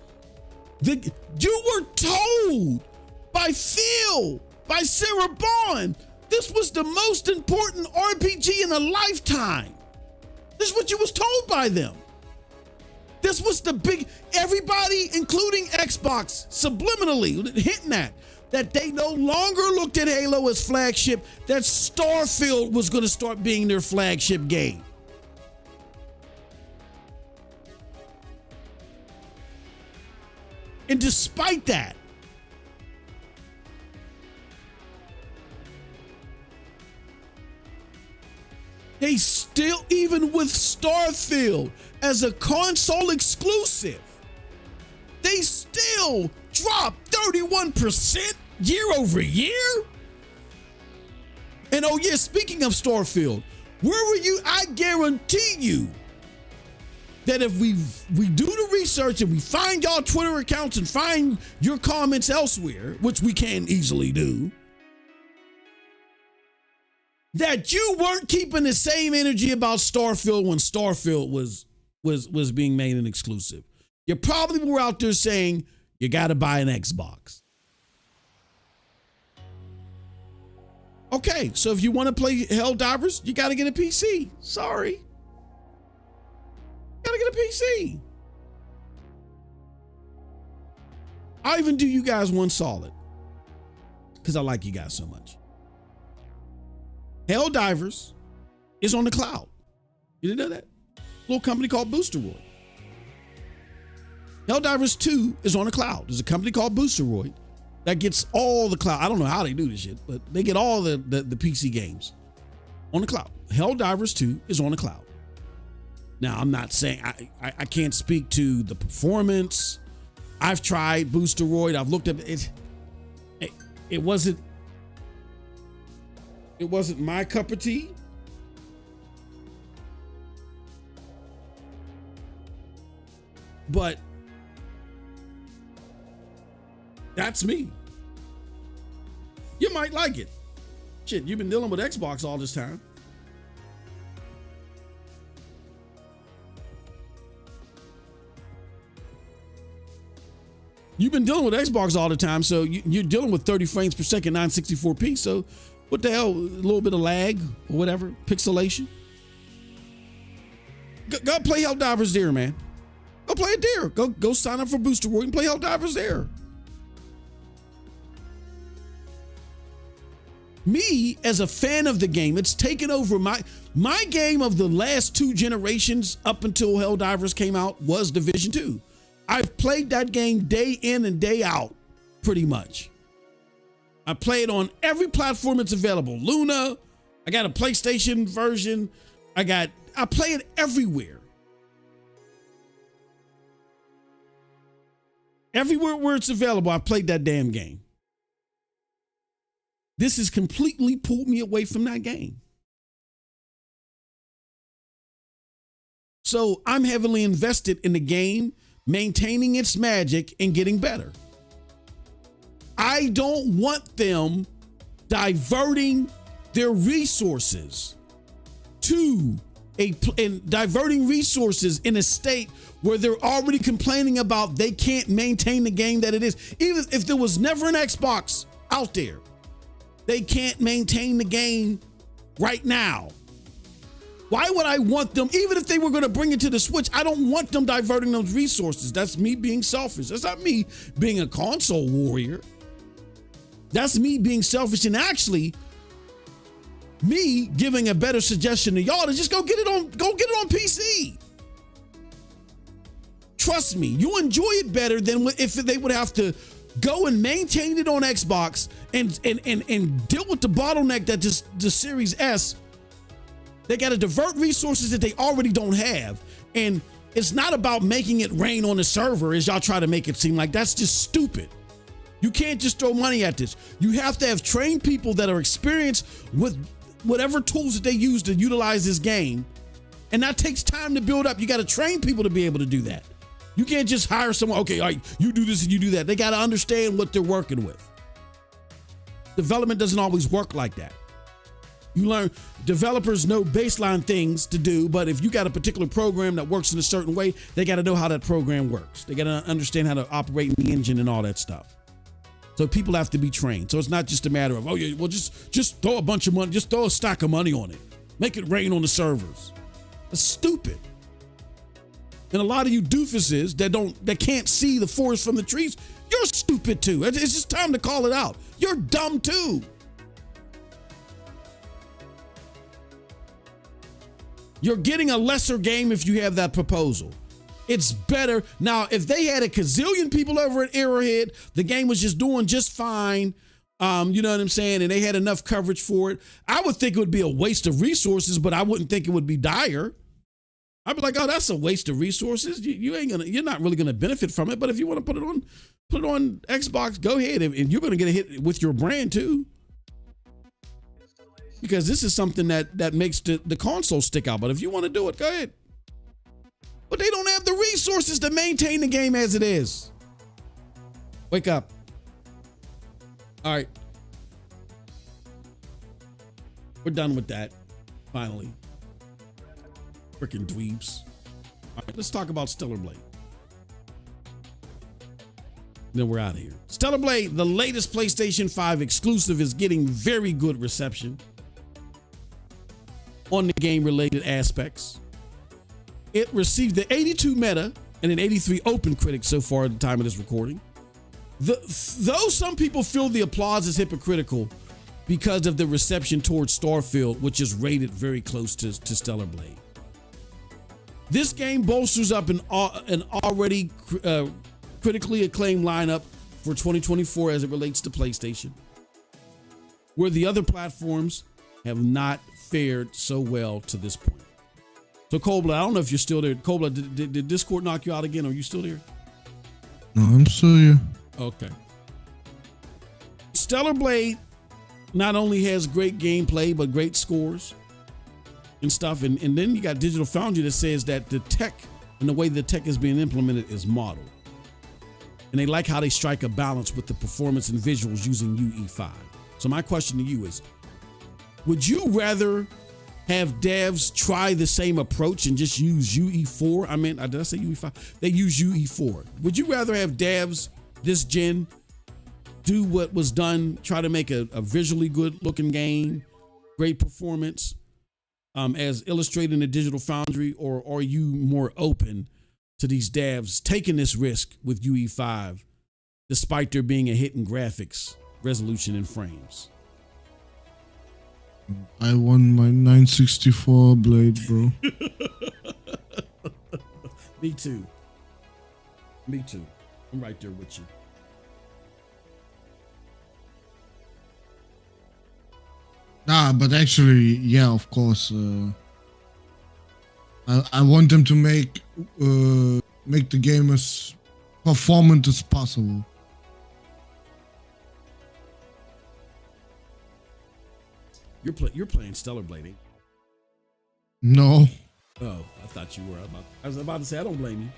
You were told by Phil, by Sarah Bond, this was the most important RPG in a lifetime. This is what you was told by them. This was the big, everybody, including Xbox, subliminally hinting that they no longer looked at Halo as flagship, that Starfield was going to start being their flagship game. And despite that, they still, even with Starfield as a console exclusive, they still dropped 31% year over year. And oh yeah, speaking of Starfield, where were you? I guarantee you that if we do the research and we find y'all Twitter accounts and find your comments elsewhere, which we can easily do, that you weren't keeping the same energy about Starfield when Starfield was being made an exclusive. You probably were out there saying you got to buy an Xbox. Okay, so if you want to play Helldivers, you got to get a PC. Sorry. Got to get a PC. I'll even do you guys one solid because I like you guys so much. Helldivers is on the cloud. You didn't know that? Little company called Boosteroid. Helldivers 2 is on the cloud. There's a company called Boosteroid that gets all the cloud. I don't know how they do this shit, but they get all the PC games on the cloud. Helldivers 2 is on the cloud. Now, I'm not saying I can't speak to the performance. I've tried Boosteroid. I've looked at it. It wasn't my cup of tea. But that's me. You might like it. Shit, you've been dealing with Xbox all this time. You've been dealing with Xbox all the time, so you're dealing with 30 frames per second, 964p. So what the hell? A little bit of lag or whatever, pixelation. Go play Helldivers there, man. Go play it there. Go sign up for Boosteroid and play Helldivers there. Me, as a fan of the game, it's taken over my game of the last two generations up until Helldivers came out was Division 2. I've played that game day in and day out, pretty much. I play it on every platform that's available. Luna, I got a PlayStation version. I play it everywhere. Everywhere where it's available, I played that damn game. This has completely pulled me away from that game. So I'm heavily invested in the game, maintaining its magic and getting better. I don't want them diverting their resources diverting resources in a state where they're already complaining about they can't maintain the game that it is. Even if there was never an Xbox out there, they can't maintain the game right now. Why would I want them, even if they were going to bring it to the Switch, I don't want them diverting those resources. That's me being selfish. That's not me being a console warrior. That's me being selfish and actually me giving a better suggestion to y'all to just go get it on PC. Trust me, you enjoy it better than if they would have to go and maintain it on Xbox and deal with the bottleneck that the Series S. They got to divert resources that they already don't have. And it's not about making it rain on the server as y'all try to make it seem like. That's just stupid. You can't just throw money at this. You have to have trained people that are experienced with whatever tools that they use to utilize this game. And that takes time to build up. You got to train people to be able to do that. You can't just hire someone, okay, all right, you do this and you do that. They got to understand what they're working with. Development doesn't always work like that. You learn, developers know baseline things to do, but if you got a particular program that works in a certain way, they got to know how that program works. They got to understand how to operate in the engine and all that stuff. So people have to be trained. So it's not just a matter of, oh yeah, well just throw a bunch of money, just throw a stack of money on it. Make it rain on the servers. That's stupid. And a lot of you doofuses that can't see the forest from the trees, you're stupid too. It's just time to call it out. You're dumb too. You're getting a lesser game if you have that proposal. It's better. Now, if they had a gazillion people over at Arrowhead, the game was just doing just fine, you know what I'm saying, and they had enough coverage for it, I would think it would be a waste of resources, but I wouldn't think it would be dire. I'd be like, oh, that's a waste of resources. You're not really gonna benefit from it. But if you want to put it on Xbox, go ahead, and you're gonna get a hit with your brand too. Because this is something that makes the console stick out. But if you want to do it, go ahead. But they don't have the resources to maintain the game as it is. Wake up. All right. We're done with that. Finally. Freaking dweebs. All right, let's talk about Stellarblade. Then we're out of here. Stellarblade, the latest PlayStation 5 exclusive, is getting very good reception on the game-related aspects. It received the 82 meta and an 83 open critic so far at the time of this recording. Though some people feel the applause is hypocritical because of the reception towards Starfield, which is rated very close to Stellarblade. This game bolsters up an already critically acclaimed lineup for 2024 as it relates to PlayStation, where the other platforms have not fared so well to this point. So Cobla, I don't know if you're still there. Cobla, did Discord knock you out again? Are you still there? No, I'm still here. Okay. Stellarblade not only has great gameplay, but great scores and stuff. And then you got Digital Foundry that says that the tech and the way the tech is being implemented is modeled. And they like how they strike a balance with the performance and visuals using UE5. So my question to you is, would you rather have devs try the same approach and just use UE4? I mean, did I say UE5? They use UE4. Would you rather have devs this gen do what was done, try to make a visually good looking game, great performance, as illustrated in the Digital Foundry, or are you more open to these devs taking this risk with UE5 despite there being a hit in graphics, resolution, and frames? I won my 964 blade, bro. Me too. I'm right there with you. Nah, but actually, yeah, of course. I want them to make the game as performant as possible. You're playing Stellarblade, ain't you? No. Oh, I thought you were. I was about to say, I don't blame you.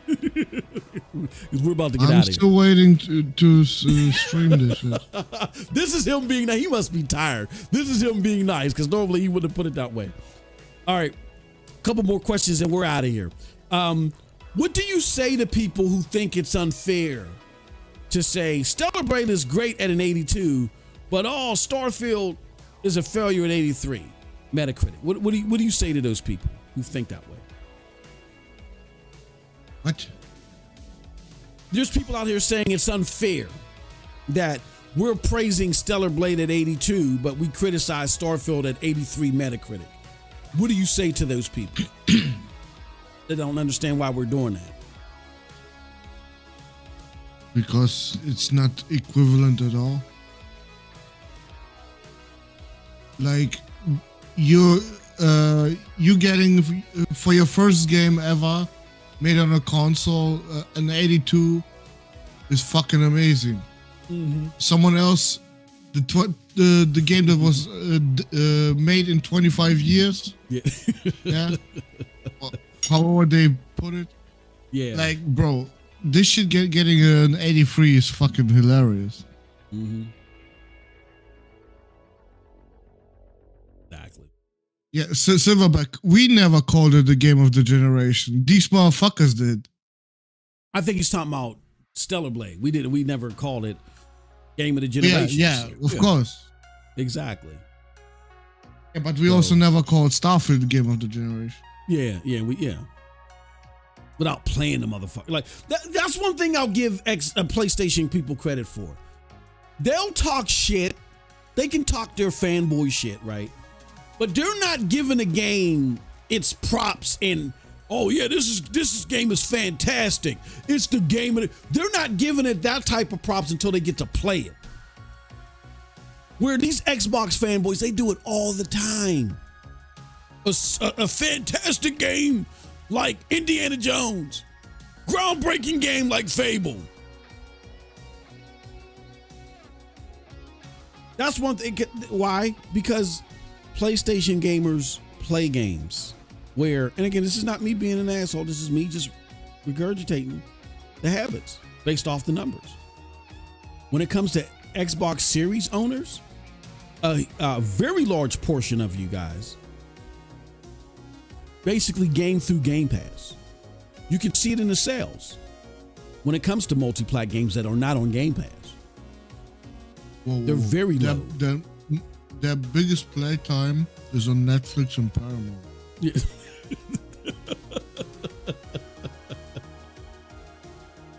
Because we're about to get out of here. I'm still waiting to stream this shit. This is him being nice. He must be tired. This is him being nice, because normally he wouldn't have put it that way. All right. A couple more questions and we're out of here. What do you say to people who think it's unfair to say Stellarblade is great at an 82, but Starfield is a failure at 83 Metacritic? What do you say to those people who think that way? What? There's people out here saying it's unfair that we're praising Stellarblade at 82, but we criticize Starfield at 83 Metacritic. What do you say to those people? They don't understand why we're doing that. Because it's not equivalent at all. Like you getting for your first game ever made on a console an 82 is fucking amazing. Mm-hmm. Someone else, the game that was made in 25 years, yeah, however they put it, yeah, like bro, this shit getting an 83 is fucking hilarious. Mm-hmm. Yeah, Silverback, we never called it the game of the generation. These motherfuckers did. I think he's talking about Stellarblade. We never called it game of the generation. Yeah, of course. Exactly. Yeah, but we also never called Starfield the game of the generation. Yeah. Without playing the motherfucker. Like that's one thing I'll give PlayStation people credit for. They'll talk shit. They can talk their fanboy shit, right? But they're not giving a game its props and oh yeah, this game is fantastic. It's the game of they're not giving it that type of props until they get to play it. Where these Xbox fanboys, they do it all the time. A fantastic game like Indiana Jones. Groundbreaking game like Fable. That's one thing. Why? Because PlayStation gamers play games where, and again, this is not me being an asshole. This is me just regurgitating the habits based off the numbers. When it comes to Xbox Series owners, a very large portion of you guys basically game through Game Pass. You can see it in the sales when it comes to multi-plat games that are not on Game Pass. They're very low. Their biggest playtime is on Netflix and Paramount. Yeah.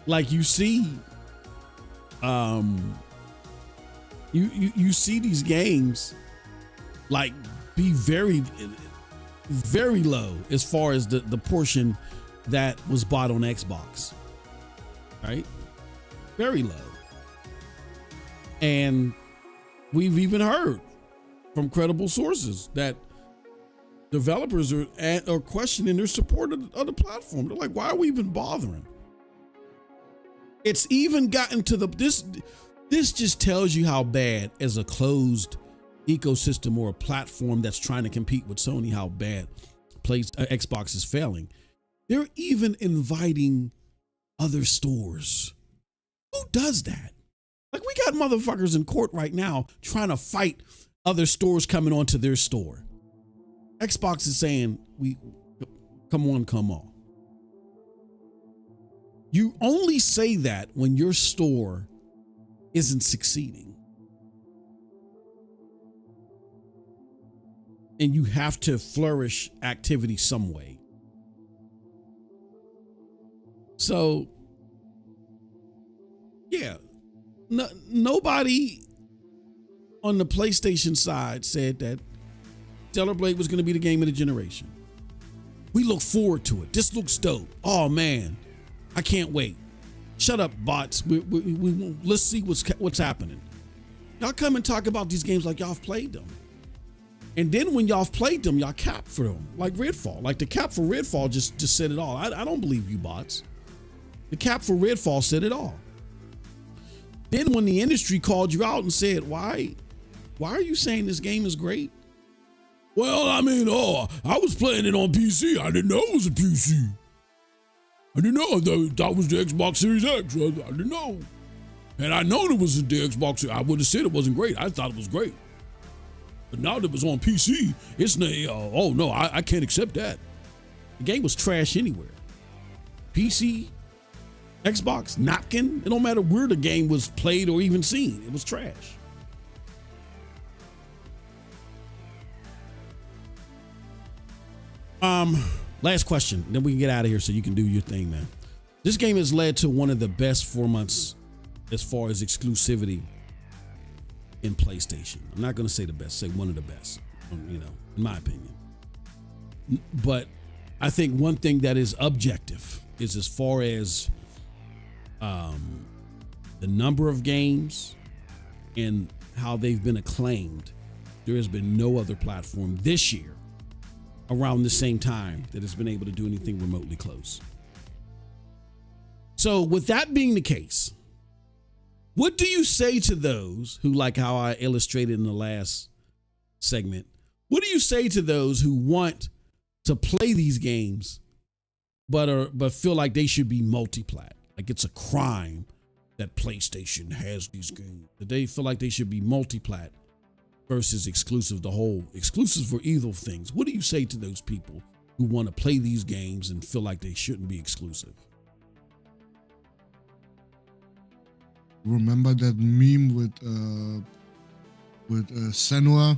Like you see, you see these games like be very, very low as far as the portion that was bought on Xbox, right? Very low. And we've even heard from credible sources that developers are questioning their support of the platform. They're like, why are we even bothering? It's even gotten to this just tells you how bad, as a closed ecosystem or a platform that's trying to compete with Sony, how bad Xbox is failing. They're even inviting other stores. Who does that? Like, we got motherfuckers in court right now trying to fight other stores coming onto their store. Xbox is saying, come on. You only say that when your store isn't succeeding. And you have to flourish activity some way. So, yeah. Nobody on the PlayStation side said that Stellarblade was going to be the game of the generation. We look forward to it. This looks dope. Oh man, I can't wait. Shut up, bots. Let's see what's happening. Y'all come and talk about these games like y'all have played them. And then when y'all have played them, y'all cap for them. Like Redfall. Like the cap for Redfall just said it all. I don't believe you bots. The cap for Redfall said it all. Then when the industry called you out and said, why are you saying this game is great? Well, I mean, I was playing it on PC. I didn't know it was a PC. I didn't know that was the Xbox Series X. I didn't know. And I know it was the Xbox. I would have said it wasn't great. I thought it was great. But now that it was on PC, it's no, I can't accept that. The game was trash anywhere. PC, Xbox, napkin, it don't matter where the game was played or even seen. It was trash. Last question, then we can get out of here so you can do your thing, man. This game has led to one of the best 4 months as far as exclusivity in PlayStation. I'm not going to say the best, say one of the best, in my opinion. But I think one thing that is objective is as far as the number of games and how they've been acclaimed. There has been no other platform this year around the same time that has been able to do anything remotely close. So with that being the case, what do you say to those who, like how I illustrated in the last segment, what do you say to those who want to play these games but feel like they should be multi-plat? Like it's a crime that PlayStation has these games, that they feel like they should be multi-plat versus exclusive, the whole exclusive for evil things. What do you say to those people who want to play these games and feel like they shouldn't be exclusive? Remember that meme with Senua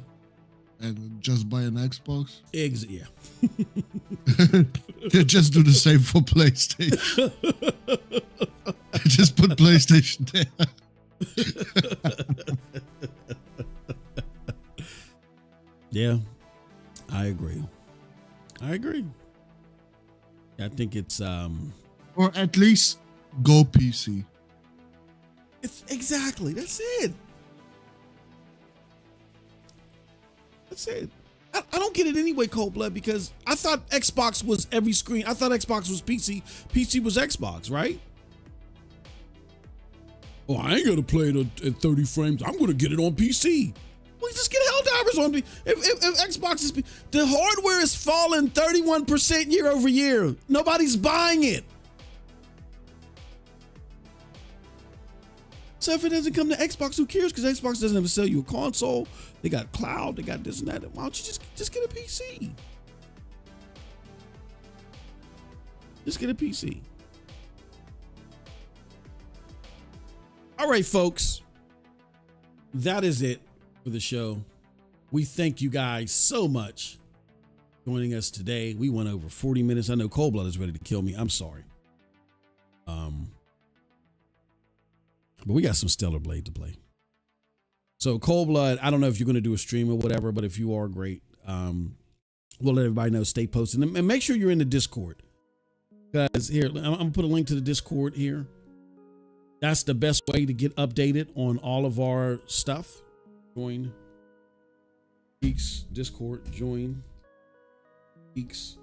and just buy an Xbox? Yeah. They just do the same for PlayStation. Just put PlayStation there. Yeah, I agree. I think it's or at least go PC. it's exactly that's it. I don't get it anyway, Cold Blood, because I thought Xbox was every screen. I thought Xbox was PC. PC was Xbox, right? Oh, I ain't gonna play it at 30 frames. I'm gonna get it on PC. Well, just get Helldivers on. If Xbox is, the hardware is falling 31% year over year. Nobody's buying it. So if it doesn't come to Xbox, who cares? Because Xbox doesn't ever sell you a console. They got cloud. They got this and that. Why don't you just get a PC? Just get a PC. All right, folks. That is it for the show. We thank you guys so much for joining us today. We went over 40 minutes. I know Cold Blood is ready to kill me. I'm sorry. But we got some Stellarblade to play. So Cold Blood, I don't know if you're going to do a stream or whatever, but if you are, great. We'll let everybody know. Stay posted. And make sure you're in the Discord. Guys, here, I'm going to put a link to the Discord here. That's the best way to get updated on all of our stuff. Join GEiX Discord. Join GEiX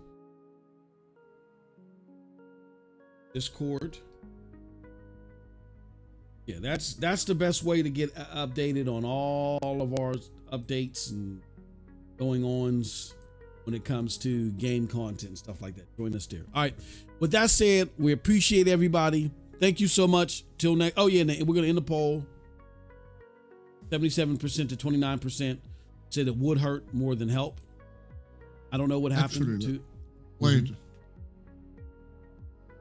Discord. Yeah, that's the best way to get updated on all of our updates and going ons when it comes to game content and stuff like that. Join us there. All right. With that said, we appreciate everybody. Thank you so much. Till next. Oh yeah, we're gonna end the poll. 77% to 29% said it would hurt more than help. I don't know what happened to. Wait.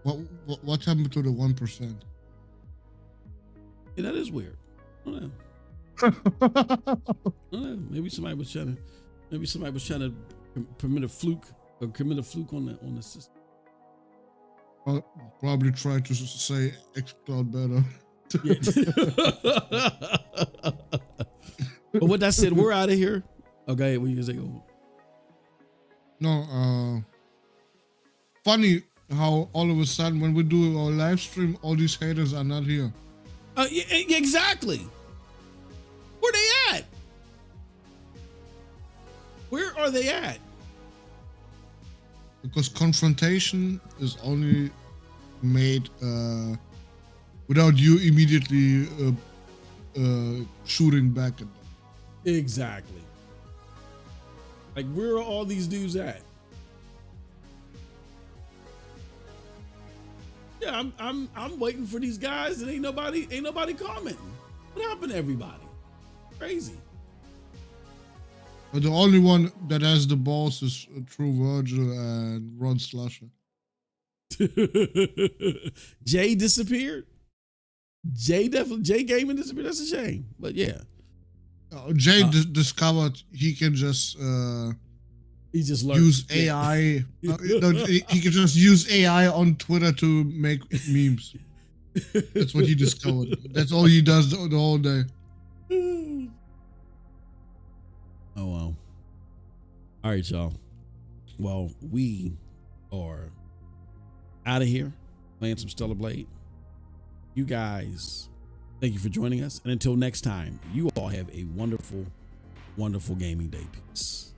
What happened to the 1%? Yeah, that is weird. I don't know. Maybe somebody was trying to commit a fluke on the system. I'll probably try to say xCloud better. But with that said, we're out of here. Okay, what you gonna say? No, funny how all of a sudden when we do our live stream, all these haters are not here. Yeah, exactly. Where they at? Where are they at? Because confrontation is only made without you immediately shooting back at them. Exactly. Like, where are all these dudes at? Yeah, I'm waiting for these guys and ain't nobody commenting. What happened to everybody? Crazy. But the only one that has the balls is True Virgil and Ron Slusher. Jay disappeared. Jay Gaming disappeared. That's a shame. But yeah. Jay discovered he can just he just learned. Use AI. He can just use AI on Twitter to make memes. That's what he discovered. That's all he does the whole day. Oh, wow. All right, y'all. Well, we are out of here playing some Stellarblade. You guys, thank you for joining us. And until next time, you all have a wonderful, wonderful gaming day. Peace.